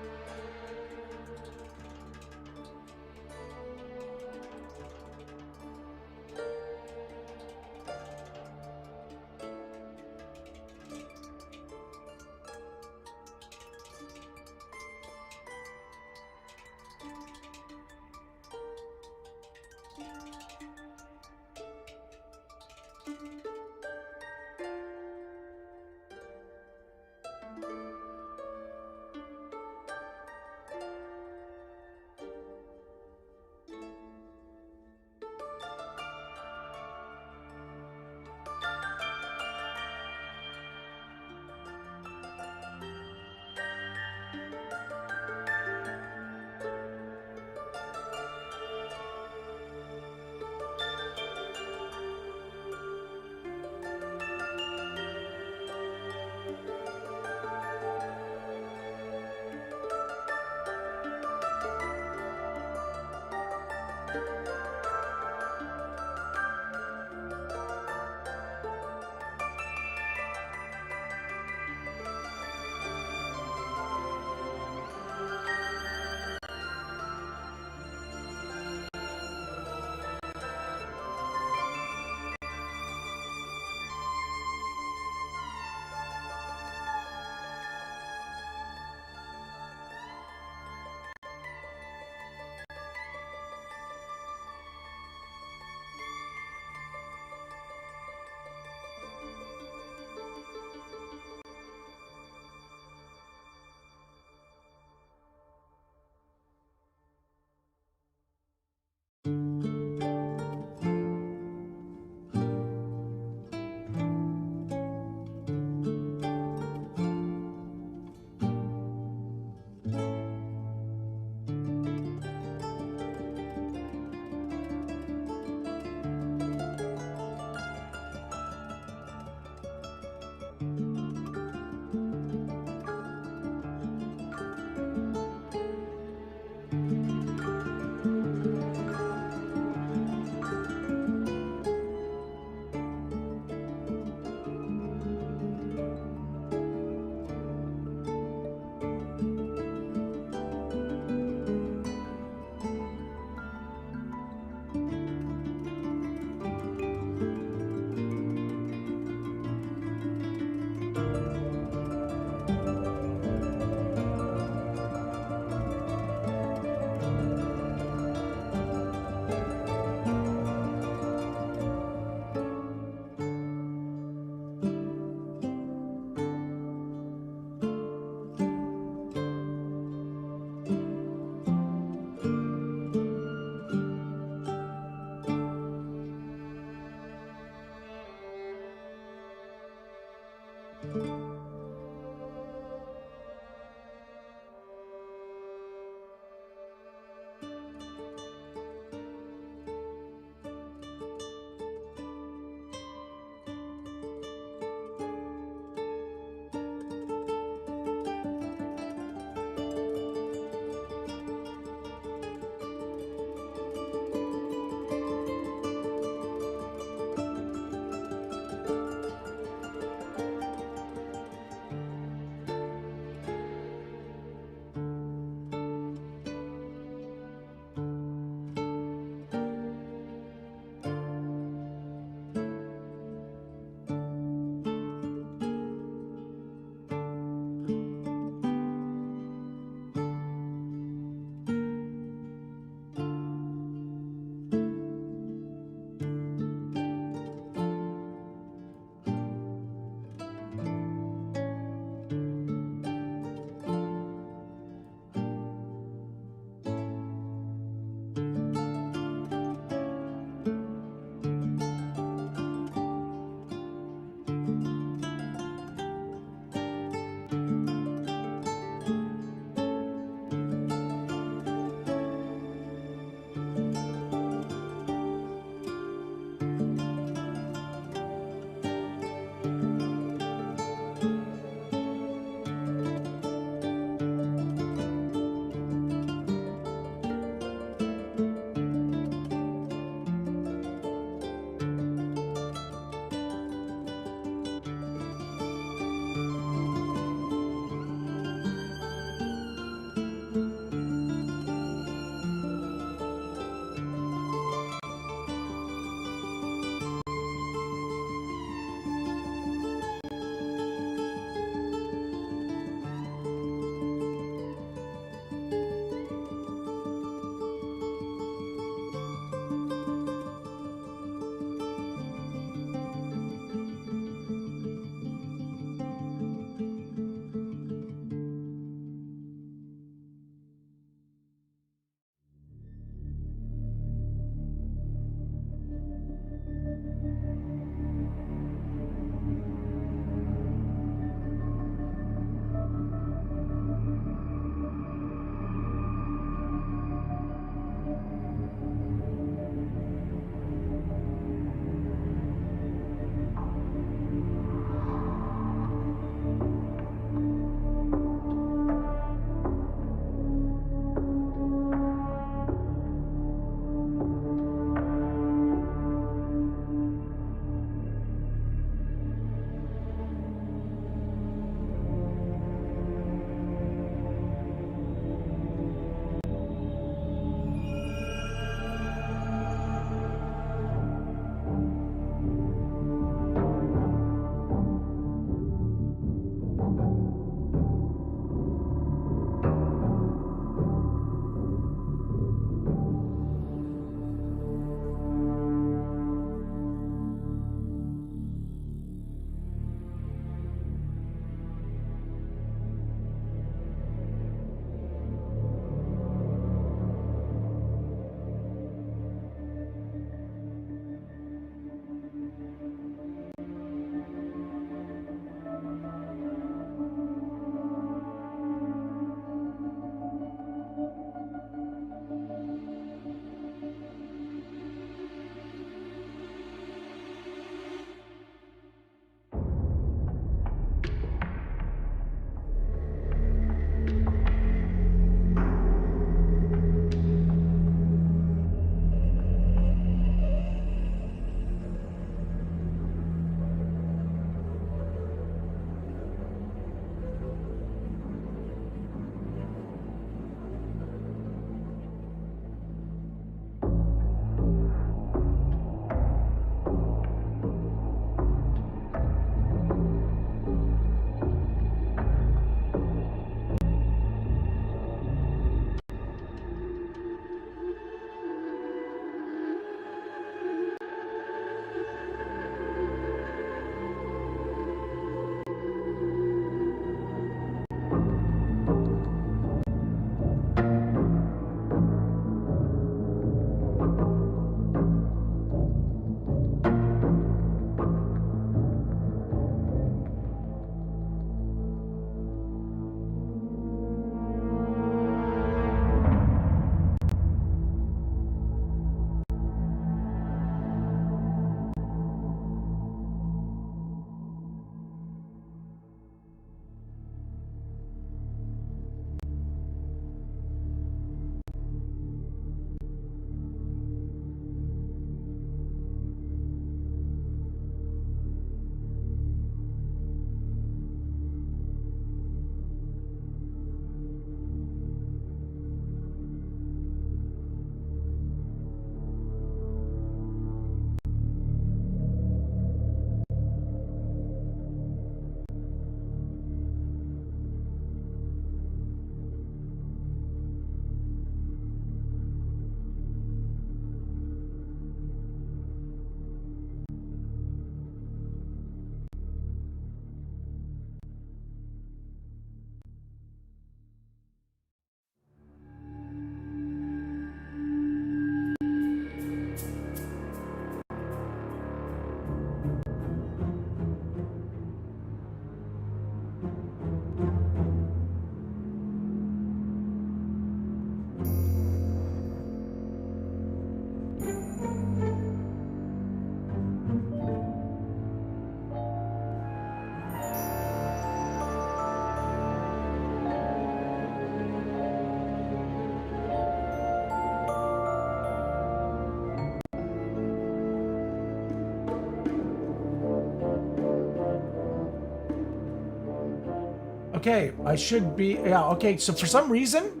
Okay, I should be, yeah, okay, so for some reason,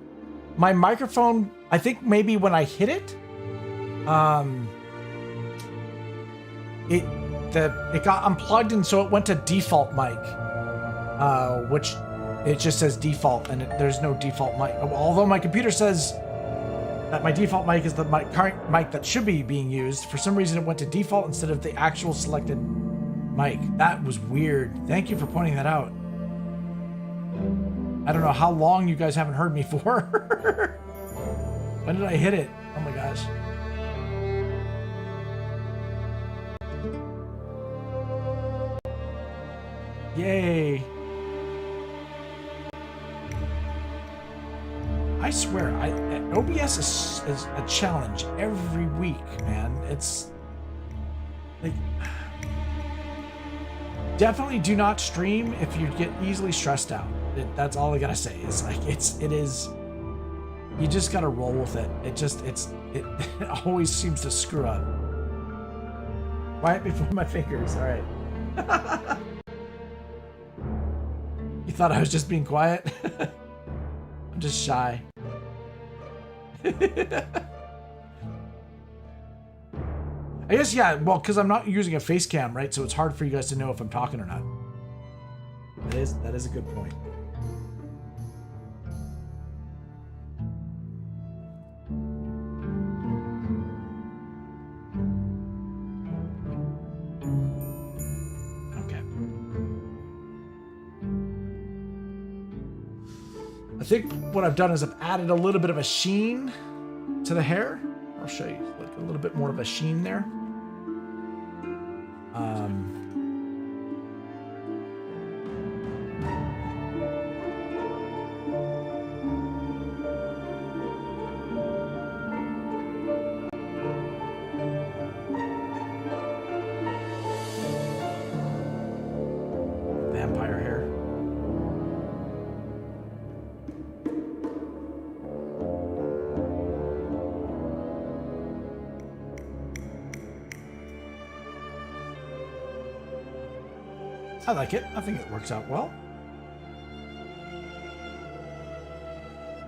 my microphone, I think maybe when I hit it, it got unplugged and so it went to default mic, which it just says default and there's no default mic. Although my computer says that my default mic is the current mic that should be being used, for some reason it went to default instead of the actual selected mic. That was weird. Thank you for pointing that out. I don't know how long you guys haven't heard me for. When did I hit it? Oh my gosh. Yay. I swear, OBS is a challenge every week, man. It's like, definitely do not stream if you get easily stressed out. That's all I gotta say. It's like, it is, you just gotta roll with it. It always seems to screw up. Quiet before my fingers, all right. You thought I was just being quiet? I'm just shy. I guess, yeah, well, because I'm not using a face cam, right? So it's hard for you guys to know if I'm talking or not. That is a good point. Okay. I think what I've done is I've added a little bit of a sheen to the hair. I'll show you like a little bit more of a sheen there. Vampire hair. I like it. I think it works out well.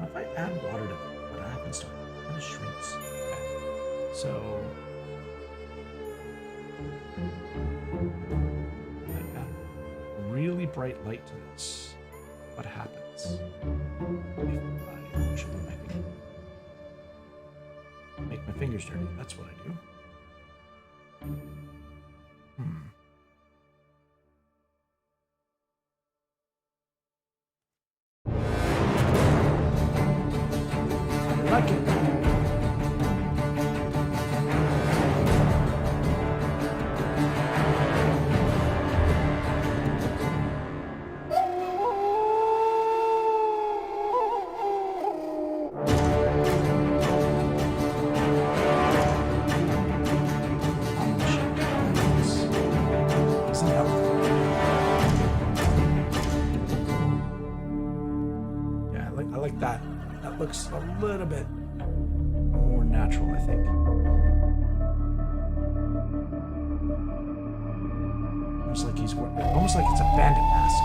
If I add water to it, what happens to it? It just shrinks. Okay. So I add really bright light to this. What happens if I should make my fingers dirty? That's what I do. Like it. Yeah, I like that. That looks a little bit more natural, I think. Almost like almost like it's a bandit mask.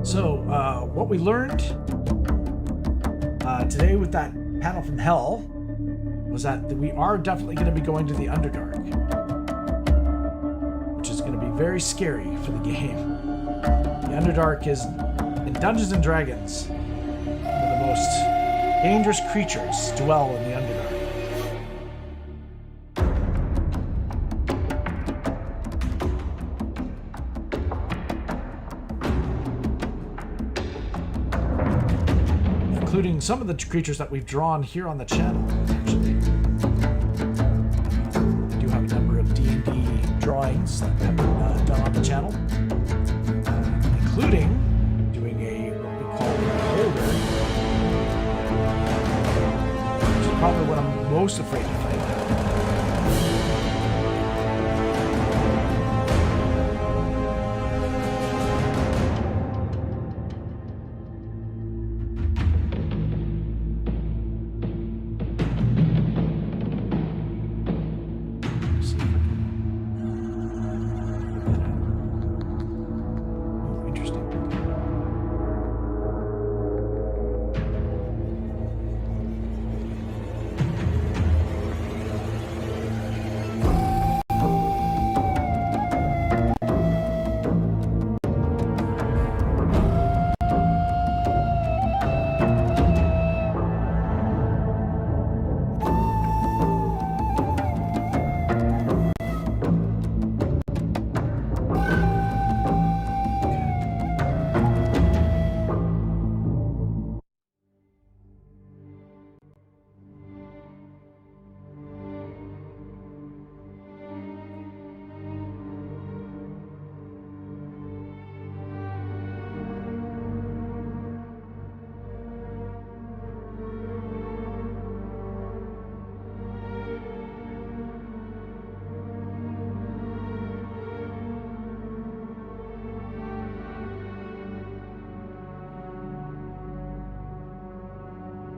So, what we learned today with that panel from Hell was that we are definitely going to be going to the Underdark, which is going to be very scary for the game. The Underdark is, in Dungeons and Dragons, one of the most dangerous creatures dwell in the Underdark. Including some of the creatures that we've drawn here on the channel, actually. I do have a number of D&D drawings that have been done on the channel, including doing what we call a beholder, which is probably what I'm most afraid to fight.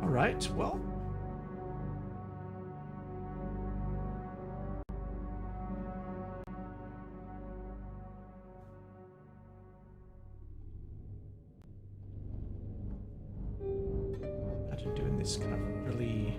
Right, well. Imagine doing this kind of really...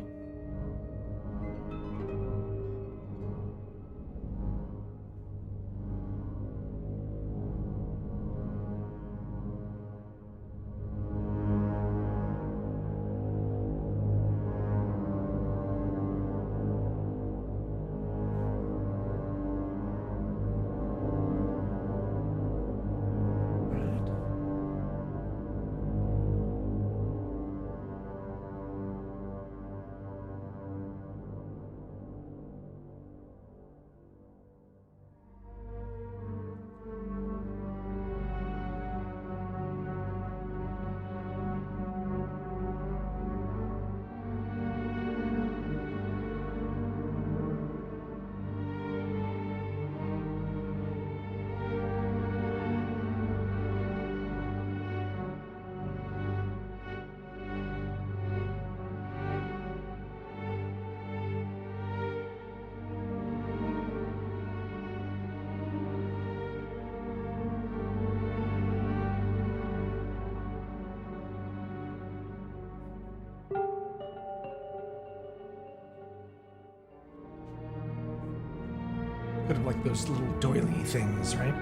Kind of like those little doily things, right?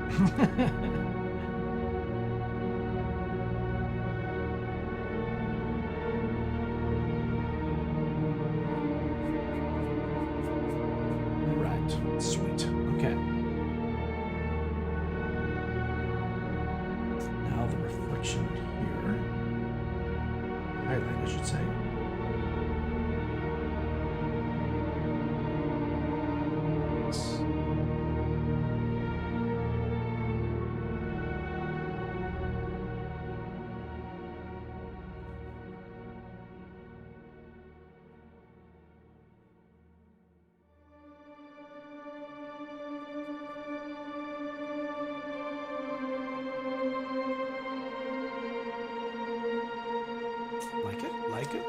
Right, sweet. Okay. Now the reflection here. Highlight, I should say.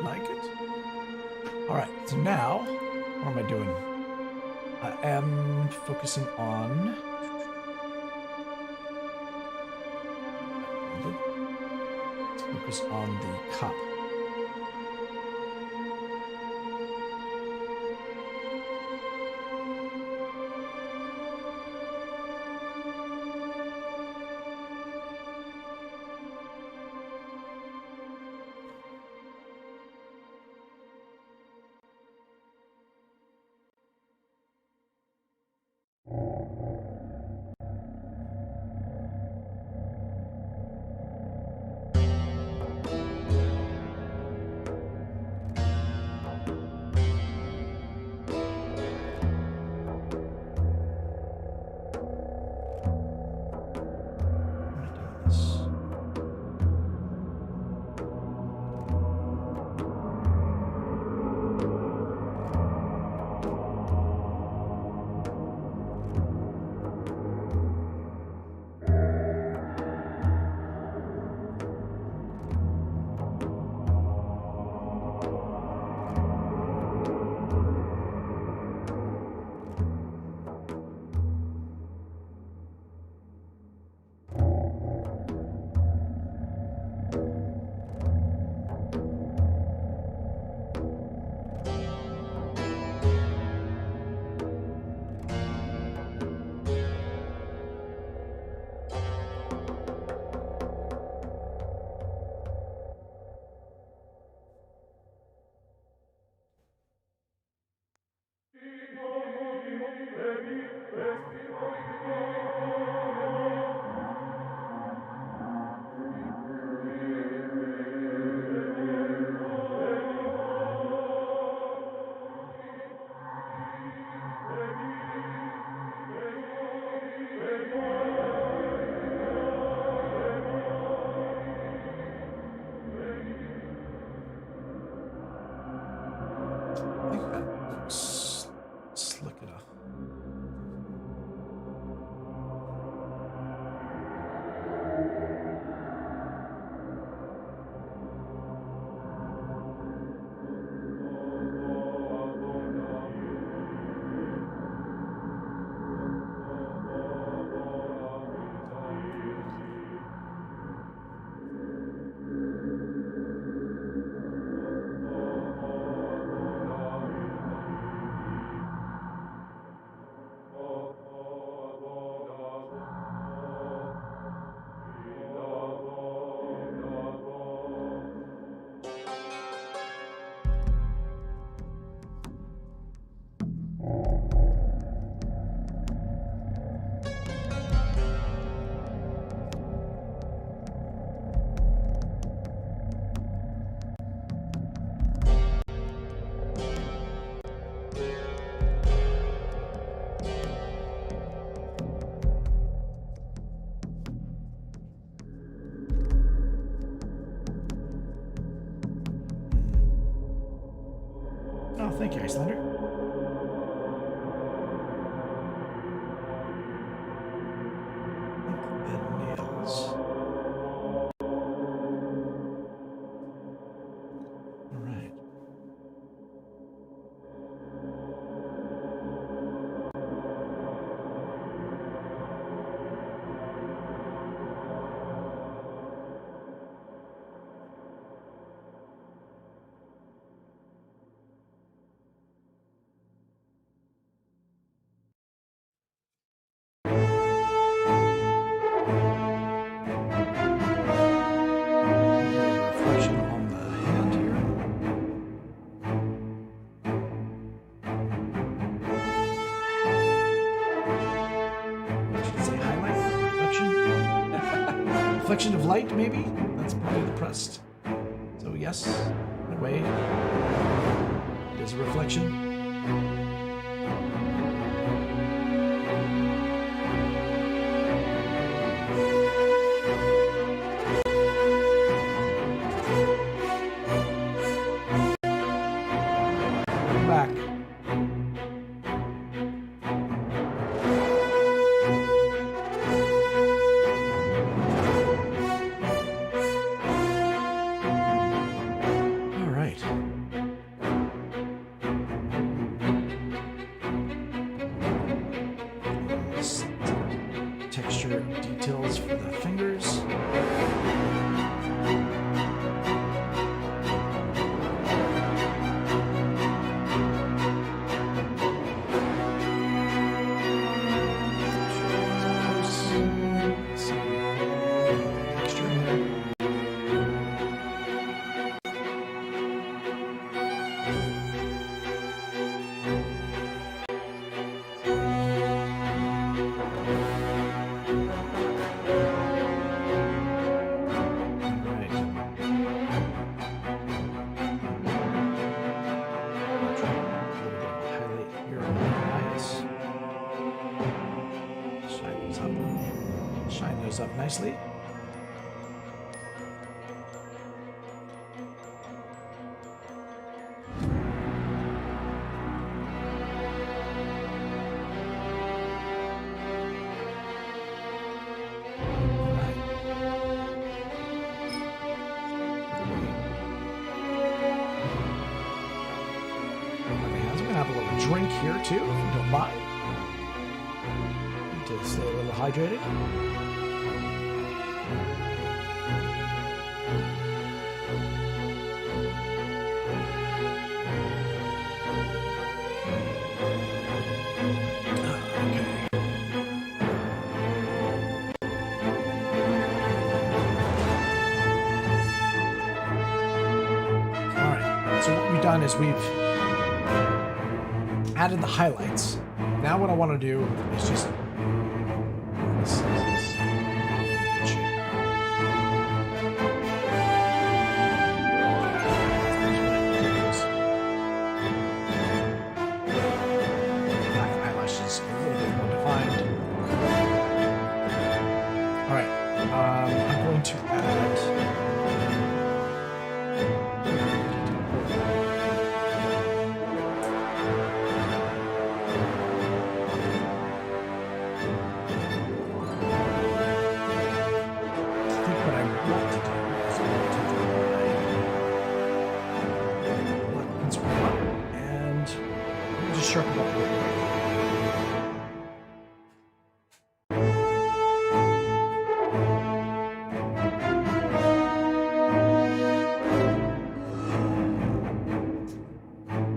Like it. All right, so now, what am I doing? I am focusing on... Let's focus on the cup. I think that looks slick enough. Oh, thank you, Icelander. The nails. All right. Reflection on the hand here. I should say highlight, reflection. Reflection of light, maybe? That's probably the pressed. So yes, in a way, it is a reflection. Back. All right. Texture details for the fingers. Up nicely. I'm gonna have a little drink here too, if you don't mind. Need to stay a little hydrated. Is we've added the highlights. now what I want to do is just... Eyelashes a little bit more defined. All right, I'm going to add... Sharpen up a little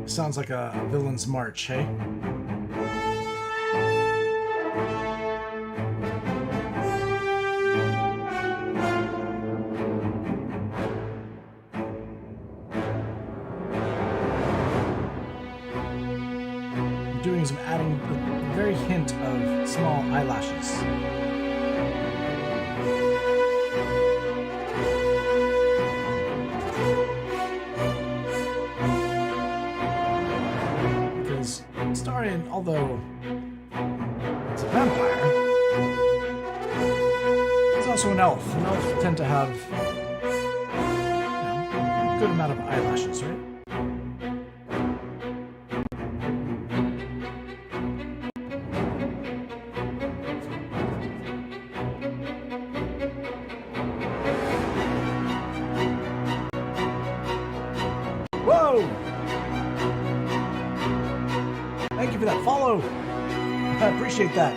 bit. Sounds like a villain's march, hey? Doing is I'm adding a very hint of small eyelashes. Because Astarion, although it's a vampire, he's also an elf. And elves tend to have, a good amount of eyelashes, right? Thank you for that follow. I appreciate that.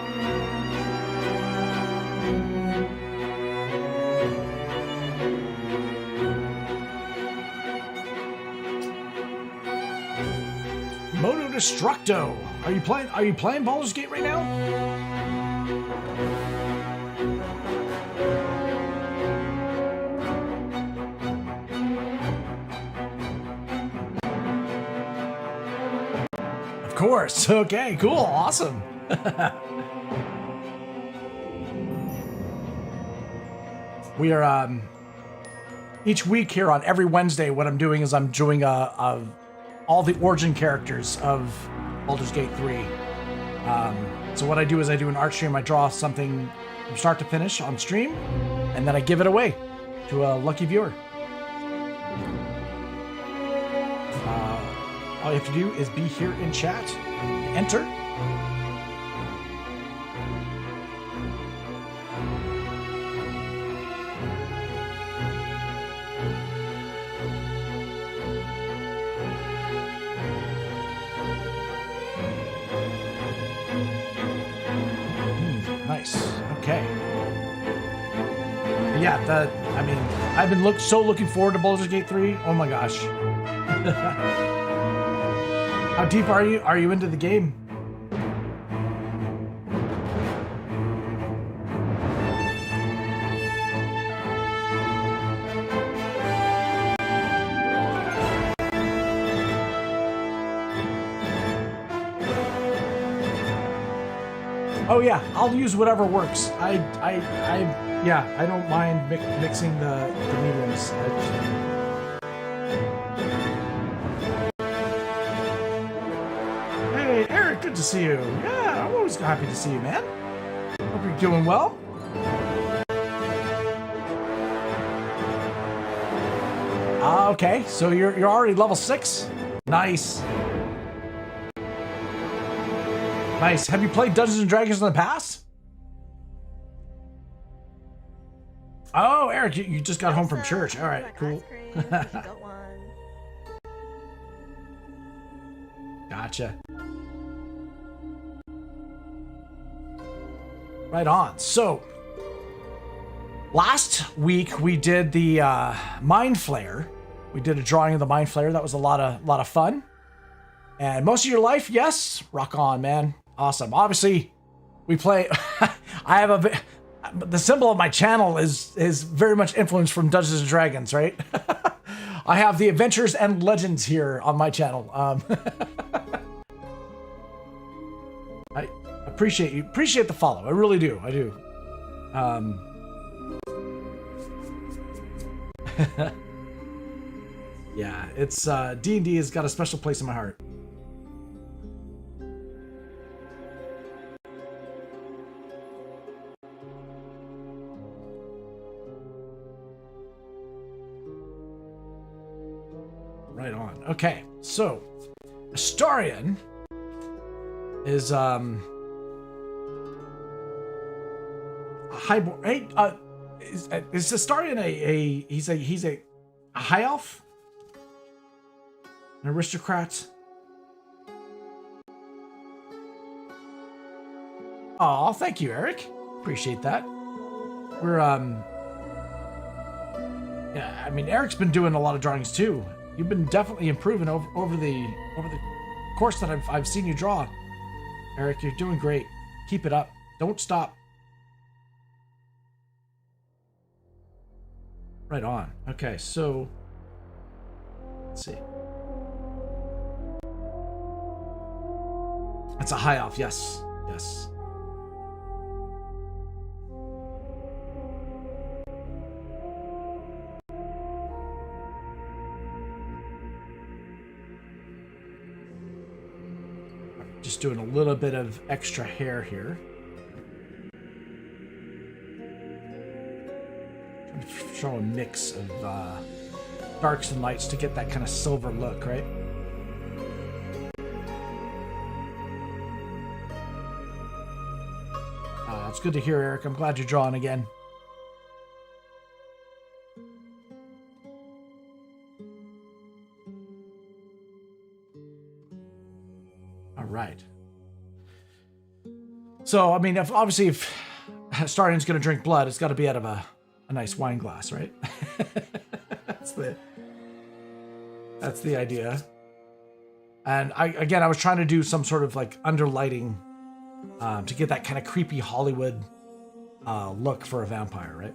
Moto Destructo. Are you playing Baldur's Gate right now? Of course. Okay, cool. Awesome. We are each week here on every Wednesday, what I'm doing is I'm doing all the origin characters of Baldur's Gate 3. So what I do is I do an art stream. I draw something from start to finish on stream, and then I give it away to a lucky viewer. All you have to do is be here in chat, enter. Nice. Okay. Yeah, I've been looking forward to Baldur's Gate 3. Oh my gosh. How deep are you? Are you into the game? Oh yeah, I'll use whatever works. I don't mind mixing the mediums. Hey, Eric, good to see you. Yeah, I'm always happy to see you, man. Hope you're doing well. Okay, so you're already level 6. Nice. Nice. Have you played Dungeons and Dragons in the past? Oh, Eric, you just got home from church. All right, cool. Gotcha. Right on. So, last week we did the Mind Flayer. We did a drawing of the Mind Flayer. That was a lot of fun. And most of your life, yes, rock on, man. Awesome. Obviously, we play. I have the symbol of my channel is very much influenced from Dungeons and Dragons, right? I have the Adventures and Legends here on my channel. appreciate you. Appreciate the follow. I really do. I do. Yeah, it's D&D has got a special place in my heart. Right on. Okay, so Astarion is highborn. Hey, is Astarion he's a high elf, an aristocrat? Oh, thank you, Eric. Appreciate that. We're yeah, I mean, Eric's been doing a lot of drawings too. You've been definitely improving over the course that I've seen you draw. Eric, you're doing great. Keep it up. Don't stop. Right on. Okay, so let's see. It's a high elf. Yes. Yes. Just doing a little bit of extra hair here. Trying to show a mix of darks and lights to get that kind of silver look, right? It's good to hear, Eric. I'm glad you're drawing again. Right. So, I mean, if Astarion's going to drink blood, it's got to be out of a nice wine glass, right? That's the idea. And I was trying to do some sort of like underlighting to get that kind of creepy Hollywood look for a vampire, right?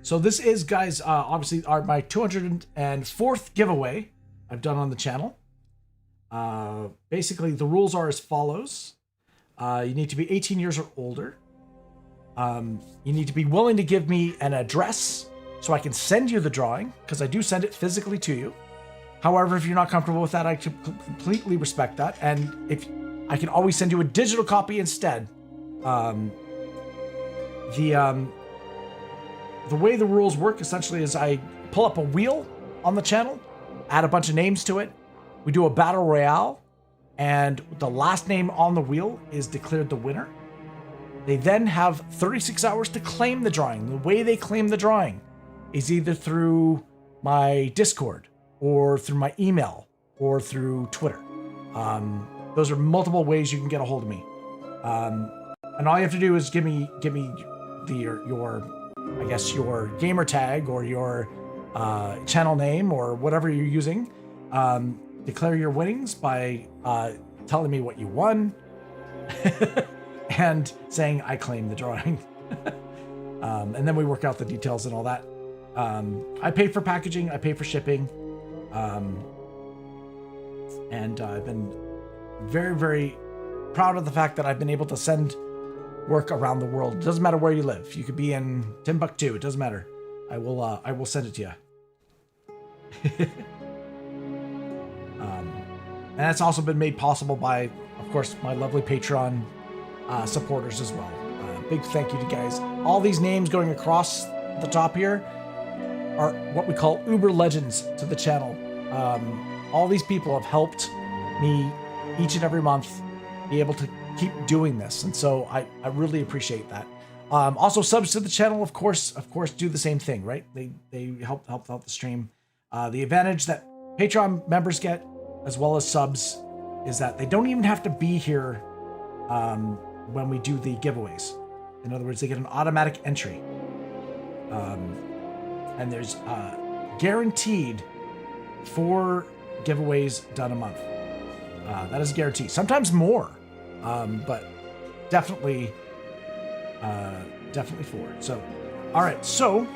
So this is, guys, obviously my 204th giveaway I've done on the channel. Basically, the rules are as follows. You need to be 18 years or older. You need to be willing to give me an address so I can send you the drawing, because I do send it physically to you. However, if you're not comfortable with that, I completely respect that. And if I can always send you a digital copy instead. The way the rules work essentially is I pull up a wheel on the channel, add a bunch of names to it. We do a battle royale, and the last name on the wheel is declared the winner. They then have 36 hours to claim the drawing. The way they claim the drawing is either through my Discord or through my email or through Twitter. Those are multiple ways you can get a hold of me. And all you have to do is give me your I guess your gamer tag or your channel name or whatever you're using. Declare your winnings by telling me what you won and saying I claim the drawing. And then we work out the details and all that. I pay for packaging, I pay for shipping. And I've been very, very proud of the fact that I've been able to send work around the world. It doesn't matter where you live. You could be in Timbuktu. It doesn't matter. I will send it to you. And that's also been made possible by, of course, my lovely Patreon supporters as well. Big thank you to you guys. All these names going across the top here are what we call Uber Legends to the channel. All these people have helped me each and every month be able to keep doing this, and so I really appreciate that. Also, subs to the channel, of course, do the same thing, right? They help out the stream. The advantage that Patreon members get, as well as subs, is that they don't even have to be here when we do the giveaways. In other words, they get an automatic entry, and there's guaranteed 4 giveaways done a month. That is guaranteed. Sometimes more. But definitely 4. So, all right. So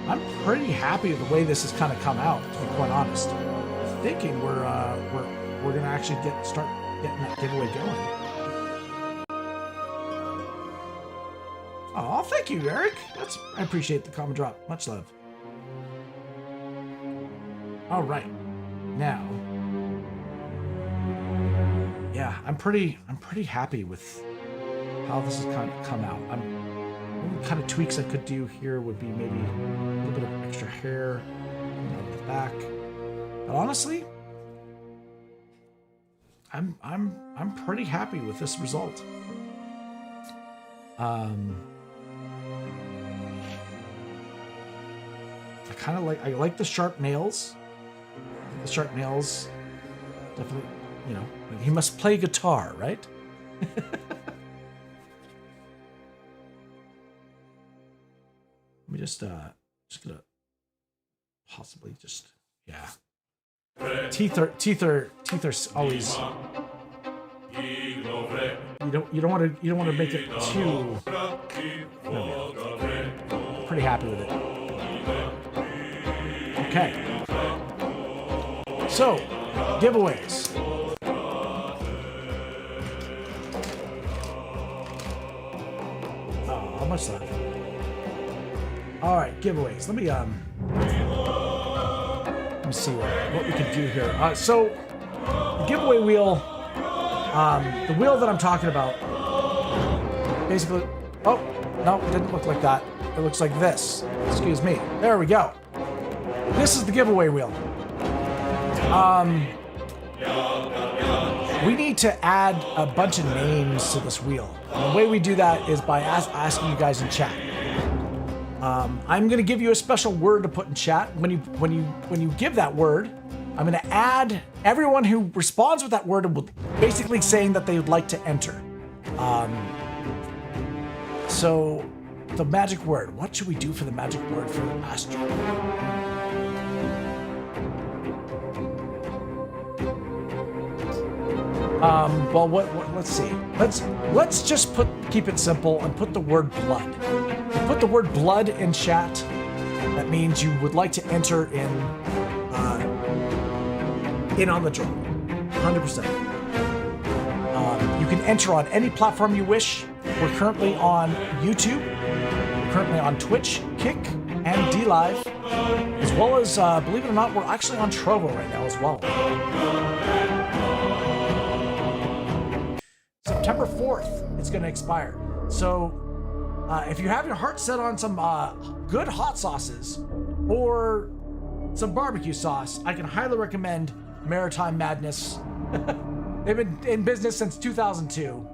I'm pretty happy with the way this has kind of come out, to be quite honest. I'm thinking we're gonna actually start getting that giveaway going. Oh, thank you, Eric. I appreciate the comment drop. Much love. All right, now, yeah, I'm pretty happy with how this has kind of come out. Only kind of tweaks I could do here would be maybe a little bit of extra hair on the back, but honestly, I'm pretty happy with this result. I like the sharp nails. The sharp nails, definitely, you know, he must play guitar, right? Let me just gonna possibly just, yeah. Teeth are always. You don't want to make it too. Pretty happy with it. Okay. So, giveaways. Oh, how much left? All right, giveaways. Let me see what we can do here. So, the giveaway wheel, the wheel that I'm talking about, basically. Oh no, it didn't look like that. It looks like this. Excuse me. There we go. This is the giveaway wheel. We need to add a bunch of names to this wheel. And the way we do that is by asking you guys in chat. I'm going to give you a special word to put in chat. When you give that word, I'm going to add everyone who responds with that word, basically saying that they would like to enter. So the magic word. What should we do for the magic word for Astarion? Well, let's see. Let's just keep it simple and put the word blood. Put the word blood in chat. That means you would like to enter in on the draw, 100%. You can enter on any platform you wish. We're currently on YouTube. We're currently on Twitch, Kick, and DLive, as well as, believe it or not, we're actually on Trovo right now as well. September 4th, it's going to expire. So, if you have your heart set on some good hot sauces or some barbecue sauce, I can highly recommend Maritime Madness. They've been in business since 2002,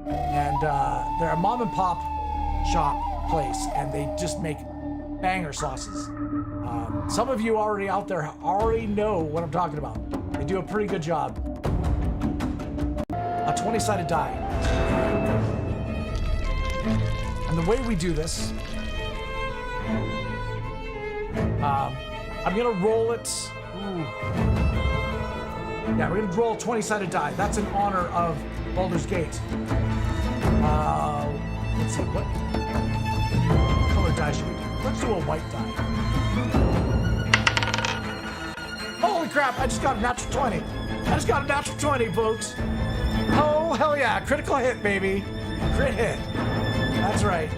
and they're a mom and pop shop place, and they just make banger sauces. Some of you already out there already know what I'm talking about. They do a pretty good job. A 20-sided die. And the way we do this, I'm gonna roll it. Ooh. Yeah, we're gonna roll a 20-sided die. That's in honor of Baldur's Gate. Let's see, what color die should we do? Let's do a white die. Holy crap, I just got a natural 20. I just got a natural 20, folks. Oh, hell yeah. Critical hit, baby. Crit hit. That's right.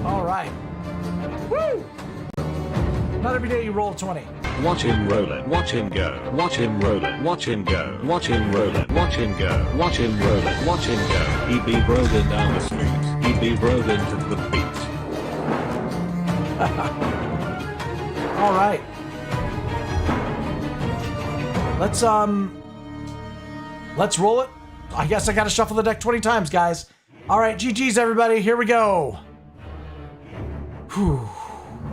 All right. Woo! Not every day you roll 20. Watch him roll it, watch him go, watch him roll it, watch him go, watch him roll it, watch him go, watch him roll it, watch him go. He be rolling down the street, he be rolling to the beat. All right. Let's roll it. I guess I gotta shuffle the deck 20 times, guys. All right, GG's everybody, here we go. Whew.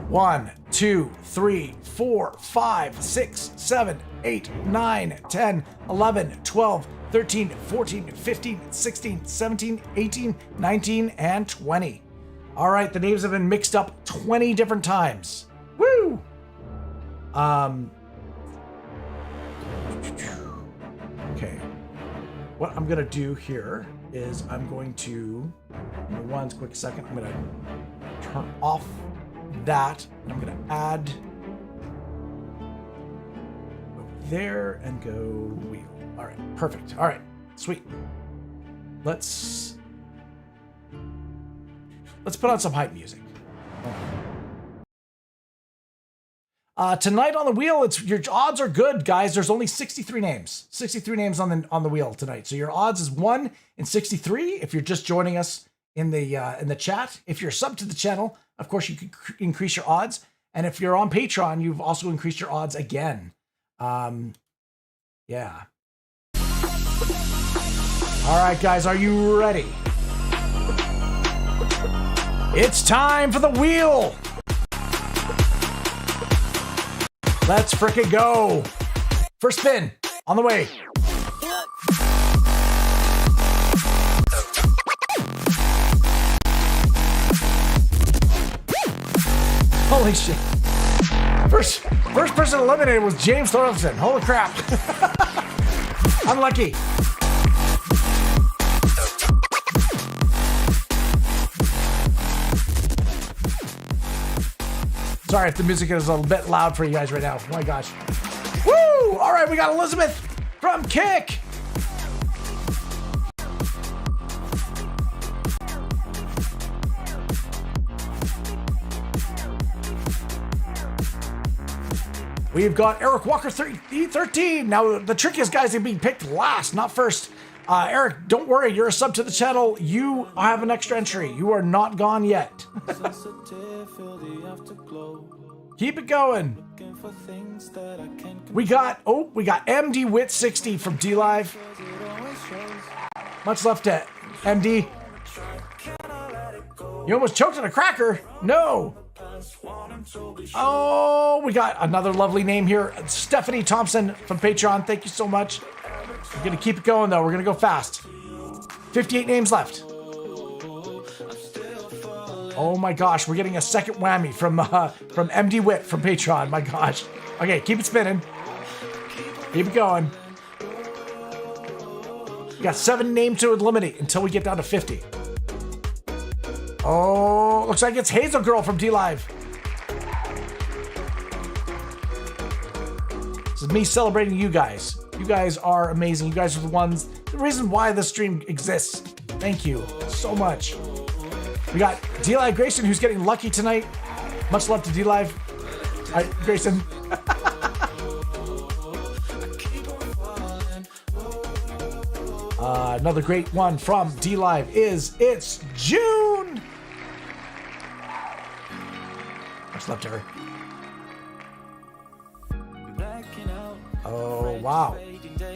1, 2, 3, 4, 5, 6, 7, 8, 9, 10, 11, 12, 13, 14, 15, 16, 17, 18, 19, and 20. All right, the names have been mixed up 20 different times. Woo! what I'm gonna do here is I'm going to, one quick second, I'm gonna turn off that, and I'm gonna add over there and go wheel. All right, perfect. All right, sweet. Let's put on some hype music. Tonight on the wheel, your odds are good, guys. There's only 63 names. 63 names on the wheel tonight. So your odds is 1 in 63 if you're just joining us in the chat. If you're sub to the channel, of course you can increase your odds. And if you're on Patreon, you've also increased your odds again. Yeah. All right, guys, are you ready? It's time for the wheel. Let's frickin' go. First spin, on the way. Holy shit. First person eliminated was James Thorlton. Holy crap. Unlucky. Sorry if the music is a little bit loud for you guys right now. Oh my gosh. Woo! All right, we got Elizabeth from Kick. We've got Eric Walker 13. Now, the trickiest guys are being picked last, not first. Eric, don't worry. You're a sub to the channel. You have an extra entry. You are not gone yet. Keep it going. We got MD Wit 60 from D Live. Much left to MD. You almost choked on a cracker. No. Oh, we got another lovely name here. Stephanie Thompson from Patreon. Thank you so much. We're going to keep it going, though. We're going to go fast. 58 names left. Oh, my gosh. We're getting a second whammy from MD Wit from Patreon. My gosh. Okay, keep it spinning. Keep it going. We got 7 names to eliminate until we get down to 50. Oh, looks like it's Hazel Girl from D-Live. This is me celebrating you guys. You guys are amazing. You guys are the reason why this stream exists. Thank you so much. We got D-Live Grayson, who's getting lucky tonight. Much love to D-Live. All right, Grayson. Another great one from D-Live is It's June. Much love to her. Oh, wow.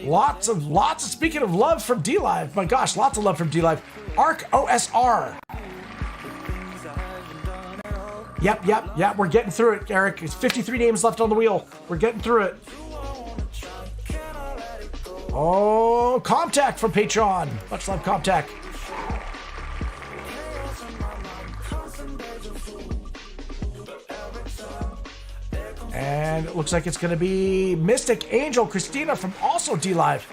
Lots of speaking of love from D-Live. My gosh, lots of love from D-Live. Arc OSR. Yep. We're getting through it, Eric. It's 53 names left on the wheel. We're getting through it. Oh, CompTech from Patreon. Much love, CompTech. And it looks like it's going to be MysticAngelCristina from also D-Live.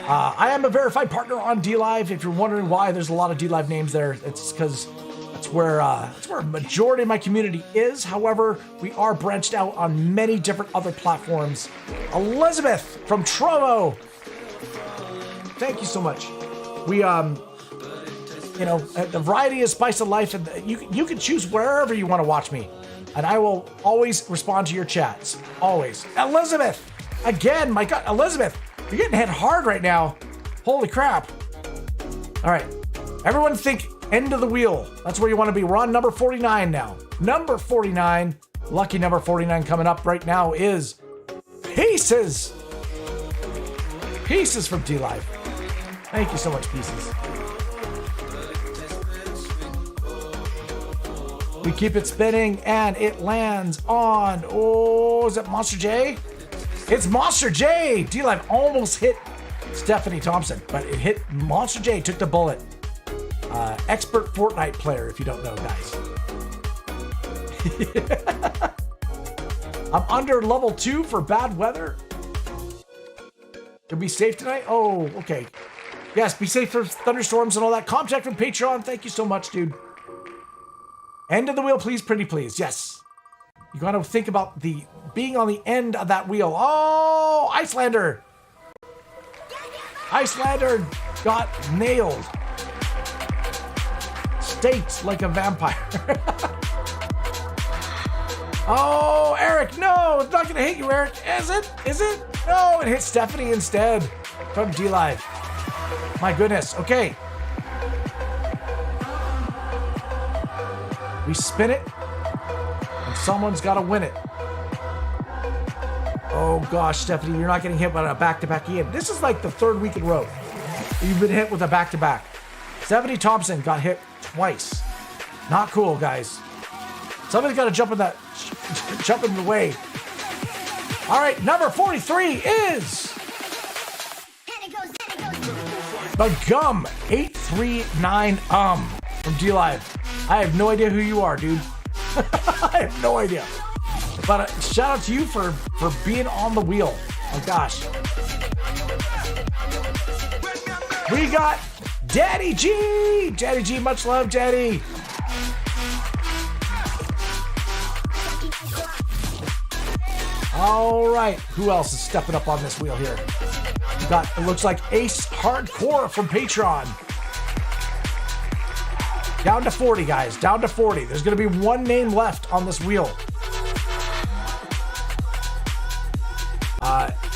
I am a verified partner on D-Live. If you're wondering why there's a lot of D-Live names there, it's because that's where a majority of my community is. However, we are branched out on many different other platforms. Elizabeth from Trovo. Thank you so much. We, the variety is spice of life, and you can choose wherever you want to watch me. And I will always respond to your chats. Always. Elizabeth! Again, my God, Elizabeth, you're getting hit hard right now. Holy crap. All right. Everyone think end of the wheel. That's where you want to be. We're on number 49 now. Number 49. Lucky number 49 coming up right now is Pieces. Pieces from D-Live. Thank you so much, Pieces. We keep it spinning, and it lands on, is it Monster J? It's Monster J! D-Live almost hit Stephanie Thompson, but it hit Monster J, took the bullet. Expert Fortnite player, if you don't know, guys. I'm under level 2 for bad weather. Can we be safe tonight? Oh, okay. Yes, be safe from thunderstorms and all that. CompTech from Patreon. Thank you so much, dude. End of the wheel, please, pretty please. Yes. You got to think about the being on the end of that wheel. Oh, Icelander. Icelander got nailed. Staked like a vampire. Oh, Eric, no, it's not going to hit you, Eric. Is it? Is it? No, it hit Stephanie instead from D-Live. My goodness. Okay. We spin it, and someone's got to win it. Oh, gosh, Stephanie, you're not getting hit by a back-to-back Ian. This is like the third week in a row you've been hit with a back-to-back. StephanieThompson got hit twice. Not cool, guys. Somebody's got to jump in the way. All right, number 43 is the Gum 839 from D-Live. I have no idea who you are, dude. I have no idea. But shout out to you for being on the wheel. Oh gosh. We got Daddy G. Daddy G, much love, Daddy. All right, who else is stepping up on this wheel here? We got, it looks like Ace Hardcore from Patreon. Down to 40, guys, down to 40. There's gonna be one name left on this wheel.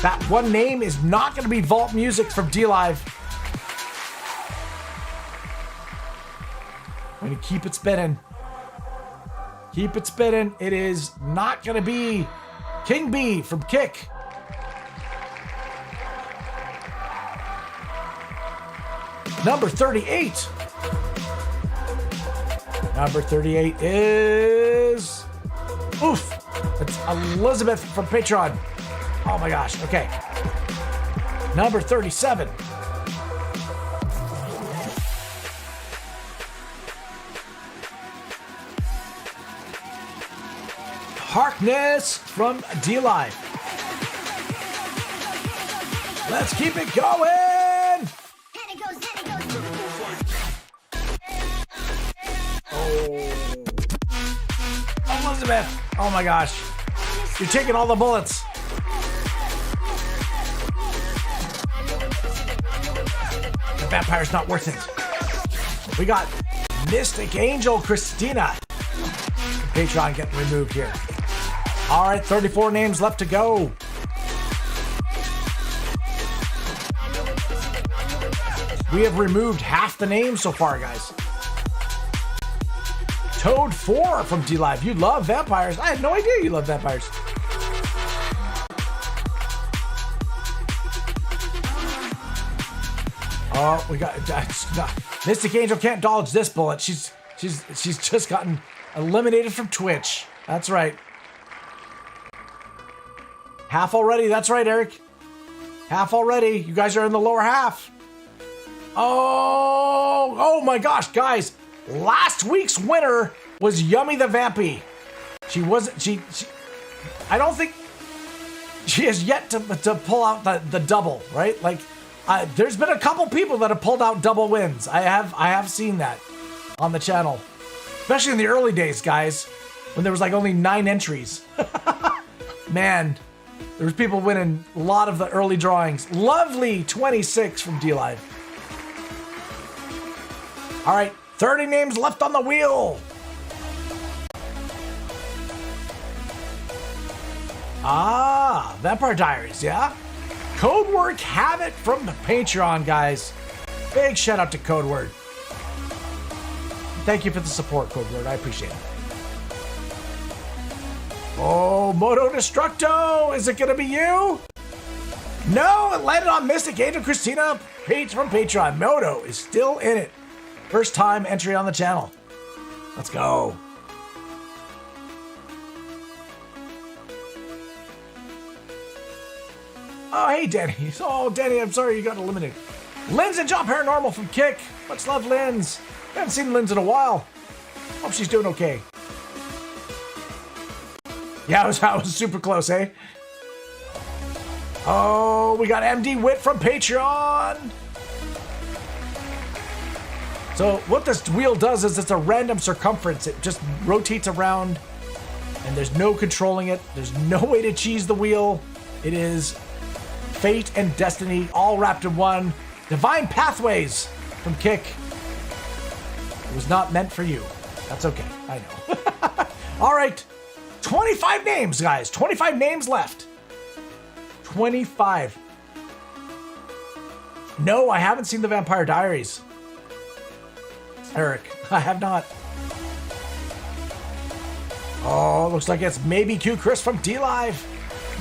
That one name is not gonna be Vault Music from D-Live. I'm gonna keep it spinning. Keep it spinning. It is not gonna be King B from Kick. Number 38. Number 38 is... Oof. It's Elizabeth from Patreon. Oh my gosh. Okay. Number 37. Harkness from D-Live. Let's keep it going. Oh. Elizabeth. Oh my gosh. You're taking all the bullets. The vampire's not worth it. We got MysticAngelCristina. Patreon getting removed here. All right, 34 names left to go. We have removed half the names so far, guys. Toad 4 from D-Live. You love vampires. I had no idea you love vampires. Oh, we got Mystic Angel can't dodge this bullet. She's just gotten eliminated from Twitch. That's right. Half already. That's right, Eric. Half already. You guys are in the lower half. Oh my gosh, guys. Last week's winner was Yummy the Vampy. She I don't think she has yet to pull out the double, right? Like, there's been a couple people that have pulled out double wins. I have seen that on the channel. Especially in the early days, guys, when there was like only 9 entries. Man, there was people winning a lot of the early drawings. Lovely 26 from D-Live. All right, 30 names left on the wheel. Vampire Diaries, yeah? Codeword Habit from the Patreon, guys. Big shout out to Codeword. Thank you for the support, Codeword. I appreciate it. Oh, Moto Destructo. Is it going to be you? No, it landed on MysticAngelCristina from Patreon. Moto is still in it. First time entry on the channel. Let's go. Oh, hey, Danny. Oh, Danny, I'm sorry you got eliminated. Linz and John Paranormal from Kick. Much love, Linz. Haven't seen Linz in a while. Hope she's doing okay. Yeah, I was super close, eh? Oh, we got MD Wit from Patreon. So what this wheel does is it's a random circumference. It just rotates around and there's no controlling it. There's no way to cheese the wheel. It is fate and destiny all wrapped in one. Divine Pathways from Kick. It was not meant for you. That's okay. I know. All right. 25 names, guys. 25 names left. 25. No, I haven't seen the Vampire Diaries. Eric, I have not. Oh, looks like it's maybe Q Chris from D-Live.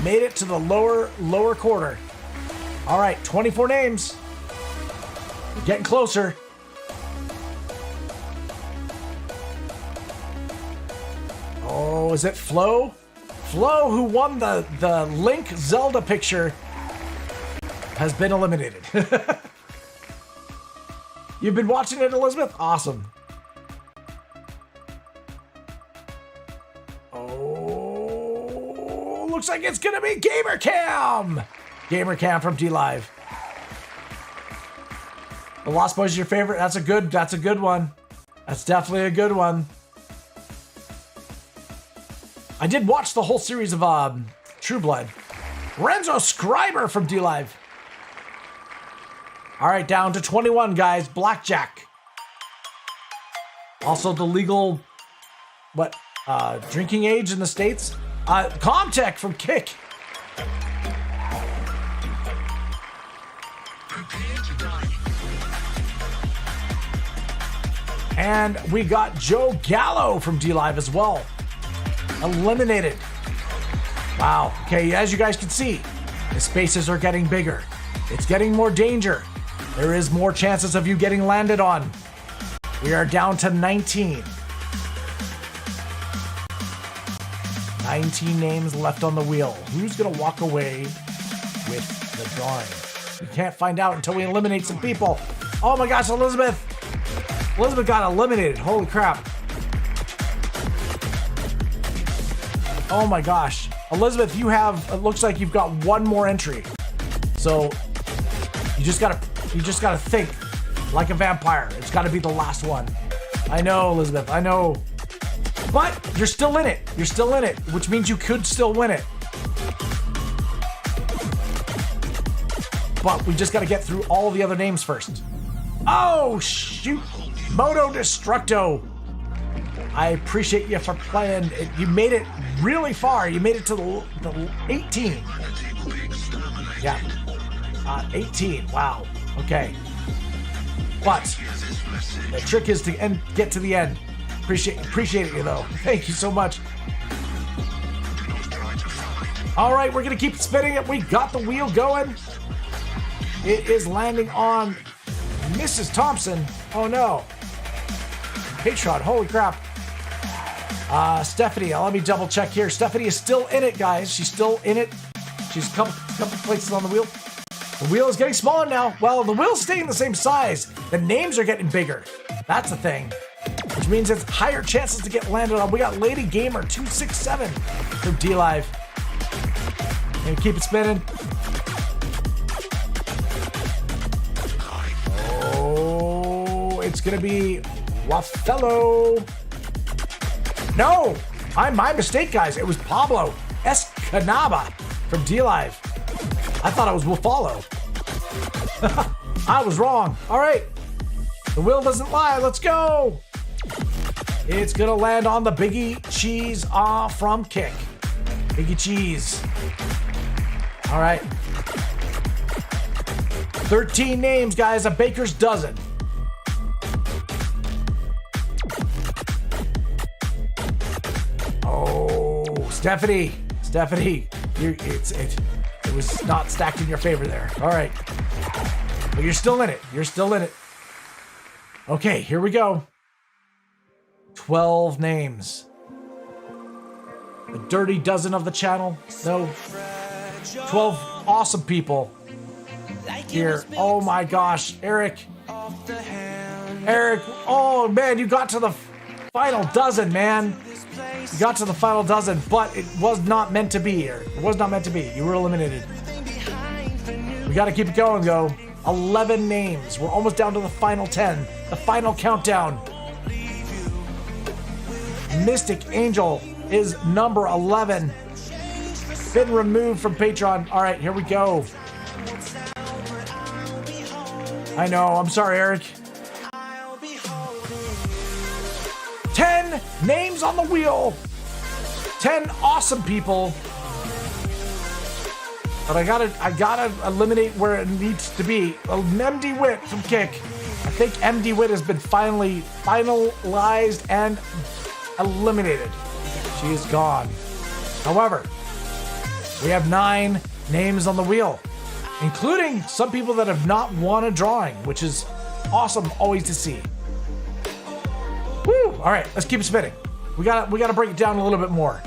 Made it to the lower quarter. All right, 24 names. We're getting closer. Oh, is it Flo? Flo, who won the Link Zelda picture, has been eliminated. You've been watching it, Elizabeth? Awesome. Oh, looks like it's gonna be GamerCam. GamerCam from D-Live. The Lost Boys is your favorite? That's a good one. That's definitely a good one. I did watch the whole series of True Blood. Renzo Scriber from D-Live. All right, down to 21, guys. Blackjack. Also the legal, drinking age in the States. CompTech from Kick. And we got Joe Gallo from D-Live as well. Eliminated. Wow. Okay, as you guys can see, the spaces are getting bigger. It's getting more danger. There is more chances of you getting landed on. We are down to 19. 19 names left on the wheel. Who's gonna walk away with the drawing? We can't find out until we eliminate some people. Oh my gosh, Elizabeth! Elizabeth got eliminated. Holy crap. Oh my gosh. Elizabeth, it looks like you've got one more entry. So you just gotta think like a vampire. It's gotta be the last one. I know, Elizabeth, I know. But you're still in it. You're still in it, which means you could still win it. But we just gotta get through all the other names first. Oh, shoot. Moto Destructo. I appreciate you for playing. You made it really far. You made it to the 18. Yeah. 18. Wow. Okay. But the trick is to get to the end. Appreciate it, you though. Thank you so much. All right, we're gonna keep spinning it. We got the wheel going. It is landing on Mrs. Thompson. Oh no. Patreon. Holy crap. Stephanie, let me double check here. Stephanie is still in it, guys. She's still in it. She's a couple places on the wheel. The wheel is getting smaller now. Well, the wheel's staying the same size. The names are getting bigger. That's the thing. Which means it's higher chances to get landed on. We got Lady Gamer 267 from D-Live. And keep it spinning. Oh, it's gonna be Wafello. No, my mistake, guys. It was Pablo Escanaba from D-Live. I thought it was Wafalo. I was wrong. All right, the wheel doesn't lie. Let's go. It's gonna land on the Biggie Cheese from Kick. Biggie Cheese. All right. 13 names, guys. A baker's dozen. Oh, Stephanie, it was not stacked in your favor there. All right, but you're still in it. You're still in it. Okay, here we go. 12 names. The dirty dozen of the channel. No, 12 awesome people here. Oh my gosh, Eric. Oh man, you got to the final dozen, man. You got to the final dozen, but it was not meant to be, Eric. It was not meant to be. You were eliminated. We got to keep it going, though. 11 names. We're almost down to the final 10. The final countdown. Mystic Angel is number 11. Been removed from Patreon. All right, here we go. I know, I'm sorry, Eric. 10 names on the wheel. 10 awesome people. But I gotta eliminate where it needs to be. MD Wit from Kick. I think MD Wit has been finalized and eliminated. She is gone. However, we have 9 names on the wheel, including some people that have not won a drawing, which is awesome always to see. Woo! All right, let's keep it spinning. We gotta break it down a little bit more.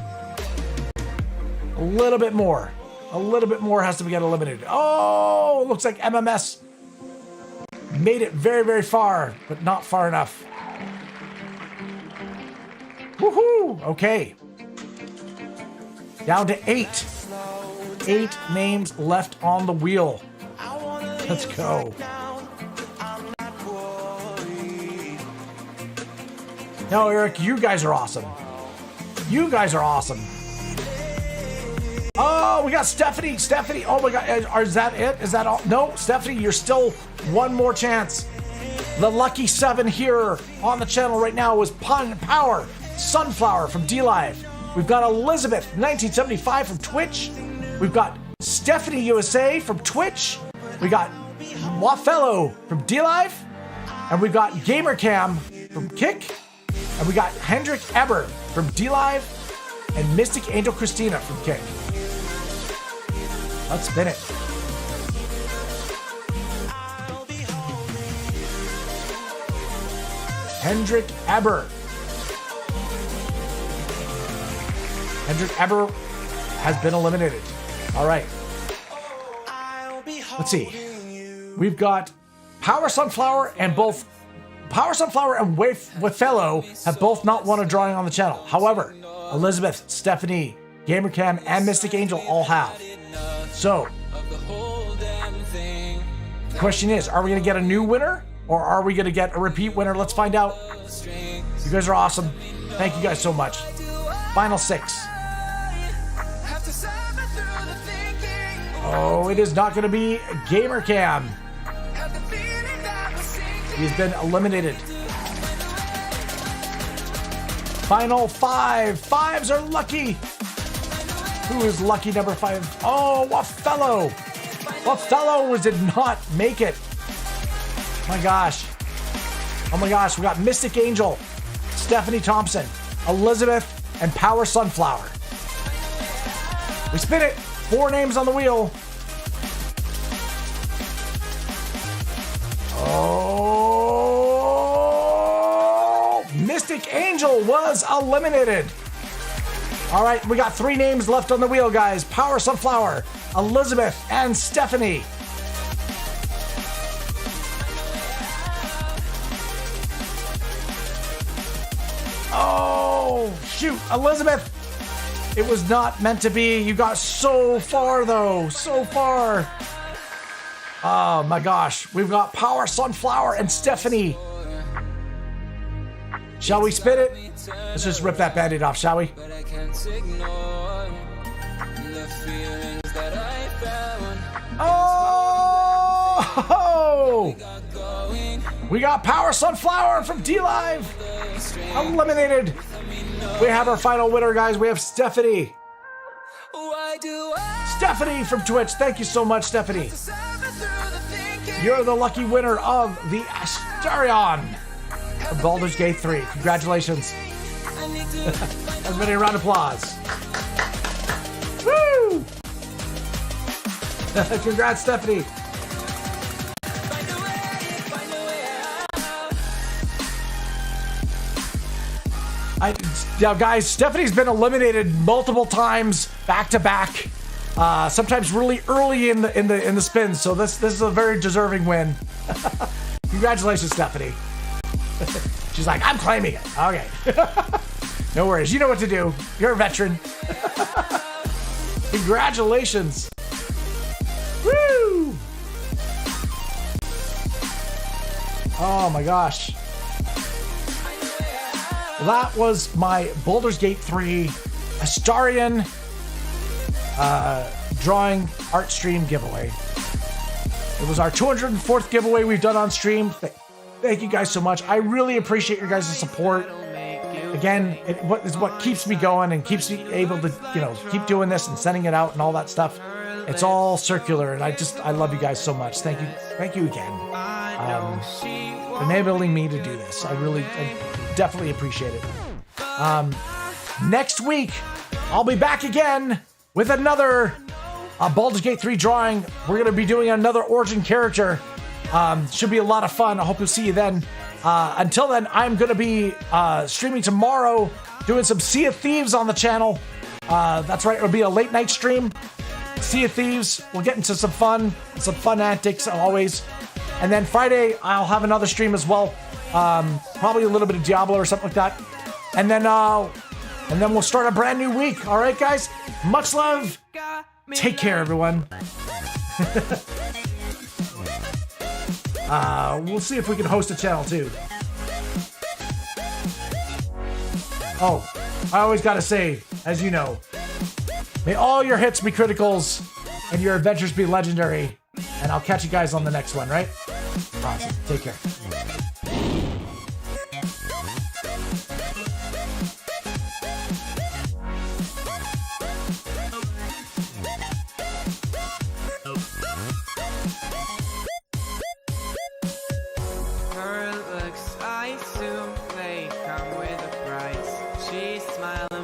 A little bit more has to get eliminated. Oh, it looks like MMS made it very, very far, but not far enough. Woohoo! Okay. Down to 8. 8 names left on the wheel. Let's go. No, Eric, you guys are awesome. You guys are awesome. Oh, we got Stephanie. Stephanie, oh my God, is that it? Is that all? No, Stephanie, you're still one more chance. The lucky 7 here on the channel right now was Power Sunflower from DLive. We've got Elizabeth1975 from Twitch. We've got Stephanie USA from Twitch. We got Wafello from DLive. And we've got GamerCam from Kick. And we got Hendrik Eber from DLive. And MysticAngelCristina from Kick. Let's spin it. Hendrik Eber. Hendrik Eber has been eliminated. All right. Let's see. We've got Power Sunflower and Wafello have both not won a drawing on the channel. However, Elizabeth, Stephanie, GamerCam, and Mystic Angel all have. So, the question is, are we going to get a new winner or are we going to get a repeat winner? Let's find out. You guys are awesome. Thank you guys so much. Final 6. Oh, it is not going to be GamerCam. He's been eliminated. Final 5. 5s are lucky. Who is lucky number 5? Oh, Wafello. Wafello did not make it. My gosh. Oh my gosh, we got Mystic Angel, StephanieThompson, Elizabeth, and Power Sunflower. We spin it. 4 names on the wheel. Oh, Mystic Angel was eliminated. All right, we got 3 names left on the wheel, guys. Power Sunflower, Elizabeth, and Stephanie. Oh, shoot, Elizabeth. It was not meant to be. You got so far, though. So far. Oh, my gosh. We've got Power Sunflower and Stephanie. Shall we spin it? Let's just rip that Band-Aid off, shall we? Oh! We got Power Sunflower from DLive. Eliminated. We have our final winner, guys. We have Stephanie. Stephanie from Twitch. Thank you so much, Stephanie. You're the lucky winner of the Astarion of Baldur's Gate 3. Congratulations. Everybody, a round of applause. Woo! Congrats, Stephanie. Now, guys, Stephanie's been eliminated multiple times back to back. Sometimes really early in the spin. So this is a very deserving win. Congratulations, Stephanie. She's like, I'm claiming it. Okay. No worries. You know what to do. You're a veteran. Congratulations. Woo! Oh my gosh. Well, that was my Baldur's Gate 3 Astarion drawing art stream giveaway. It was our 204th giveaway we've done on stream. Thank you guys so much. I really appreciate your guys' support. Again, it's what keeps me going and keeps me able to, keep doing this and sending it out and all that stuff. It's all circular, and I love you guys so much. Thank you again for enabling me to do this. I definitely appreciate it. Next week, I'll be back again with another Baldur's Gate 3 drawing. We're going to be doing another origin character. Should be a lot of fun. I hope to see you then. Until then, I'm going to be streaming tomorrow, doing some Sea of Thieves on the channel. That's right, it'll be a late night stream. Sea of Thieves. We'll get into some fun antics always. And then Friday, I'll have another stream as well. Probably a little bit of Diablo or something like that. And then we'll start a brand new week. All right, guys. Much love. Take care, everyone. We'll see if we can host a channel too. Oh, I always gotta say, as you know, may all your hits be criticals and your adventures be legendary. And I'll catch you guys on the next one, right? Awesome. Take care. Her looks, I assume they come with a price. She smiles.